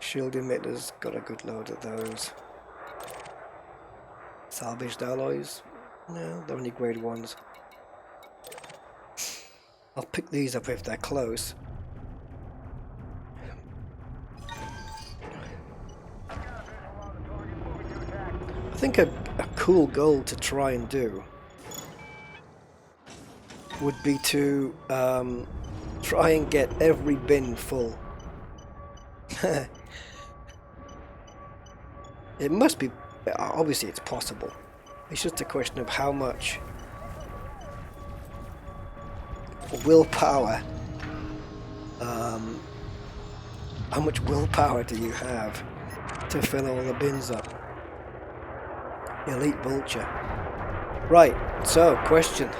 Shield emitters, got a good load of those. Salvaged alloys. No, they're only grade 1s. I'll pick these up if they're close. I think a cool goal to try and do would be to try and get every bin full. It must be, obviously it's possible. It's just a question of how much willpower, how much willpower do you have to fill all the bins up? Elite vulture. Right, so question.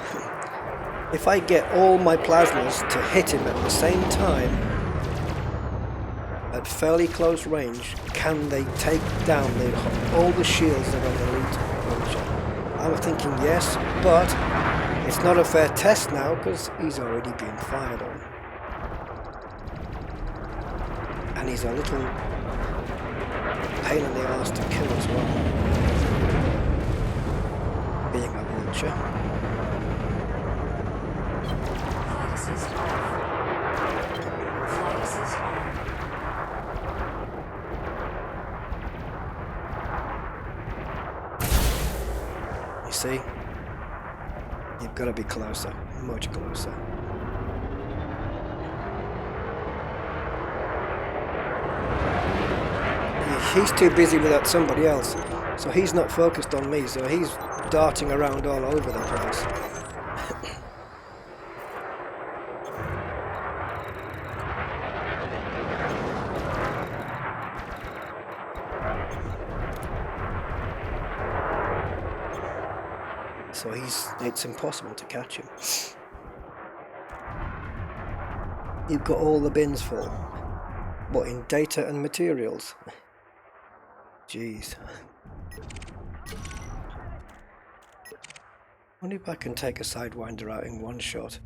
If I get all my plasmas to hit him at the same time, at fairly close range, can they take down all the shields that are on the elite vulture? I'm thinking yes, but it's not a fair test now because he's already been fired on. And he's a little pain in the arse to kill as well, being a vulture. assist off. Flight assist on. You see? You've got to be closer, much closer. He's too busy with that somebody else, so he's not focused on me, so he's darting around all over the place. So it's impossible to catch him. You've got all the bins full. What, in data and materials? Jeez. Wonder if I can take a Sidewinder out in one shot.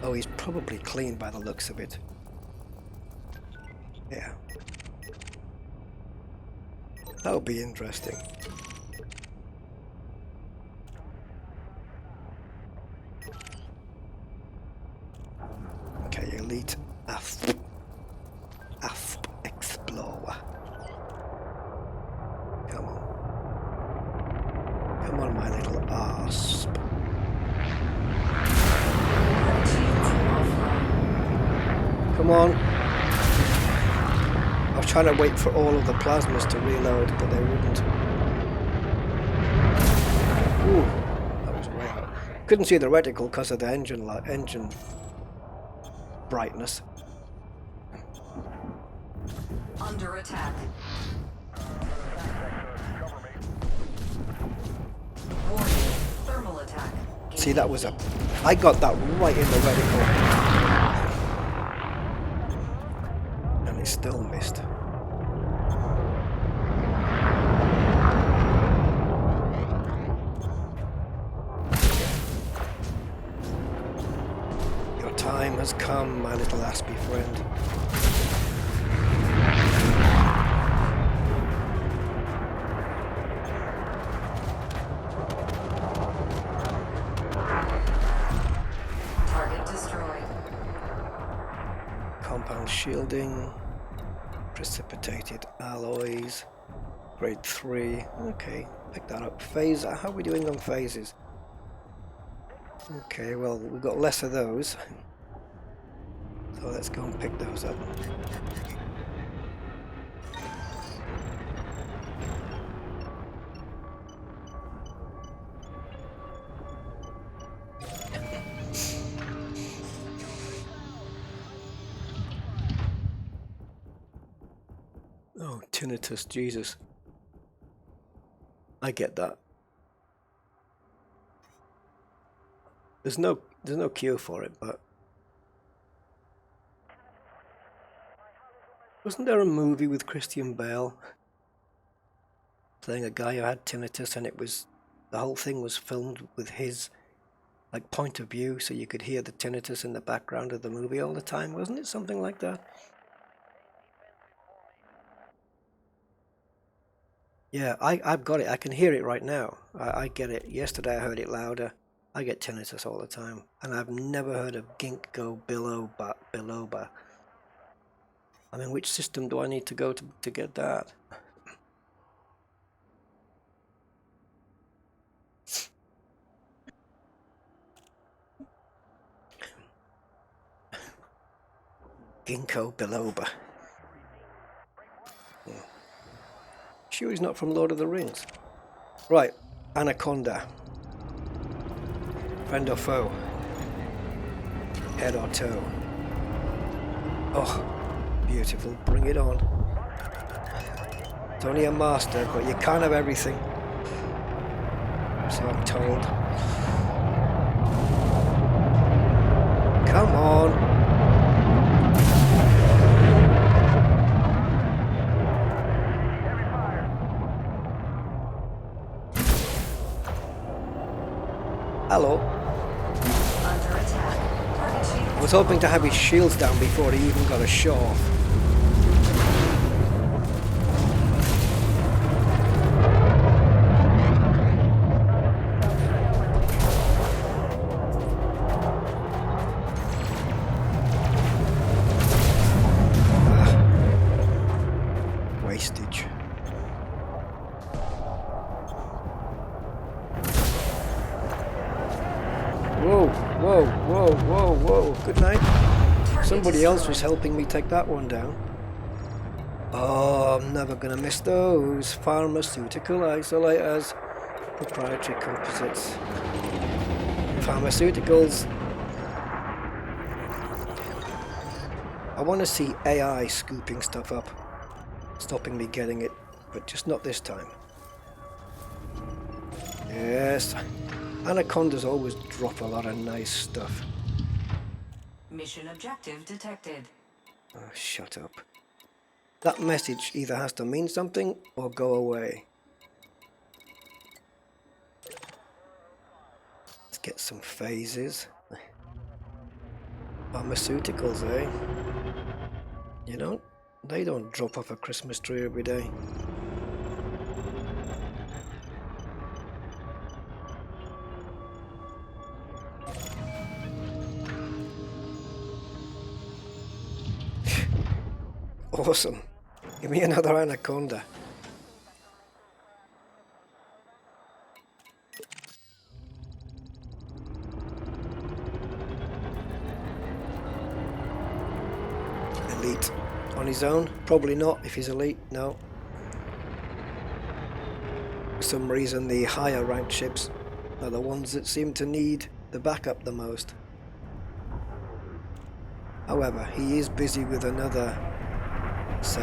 Oh, he's probably clean by the looks of it. Yeah. That would be interesting. Okay, elite ASP Explorer. Come on. Come on, my little ASP. Come on. I was trying to wait for all of the plasmas to reload, but they wouldn't. Ooh, that was way out. Couldn't see the reticle because of the engine brightness. Under attack. Warning. Thermal attack. See, that was I got that right in the reticle. And it still missed. Your time has come, my little Aspie friend. Compound shielding, precipitated alloys, grade 3. Okay, pick that up. Phase, how are we doing on phases? Okay, well, we've got less of those, so let's go and pick those up. Oh, tinnitus, Jesus. I get that. There's no cure for it, but wasn't there a movie with Christian Bale playing a guy who had tinnitus, and the whole thing was filmed with his like point of view, so you could hear the tinnitus in the background of the movie all the time? Wasn't it something like that? Yeah, I've got it. I can hear it right now. I get it. Yesterday I heard it louder. I get tinnitus all the time. And I've never heard of BENQ go biloba. I mean, which system do I need to go to get that? Ginkgo biloba. Sure he's not from Lord of the Rings. Right, Anaconda. Friend or foe? Head or toe? Oh, beautiful. Bring it on. It's only a master, but you can't have everything. So I'm told. Come on. Hello. Under attack. Target shield. I was hoping to have his shields down before he even got a shot off. Somebody else was helping me take that one down. Oh, I'm never gonna miss those pharmaceutical isolators. Proprietary composites. Pharmaceuticals. I want to see AI scooping stuff up, stopping me getting it, but just not this time. Yes, anacondas always drop a lot of nice stuff. Mission objective detected. Oh, shut up. That message either has to mean something or go away. Let's get some phases. Pharmaceuticals, eh? You know, they don't drop off a Christmas tree every day. Awesome. Give me another anaconda. Elite. On his own? Probably not if he's elite, no. For some reason the higher ranked ships are the ones that seem to need the backup the most. However, he is busy with another, so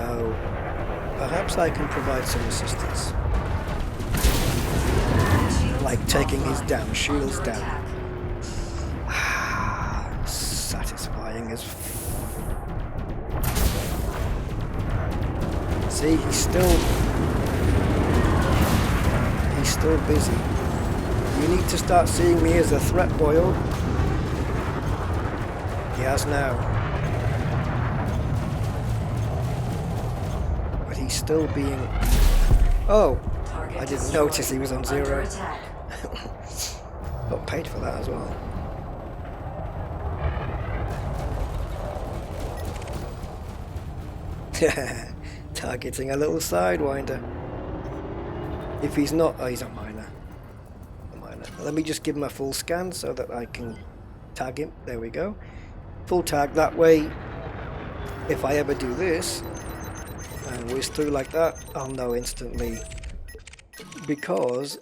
perhaps I can provide some assistance. Like taking his damn shields down. Satisfying as see, he's still busy. You need to start seeing me as a threat, boyo. He has now. But he's still being... Oh! I didn't notice he was on 0. Got paid for that as well. Targeting a little sidewinder. If he's not, oh, he's a miner. Let me just give him a full scan so that I can tag him. There we go. Full tag. That way, if I ever do this and whiz through like that, I'll know instantly. Because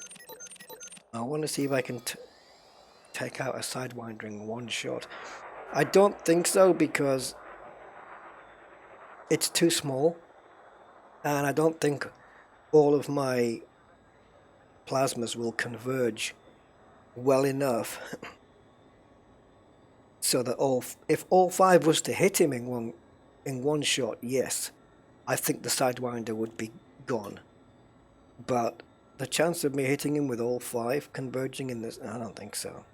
I want to see if I can take out a sidewinder in one shot. I don't think so because it's too small, and I don't think all of my plasmas will converge well enough so that if all 5 was to hit him in one shot, yes, I think the sidewinder would be gone. But the chance of me hitting him with all 5 converging in this, I don't think so.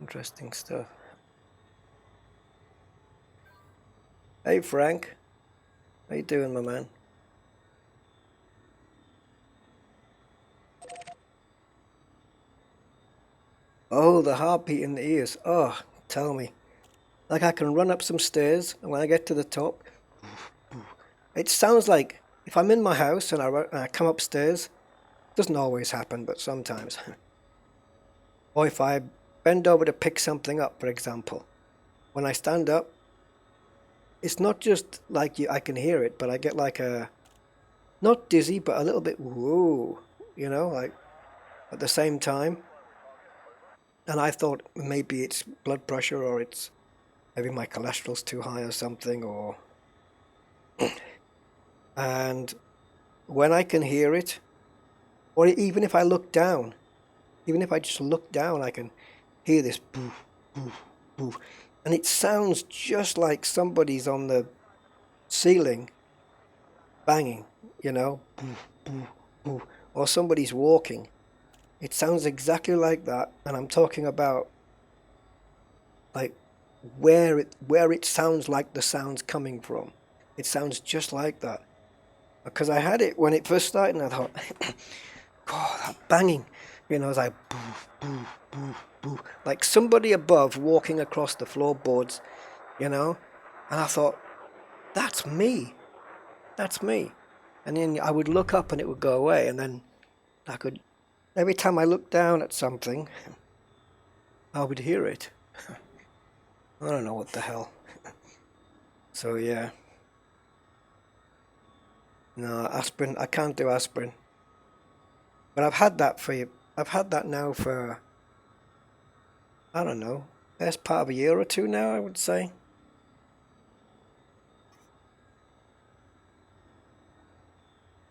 Interesting stuff. Hey Frank, how you doing, my man? Oh, the heartbeat in the ears. Oh, tell me. Like I can run up some stairs, and when I get to the top, it sounds like if I'm in my house and I come upstairs, doesn't always happen, but sometimes. Or if I bend over to pick something up, for example, when I stand up, it's not just like I can hear it, but I get like a, not dizzy, but a little bit whoa, you know, like at the same time. And I thought maybe it's blood pressure, or it's maybe my cholesterol's too high or something, or and when I can hear it, or even if I look down, even if I just look down, I can hear this boo, boo, boo. And it sounds just like somebody's on the ceiling banging, you know, boo, boo, boo. Or somebody's walking. It sounds exactly like that, and I'm talking about like where it sounds like the sound's coming from. It sounds just like that. Because I had it when it first started, and I thought, God, that banging, you know, it's like boo, boo, boo, boo, like somebody above walking across the floorboards, you know. And I thought, that's me. And then I would look up and it would go away, and then I could Every time I look down at something, I would hear it. I don't know what the hell. So yeah. No, aspirin. I can't do aspirin. But I've had that for you. I've had that now for, I don't know, best part of a year or two now, I would say.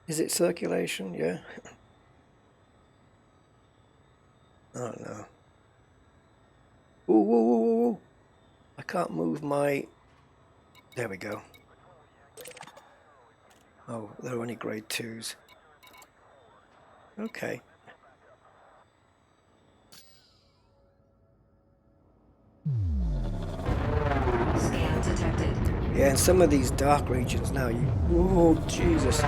Is it circulation? Yeah. I don't know. Ooh, whoa, whoa, whoa, whoa. I can't move my... There we go. Oh, they're only grade 2s. Okay. Scan detected. Yeah, in some of these dark regions now, you... Oh, Jesus.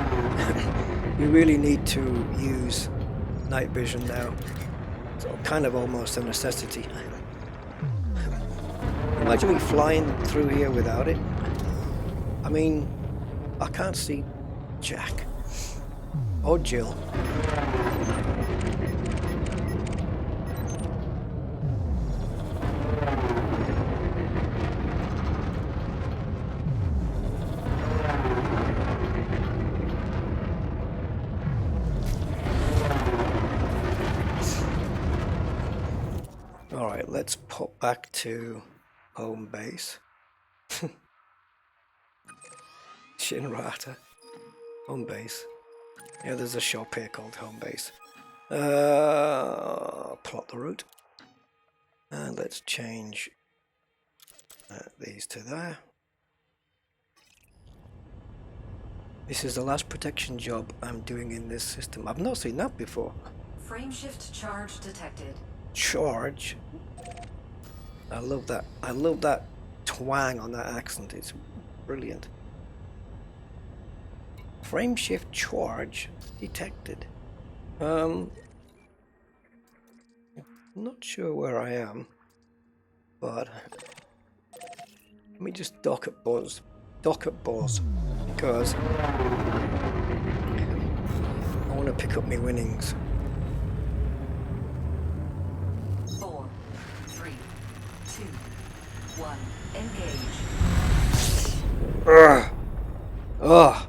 You really need to use night vision now. It's kind of almost a necessity. Imagine me flying through here without it. I mean, I can't see Jack or Jill. Alright, let's pop back to home base. Shinrata. Home base. Yeah, there's a shop here called home base. Plot the route. And let's change these to there. This is the last protection job I'm doing in this system. I've not seen that before. Frameshift charge detected. Charge. I love that. I love that twang on that accent. It's brilliant. Frameshift charge detected. Not sure where I am, but let me just dock at Buzz, because I want to pick up my winnings. 4, 3, 2, 1. Engage. Ugh. Ugh.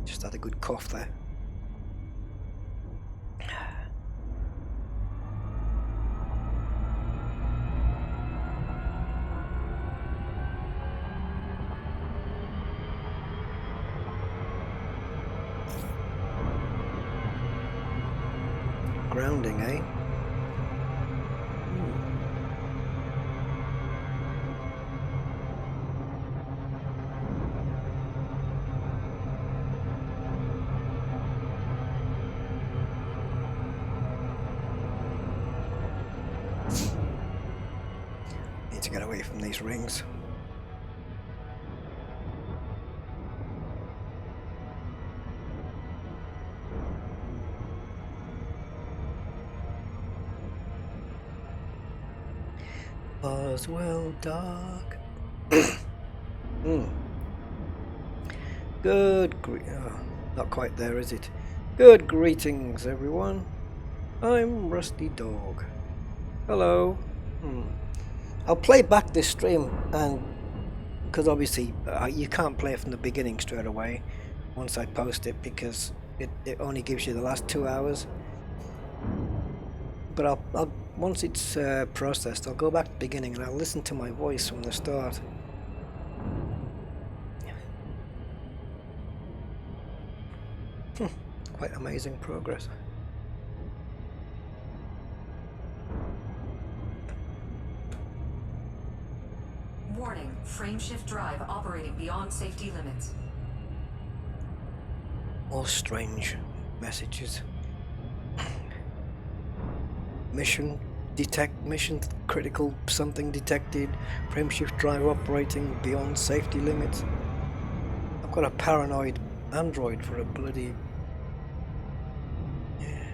Just had a good cough there. Grounding, eh? Need to get away from these rings. Boswell Dog. Not quite there, is it? Good greetings, everyone. I'm Rusty Dog. Hello. I'll play back this stream, and because obviously you can't play it from the beginning straight away once I post it, because it only gives you the last 2 hours. But I'll once it's processed, I'll go back to the beginning and I'll listen to my voice from the start. Quite amazing progress. Warning, frameshift drive operating beyond safety limits. More strange messages. Mission critical something detected. Frameshift drive operating beyond safety limits. I've got a paranoid android for a bloody... Yeah.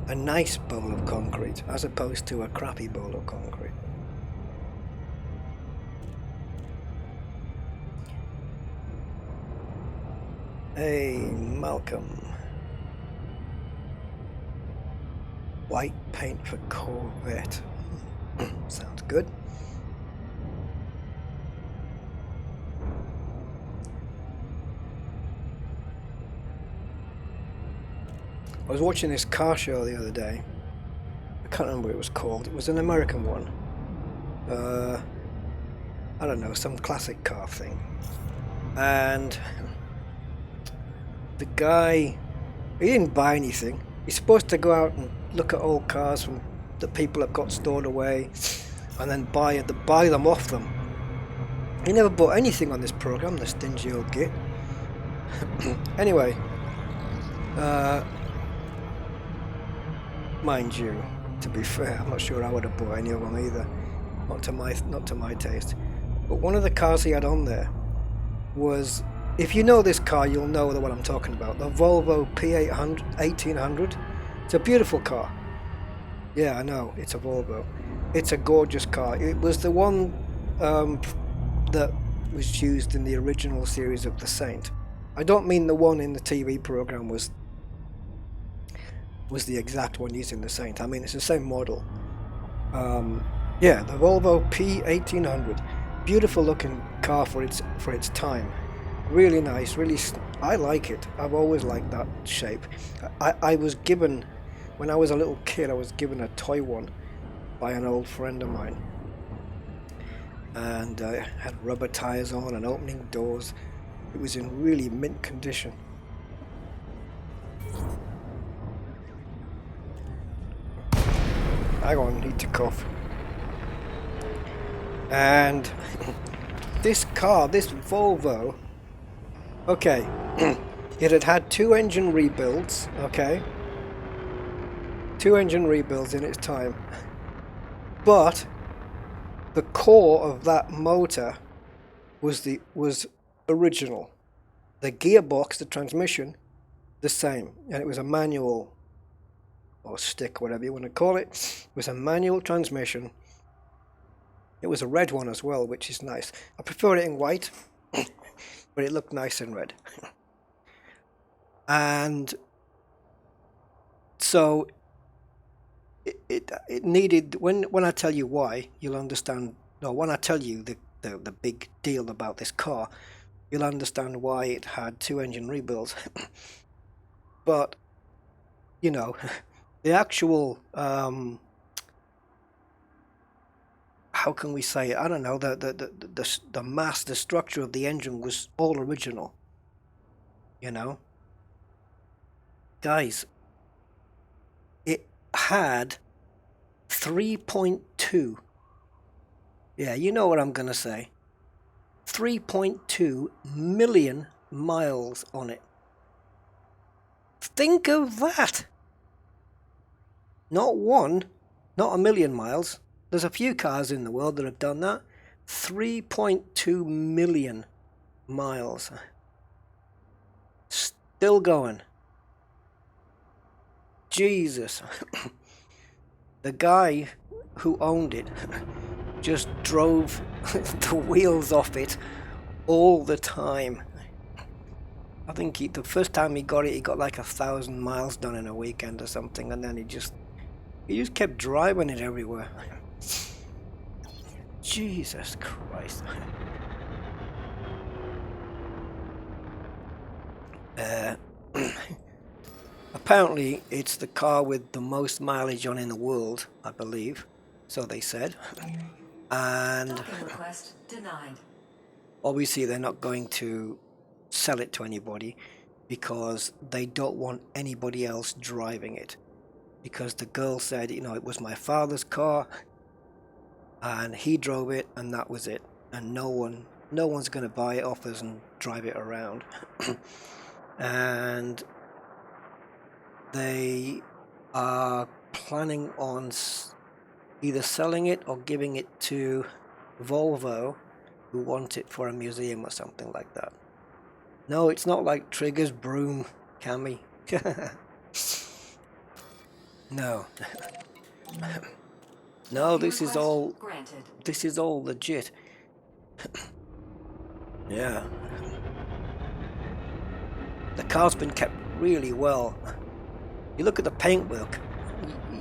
a nice bowl of concrete as opposed to a crappy bowl of concrete. Hey, Malcolm. White paint for Corvette. Sounds good. I was watching this car show the other day. I can't remember what it was called. It was an American one. I don't know, some classic car thing. And the guy, he didn't buy anything. He's supposed to go out and look at old cars from that people have got stored away and then buy them off them. He never bought anything on this program, the stingy old git. Anyway, mind you, to be fair, I'm not sure I would have bought any of them either. Not to my taste. But one of the cars he had on there was, if you know this car, you'll know what I'm talking about. The Volvo P800 1800. It's a beautiful car. Yeah, I know, it's a Volvo. It's a gorgeous car. It was the one that was used in the original series of The Saint. I don't mean the one in the TV program was the exact one used in The Saint. I mean, it's the same model. Yeah, the Volvo P1800. Beautiful looking car for its time. Really nice, really, I like it. I've always liked that shape. I was given, when I was a little kid, I was given a toy one by an old friend of mine. And had rubber tires on and opening doors. It was in really mint condition. Hang on, need to cough. And this car, this Volvo, okay, it had 2 engine rebuilds, okay? 2 engine rebuilds in its time. But the core of that motor was original. The gearbox, the transmission, the same. And it was a manual, or stick, whatever you want to call it. It was a manual transmission. It was a red one as well, which is nice. I prefer it in white, but it looked nice in red. And so it needed, when I tell you why, you'll understand. No, when I tell you the big deal about this car, you'll understand why it had 2 engine rebuilds. But you know, the actual how can we say it? I don't know. The mass, the structure of the engine was all original. You know, guys, it had 3.2. Yeah, you know what I'm gonna say. 3.2 million miles on it. Think of that. Not one, not a million miles. There's a few cars in the world that have done that. 3.2 million miles. Still going. Jesus. The guy who owned it just drove the wheels off it all the time. I think the first time he got it, he got like 1,000 miles done in a weekend or something, and then he just kept driving it everywhere. Jesus Christ. Apparently it's the car with the most mileage on in the world, I believe. So they said. And Docking request denied. Obviously they're not going to sell it to anybody because they don't want anybody else driving it. Because the girl said, you know, it was my father's car and he drove it and that was it. And no one's going to buy it off us and drive it around. And they are planning on either selling it or giving it to Volvo, who want it for a museum or something like that. No, it's not like Trigger's broom, Cammy. No. No, this is Request all granted. legit. Yeah. The car's been kept really well. You look at the paintwork.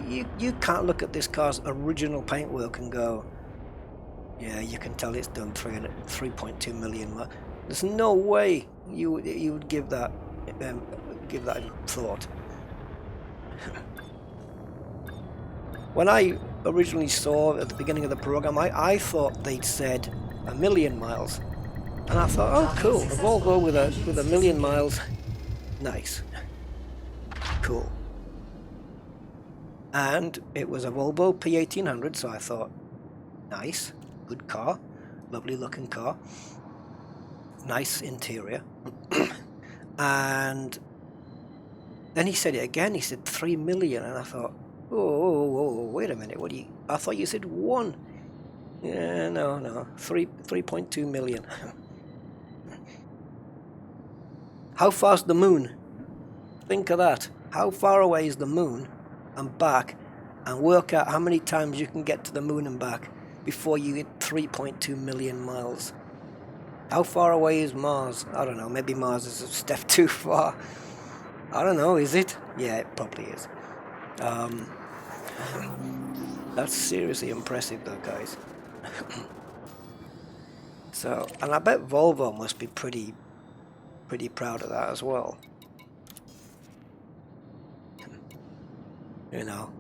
You can't look at this car's original paintwork and go, yeah, you can tell it's done 3.2 million. There's no way you would give that thought. When I originally saw at the beginning of the program, I thought they'd said 1,000,000 miles, and I thought, oh, cool, a Volvo with a 1,000,000 miles, nice, cool. And it was a Volvo P1800, so I thought, nice, good car, lovely looking car, nice interior. And then he said it again. He said 3 million, and I thought, oh, wait a minute. I thought you said 1. Yeah, no, 3.2 million. How far's the moon? Think of that. How far away is the moon and back, and work out how many times you can get to the moon and back before you get 3.2 million miles. How far away is Mars? I don't know. Maybe Mars is a step too far. I don't know. Is it? Yeah, it probably is. That's seriously impressive, though, guys. So, and I bet Volvo must be pretty proud of that as well. You know.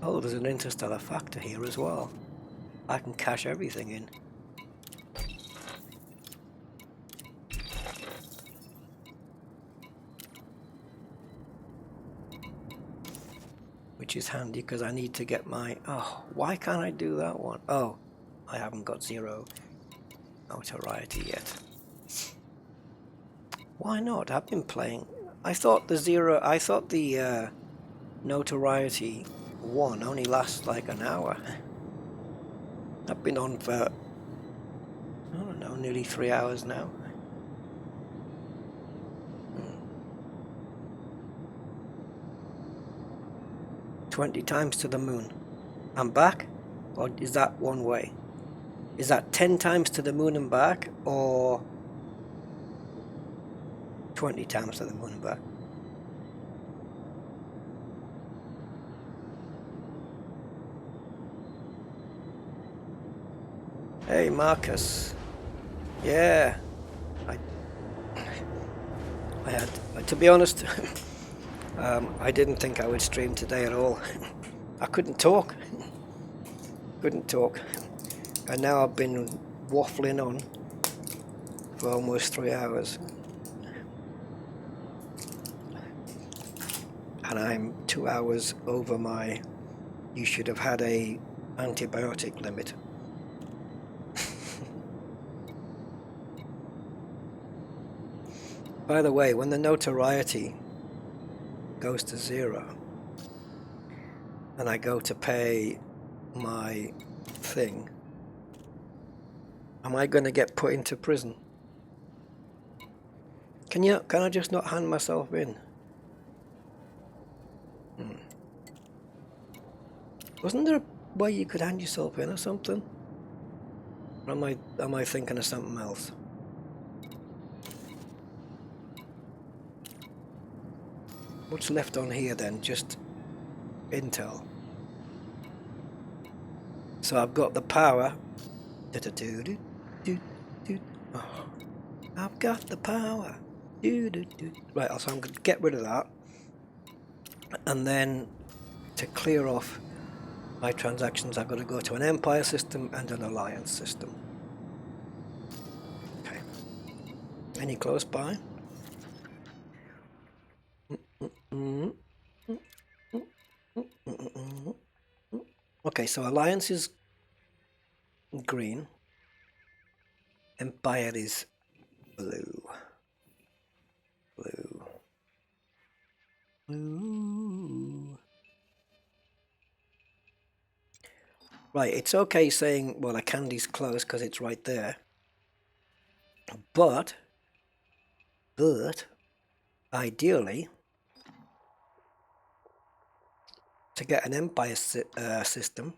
Oh, there's an interstellar factor here as well. I can cash everything in. Which is handy because I need to get my... Oh, why can't I do that one? Oh, I haven't got 0 notoriety yet. Why not? I've been playing... I thought the notoriety 1 only lasts like an hour. I've been on for, I don't know, nearly 3 hours now. 20 times to the moon. I'm back? Or is that one way? Is that 10 times to the moon and back, or 20 times to the moon and back? Hey, Marcus. Yeah. I had, to be honest, I didn't think I would stream today at all. I couldn't talk. And now I've been waffling on for almost 3 hours. And I'm 2 hours over my, you should have had a antibiotic limit. By the way, when the notoriety goes to 0 and I go to pay my thing, am I going to get put into prison? Can I just not hand myself in? Wasn't there a way you could hand yourself in or something? Or am I thinking of something else? What's left on here then? Just intel. So I've got the power. Oh, I've got the power. Right, so I'm going to get rid of that. And then to clear off my transactions, I've got to go to an Empire system and an Alliance system. Okay. Any close by? Okay, so Alliance is green. Empire is blue. Blue. Right, it's okay saying, well, a candy's close because it's right there. But, ideally, To get an Empire system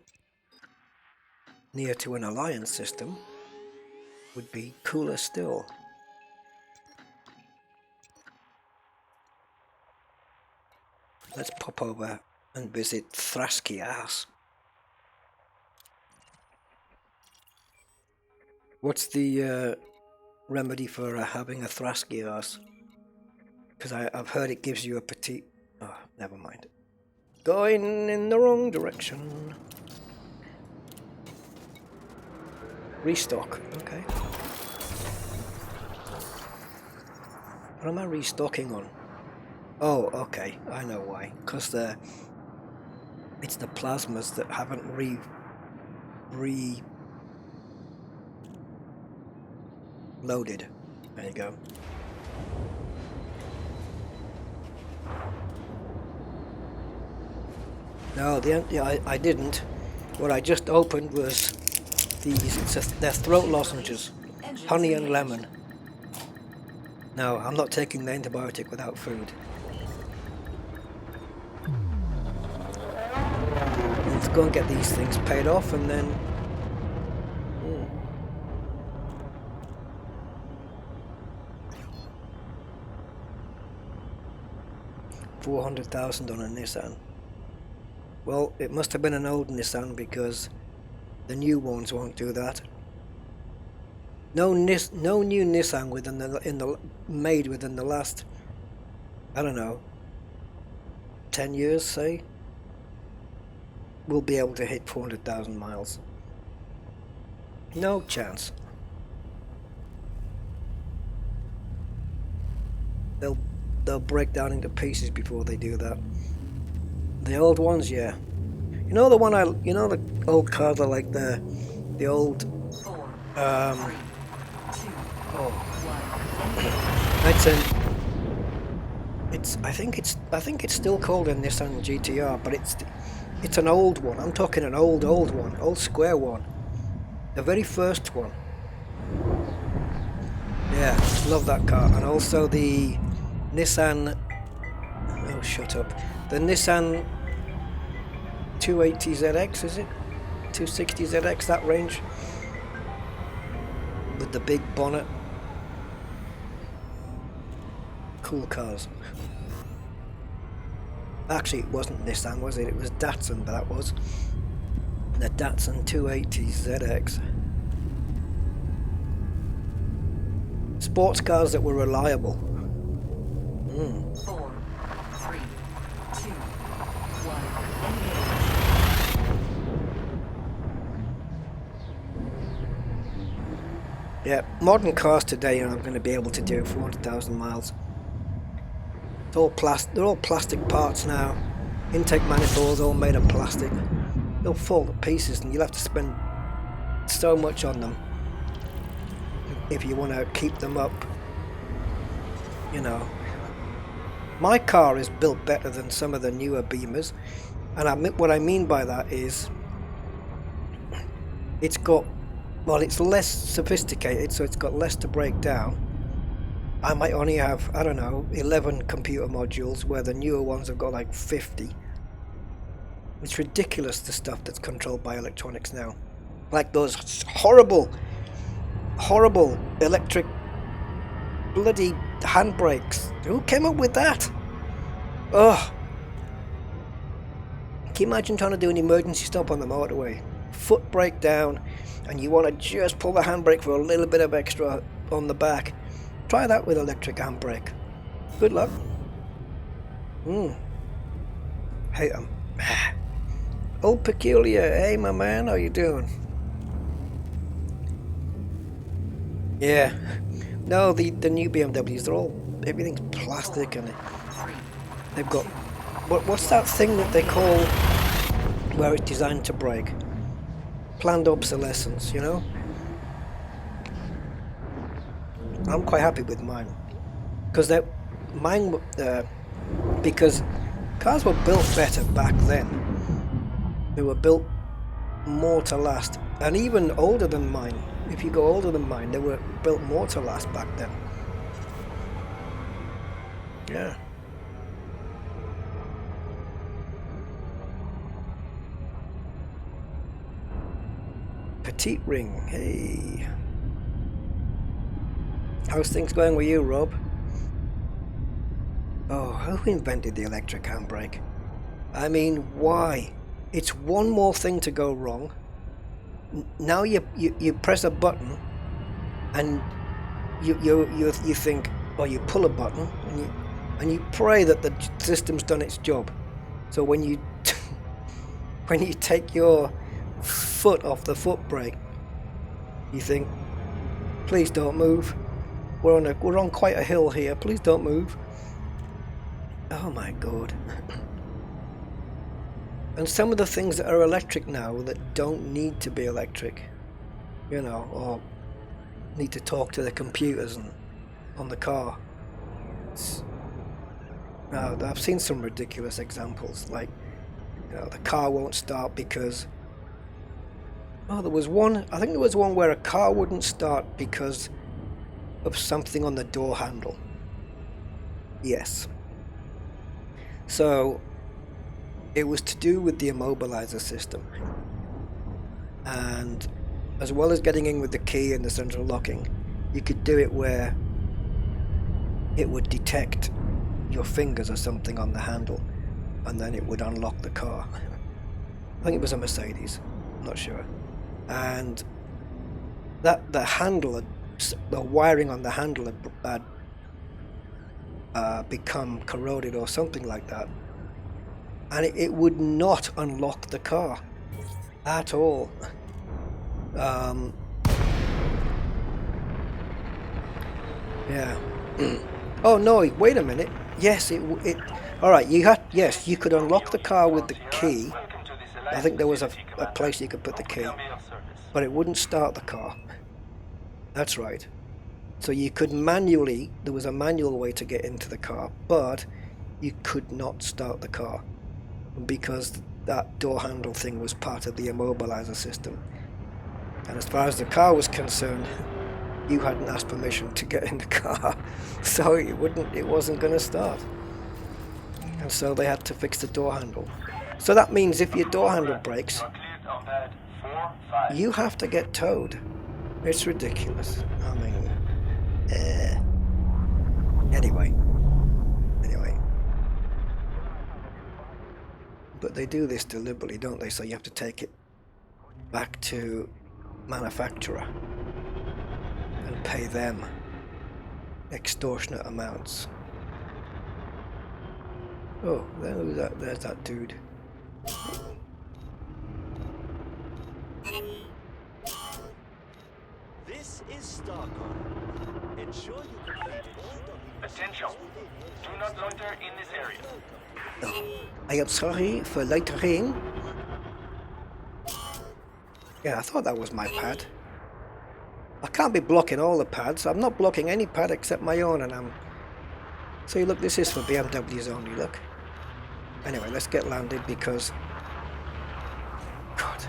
near to an Alliance system would be cooler still. Let's pop over and visit Thargoids. What's the remedy for having a Thargoids? Because I've heard it gives you a petite... Oh, never mind. Going in the wrong direction. Restock, okay. What am I restocking on? Oh, okay, I know why. Because it's the plasmas that haven't reloaded. There you go. No, I didn't. What I just opened was these. They're throat lozenges, honey and lemon. No, I'm not taking the antibiotic without food. Let's go and get these things paid off, and then. 400,000 on a Nissan. Well, it must have been an old Nissan because the new ones won't do that. No new Nissan made within the last, I don't know, 10 years, say, will be able to hit 400,000 miles. No chance. They'll break down into pieces before they do that. The old ones, yeah. You know the old cars are like the old I think it's still called a Nissan GTR, but it's an old one. I'm talking an old one, old square one. The very first one. Yeah, love that car. And also the Nissan, oh shut up, the Nissan 280ZX, is it? 260ZX, that range, with the big bonnet. Cool cars. Actually, it wasn't Nissan, was it? It was Datsun, that was. The Datsun 280ZX. Sports cars that were reliable. 4, 3, 2, 1. Yeah, modern cars today are going to be able to do 400,000 miles. It's all they're all plastic parts now. Intake manifolds all made of plastic. They'll fall to pieces, and you'll have to spend so much on them if you want to keep them up. You know. My car is built better than some of the newer Beamers, and what I mean by that is it's less sophisticated, so it's got less to break down. I might only have, I don't know, 11 computer modules, where the newer ones have got like 50. It's ridiculous, the stuff that's controlled by electronics now. Like those horrible electric bloody handbrakes. Who came up with that? Ugh. Can you imagine trying to do an emergency stop on the motorway? Foot breakdown, and you want to just pull the handbrake for a little bit of extra on the back. Try that with electric handbrake. Good luck. Hate them. Old Peculiar, hey my man, how you doing? Yeah. No, the new BMWs, everything's plastic, and they've got what's that thing that they call where it's designed to break? Planned obsolescence, you know? I'm quite happy with mine, because because cars were built better back then. They were built more to last, and even older than mine. If you go older than mine, they were built more to last back then. Yeah. Petite ring. Hey. How's things going with you, Rob? Oh, who invented the electric handbrake? I mean, why? It's one more thing to go wrong. Now you press a button, and you think, or you pull a button, and you pray that the system's done its job. So when you when you take your foot off the foot brake, you think, please don't move. We're on quite a hill here. Please don't move. Oh my god. And some of the things that are electric now that don't need to be electric, you know, or need to talk to the computers and on the car. I've seen some ridiculous examples, like, you know, the car won't start because, oh, there was one, I think there was one where a car wouldn't start because of something on the door handle. Yes. So it was to do with the immobilizer system, and as well as getting in with the key and the central locking, you could do it where it would detect your fingers or something on the handle, and then it would unlock the car. I think it was a Mercedes, I'm not sure. And that the handle, the wiring on the handle had become corroded or something like that, and it would not unlock the car at all. Yeah. Oh no! Wait a minute. Yes, it. All right. Yes, you could unlock the car with the key. I think there was a place you could put the key, but it wouldn't start the car. That's right. So you could manually. There was a manual way to get into the car, but you could not start the car because that door handle thing was part of the immobilizer system. And as far as the car was concerned, you hadn't asked permission to get in the car, so it wasn't going to start. And so they had to fix the door handle. So that means if your door handle breaks, you have to get towed. It's ridiculous. I mean, anyway. But they do this deliberately, don't they? So you have to take it back to manufacturer and pay them extortionate amounts. Oh, there's that dude. This is Stockholm. Ensure you complete all Attention. Do not loiter in this area. I am sorry for loitering. Yeah, I thought that was my pad. I can't be blocking all the pads. I'm not blocking any pad except my own, and I'm... So look, this is for BMWs only, look. Anyway, let's get landed because... God.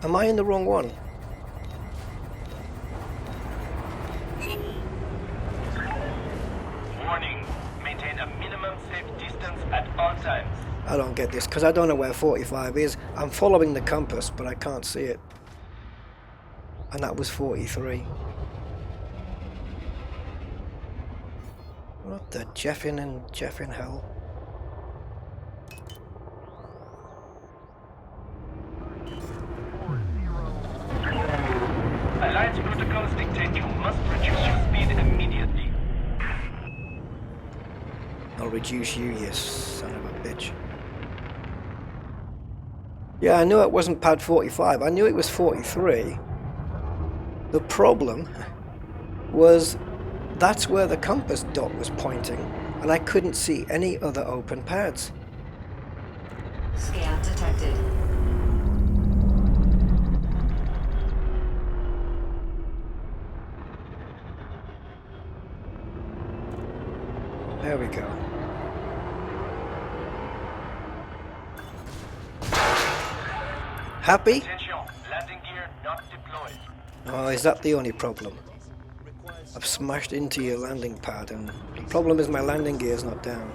Am I in the wrong one? Warning. Maintain a minimum safe distance at all times. I don't get this, because I don't know where 45 is. I'm following the compass, but I can't see it. And that was 43. What the Jeffin and Jeffin hell? Alliance protocols dictate you must reduce your speed immediately. I'll reduce you, you son of a bitch. Yeah, I knew it wasn't pad 45. I knew it was 43. The problem was that's where the compass dot was pointing, and I couldn't see any other open pads. Scan detected. There we go. Happy? Attention. Landing gear not deployed. Oh, is that the only problem? I've smashed into your landing pad, and the problem is my landing gear's not down.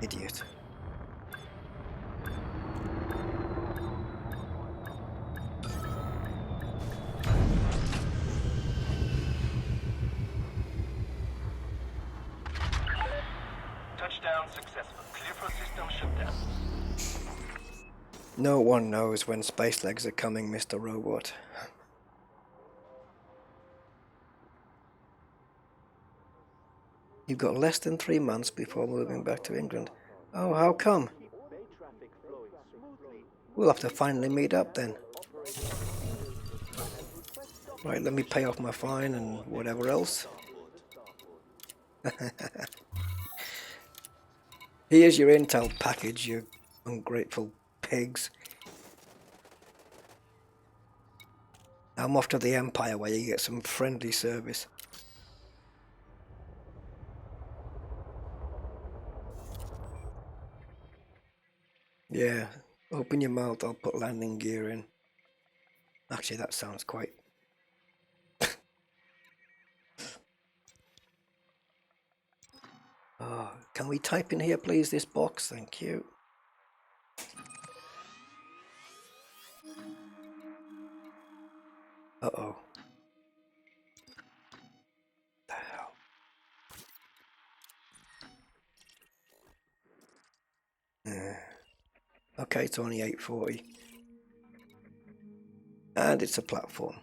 Idiot. Touchdown successful. Clear for system shutdown. No one knows when space legs are coming, Mr. Robot. You've got less than 3 months before moving back to England. Oh, how come? We'll have to finally meet up then. Right, let me pay off my fine and whatever else. Here's your intel package, you ungrateful pigs. I'm off to the Empire where you get some friendly service. Yeah, open your mouth, I'll put landing gear in. Actually, that sounds quite... Oh, can we type in here, please, this box? Thank you. Uh-oh. The hell? Okay, it's only 8:40. And it's a platform.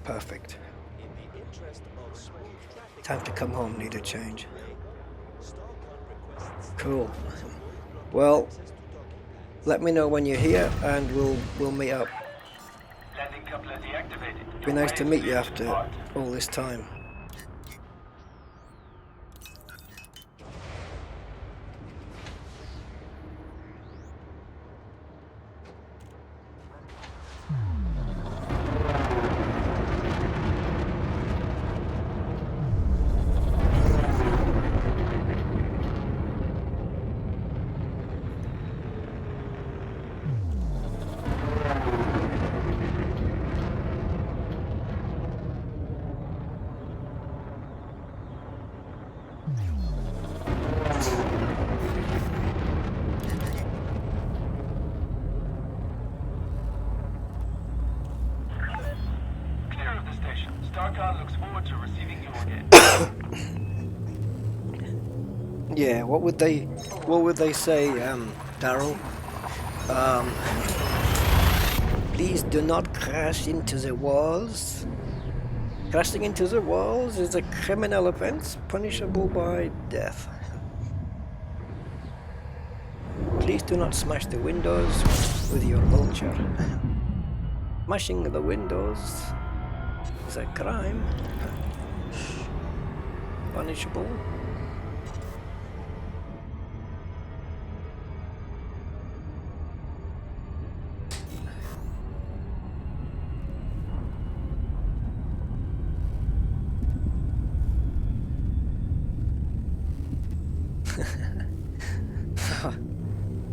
Perfect. In the interest of smooth traffic, Time to come home, need a change. Starcon requests Cool. Well, access to docking pads. let me know when you're here and we'll meet up. Landing coupler deactivated. Be nice to meet you after all this time. Clear of the station. Starcon looks forward to receiving you again. Yeah, what would they say, Daryl? Please do not crash into the walls. Crashing into the walls is a criminal offense punishable by death. Please do not smash the windows with your vulture. Smashing the windows is a crime. Punishable.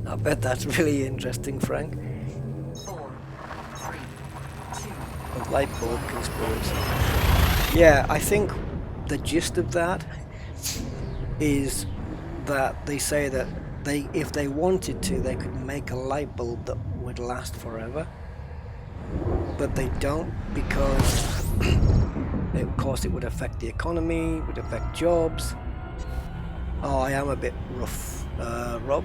I bet that's really interesting, Frank. 4, 3, 2, The light bulb conspiracy. Yeah, I think the gist of that is that they say that if they wanted to, they could make a light bulb that would last forever. But they don't, because of course it would affect the economy, it would affect jobs. Oh, I am a bit rough, Rob.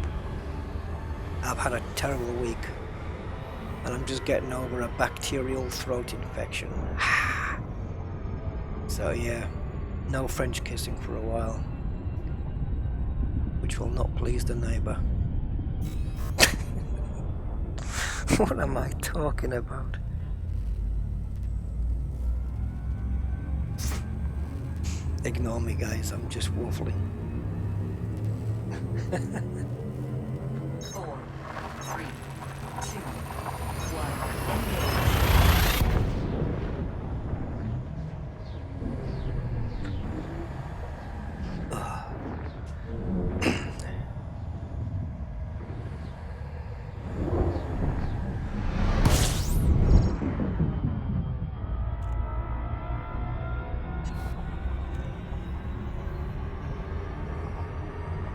I've had a terrible week, and I'm just getting over a bacterial throat infection. So yeah, no French kissing for a while, which will not please the neighbour. What am I talking about? Ignore me, guys, I'm just waffling. 4, 3, 2, 1.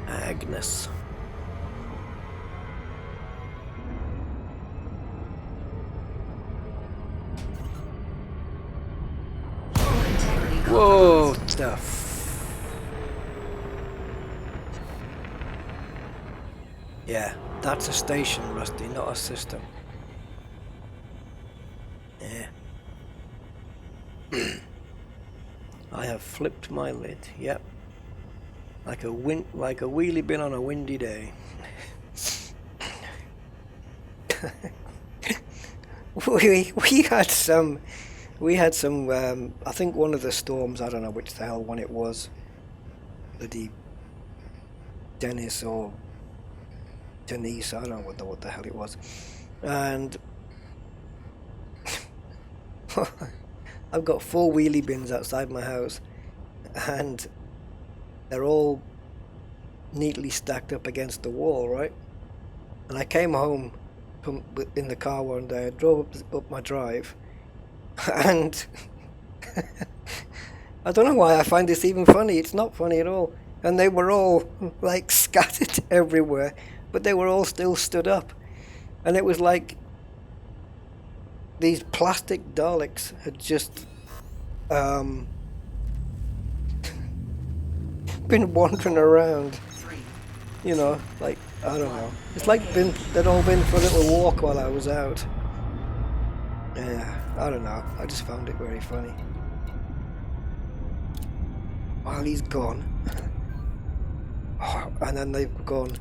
Agnes. Whoa, the f... Yeah, that's a station, Rusty, not a system. Yeah. I have flipped my lid. Yep. Like a wheelie bin on a windy day. we had some I think one of the storms, I don't know which the hell one it was, bloody Dennis or Denise, I don't know what the hell it was, and I've got 4 wheelie bins outside my house, and they're all neatly stacked up against the wall, right? And I came home in the car one day, I drove up my drive, and I don't know why I find this even funny. It's not funny at all. And they were all like scattered everywhere, but they were all still stood up. And it was like these plastic Daleks had just been wandering around. You know, like, I don't know. It's like they'd all been for a little walk while I was out. Yeah, I don't know. I just found it very funny. While he's gone. Oh, and then they've gone,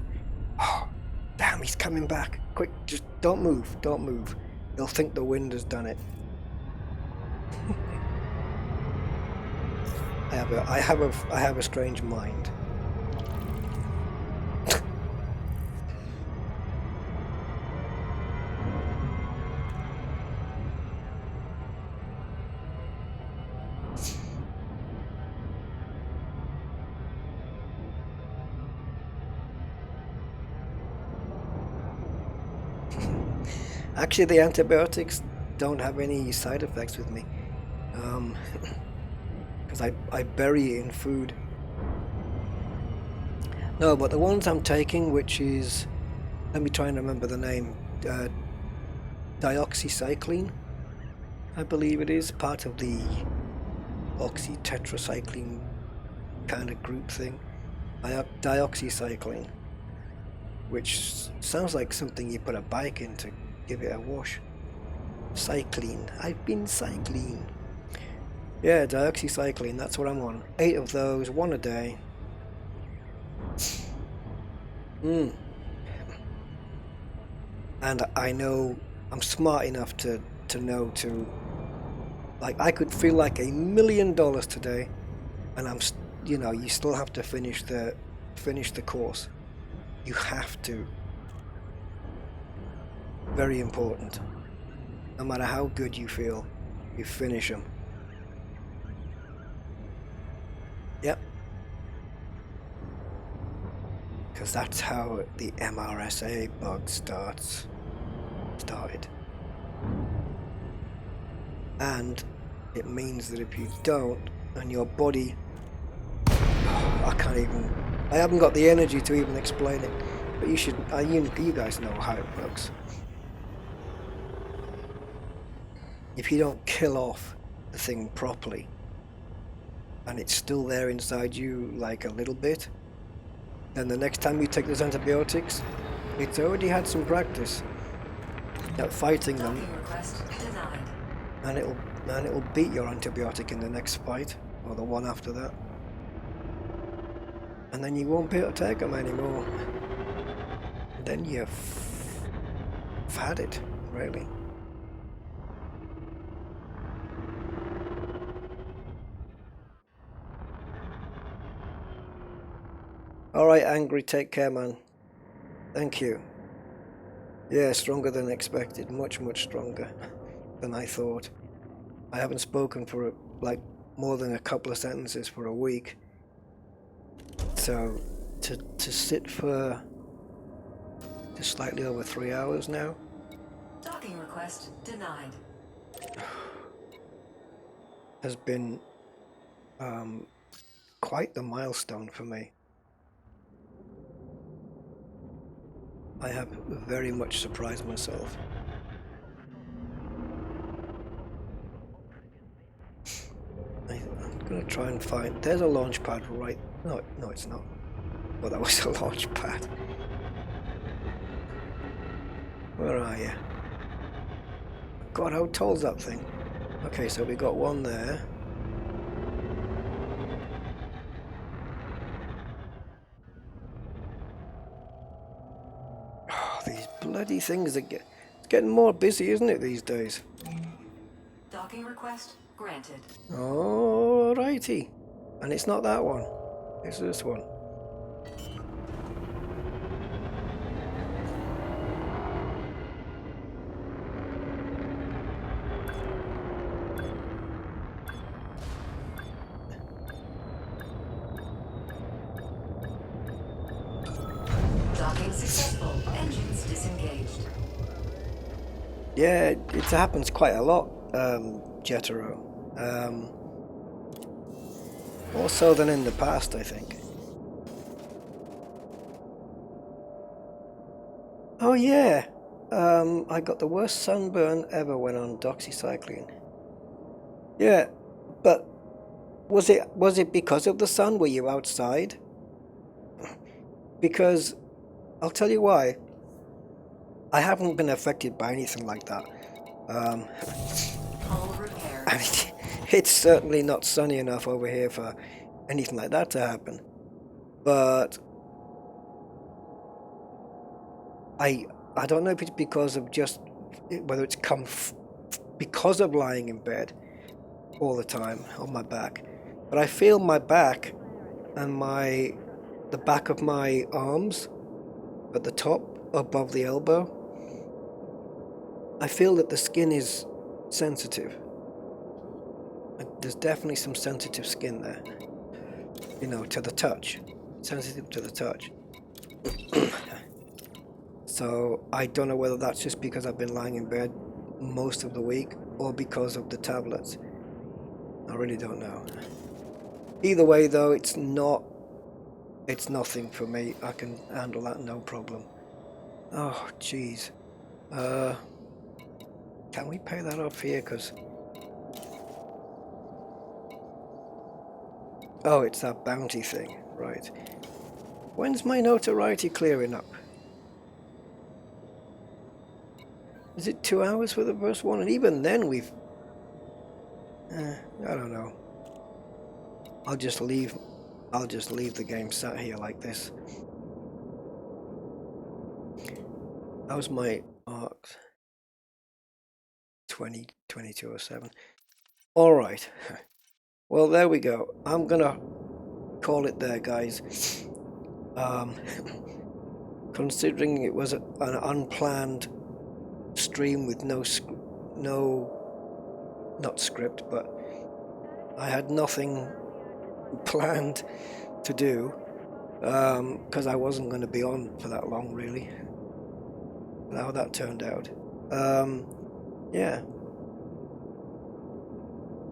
oh, damn, he's coming back. Quick, just don't move, don't move. They'll think the wind has done it. I have a strange mind. Actually, the antibiotics don't have any side effects with me, because I bury it in food. No, but the ones I'm taking, which is, let me try and remember the name, dioxycycline, I believe it is, part of the oxytetracycline kind of group thing. Dioxycycline, which sounds like something you put a bike in to give it a wash. Cycline. I've been cycling. Yeah, dioxycycline, that's what I'm on. 8 of those, 1 a day. And I know, I'm smart enough to know to, like, I could feel like $1 million today, and you know, you still have to finish the course. You have to. Very important. No matter how good you feel, you finish them. Yep. Because that's how the MRSA bug started. And it means that if you don't, and your body, I haven't got the energy to even explain it, but you guys know how it works. If you don't kill off the thing properly, and it's still there inside you like a little bit, then the next time you take those antibiotics, it's already had some practice at fighting them, and it'll beat your antibiotic in the next fight, or the one after that. And then you won't be able to take them anymore. And then you've had it, really. Alright, Angry, take care, man. Thank you. Yeah, stronger than expected. Much, much stronger than I thought. I haven't spoken for like more than a couple of sentences for a week. So to sit for just slightly over 3 hours now. Docking request denied. Has been quite the milestone for me. I have very much surprised myself. I'm gonna try and find. There's a launch pad right. No, it's not. Well, that was a launch pad. Where are you? God, how tall's that thing? Okay, so we got one there. Oh, these bloody things are it's getting more busy, isn't it, these days? Docking request granted. Alrighty. And it's not that one. It's this one. Docking successful. Engines disengaged. Yeah, it happens quite a lot, Jetero. More so than in the past, I think. Oh yeah, I got the worst sunburn ever when on doxycycline. Yeah, but was it because of the sun? Were you outside? Because I'll tell you why. I haven't been affected by anything like that. Hull repaired. I mean, it's certainly not sunny enough over here for anything like that to happen. But I don't know if it's because of just whether it's come because of lying in bed all the time on my back, but I feel my back and the back of my arms at the top above the elbow. I feel that the skin is sensitive. There's definitely some sensitive skin there, you know, to the touch, sensitive to the touch. So I don't know whether that's just because I've been lying in bed most of the week or because of the tablets. I really don't know. Either way though, it's nothing for me. I can handle that no problem. Oh jeez. Can we pay that off here? Because oh, it's that bounty thing, right? When's my notoriety clearing up? Is it 2 hours for the first one? And even then we've I don't know. I'll just leave the game sat here like this. How's my arcs? 20, 2207. All right. Well, there we go. I'm gonna call it there, guys. Considering it was an unplanned stream with not script, but I had nothing planned to do because I wasn't going to be on for that long, really. How that turned out. Yeah.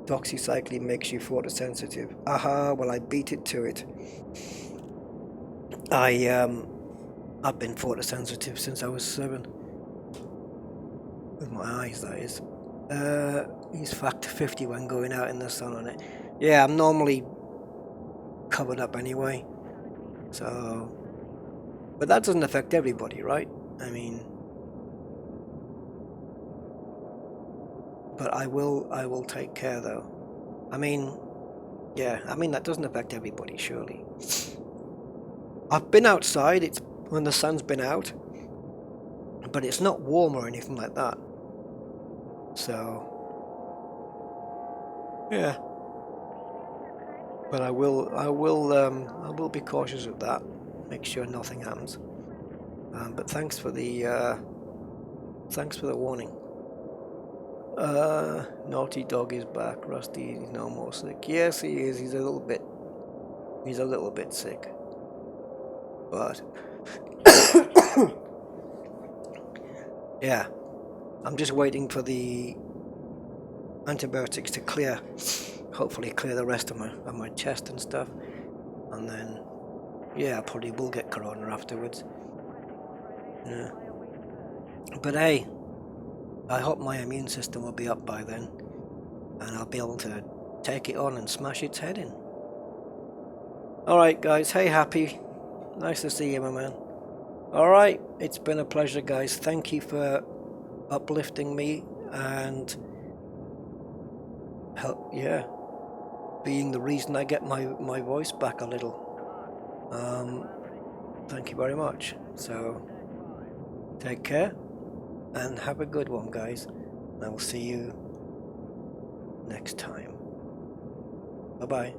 Doxycycline makes you photosensitive. Aha, well I beat it to it. I've been photosensitive since I was 7. With my eyes, that is. Use factor 50 when going out in the sun on it. Yeah, I'm normally covered up anyway. So, but that doesn't affect everybody, right? I mean, but I will take care though. I mean, yeah, I mean that doesn't affect everybody, surely. I've been outside, it's when the sun's been out, but it's not warm or anything like that. So, yeah. But I will be cautious of that. Make sure nothing happens. But thanks for the warning. Naughty Dog is back. Rusty is no more sick. Yes, he is. He's a little bit sick. But yeah, I'm just waiting for the antibiotics to clear. Hopefully clear the rest of my chest and stuff, and then yeah, I probably will get corona afterwards. Yeah. But hey, I hope my immune system will be up by then, and I'll be able to take it on and smash its head in. Alright guys, hey Happy, nice to see you, my man. All right, it's been a pleasure, guys. Thank you for uplifting me and help, yeah, being the reason I get my voice back a little. Thank you very much. So take care and have a good one, guys. I will see you next time. Bye bye.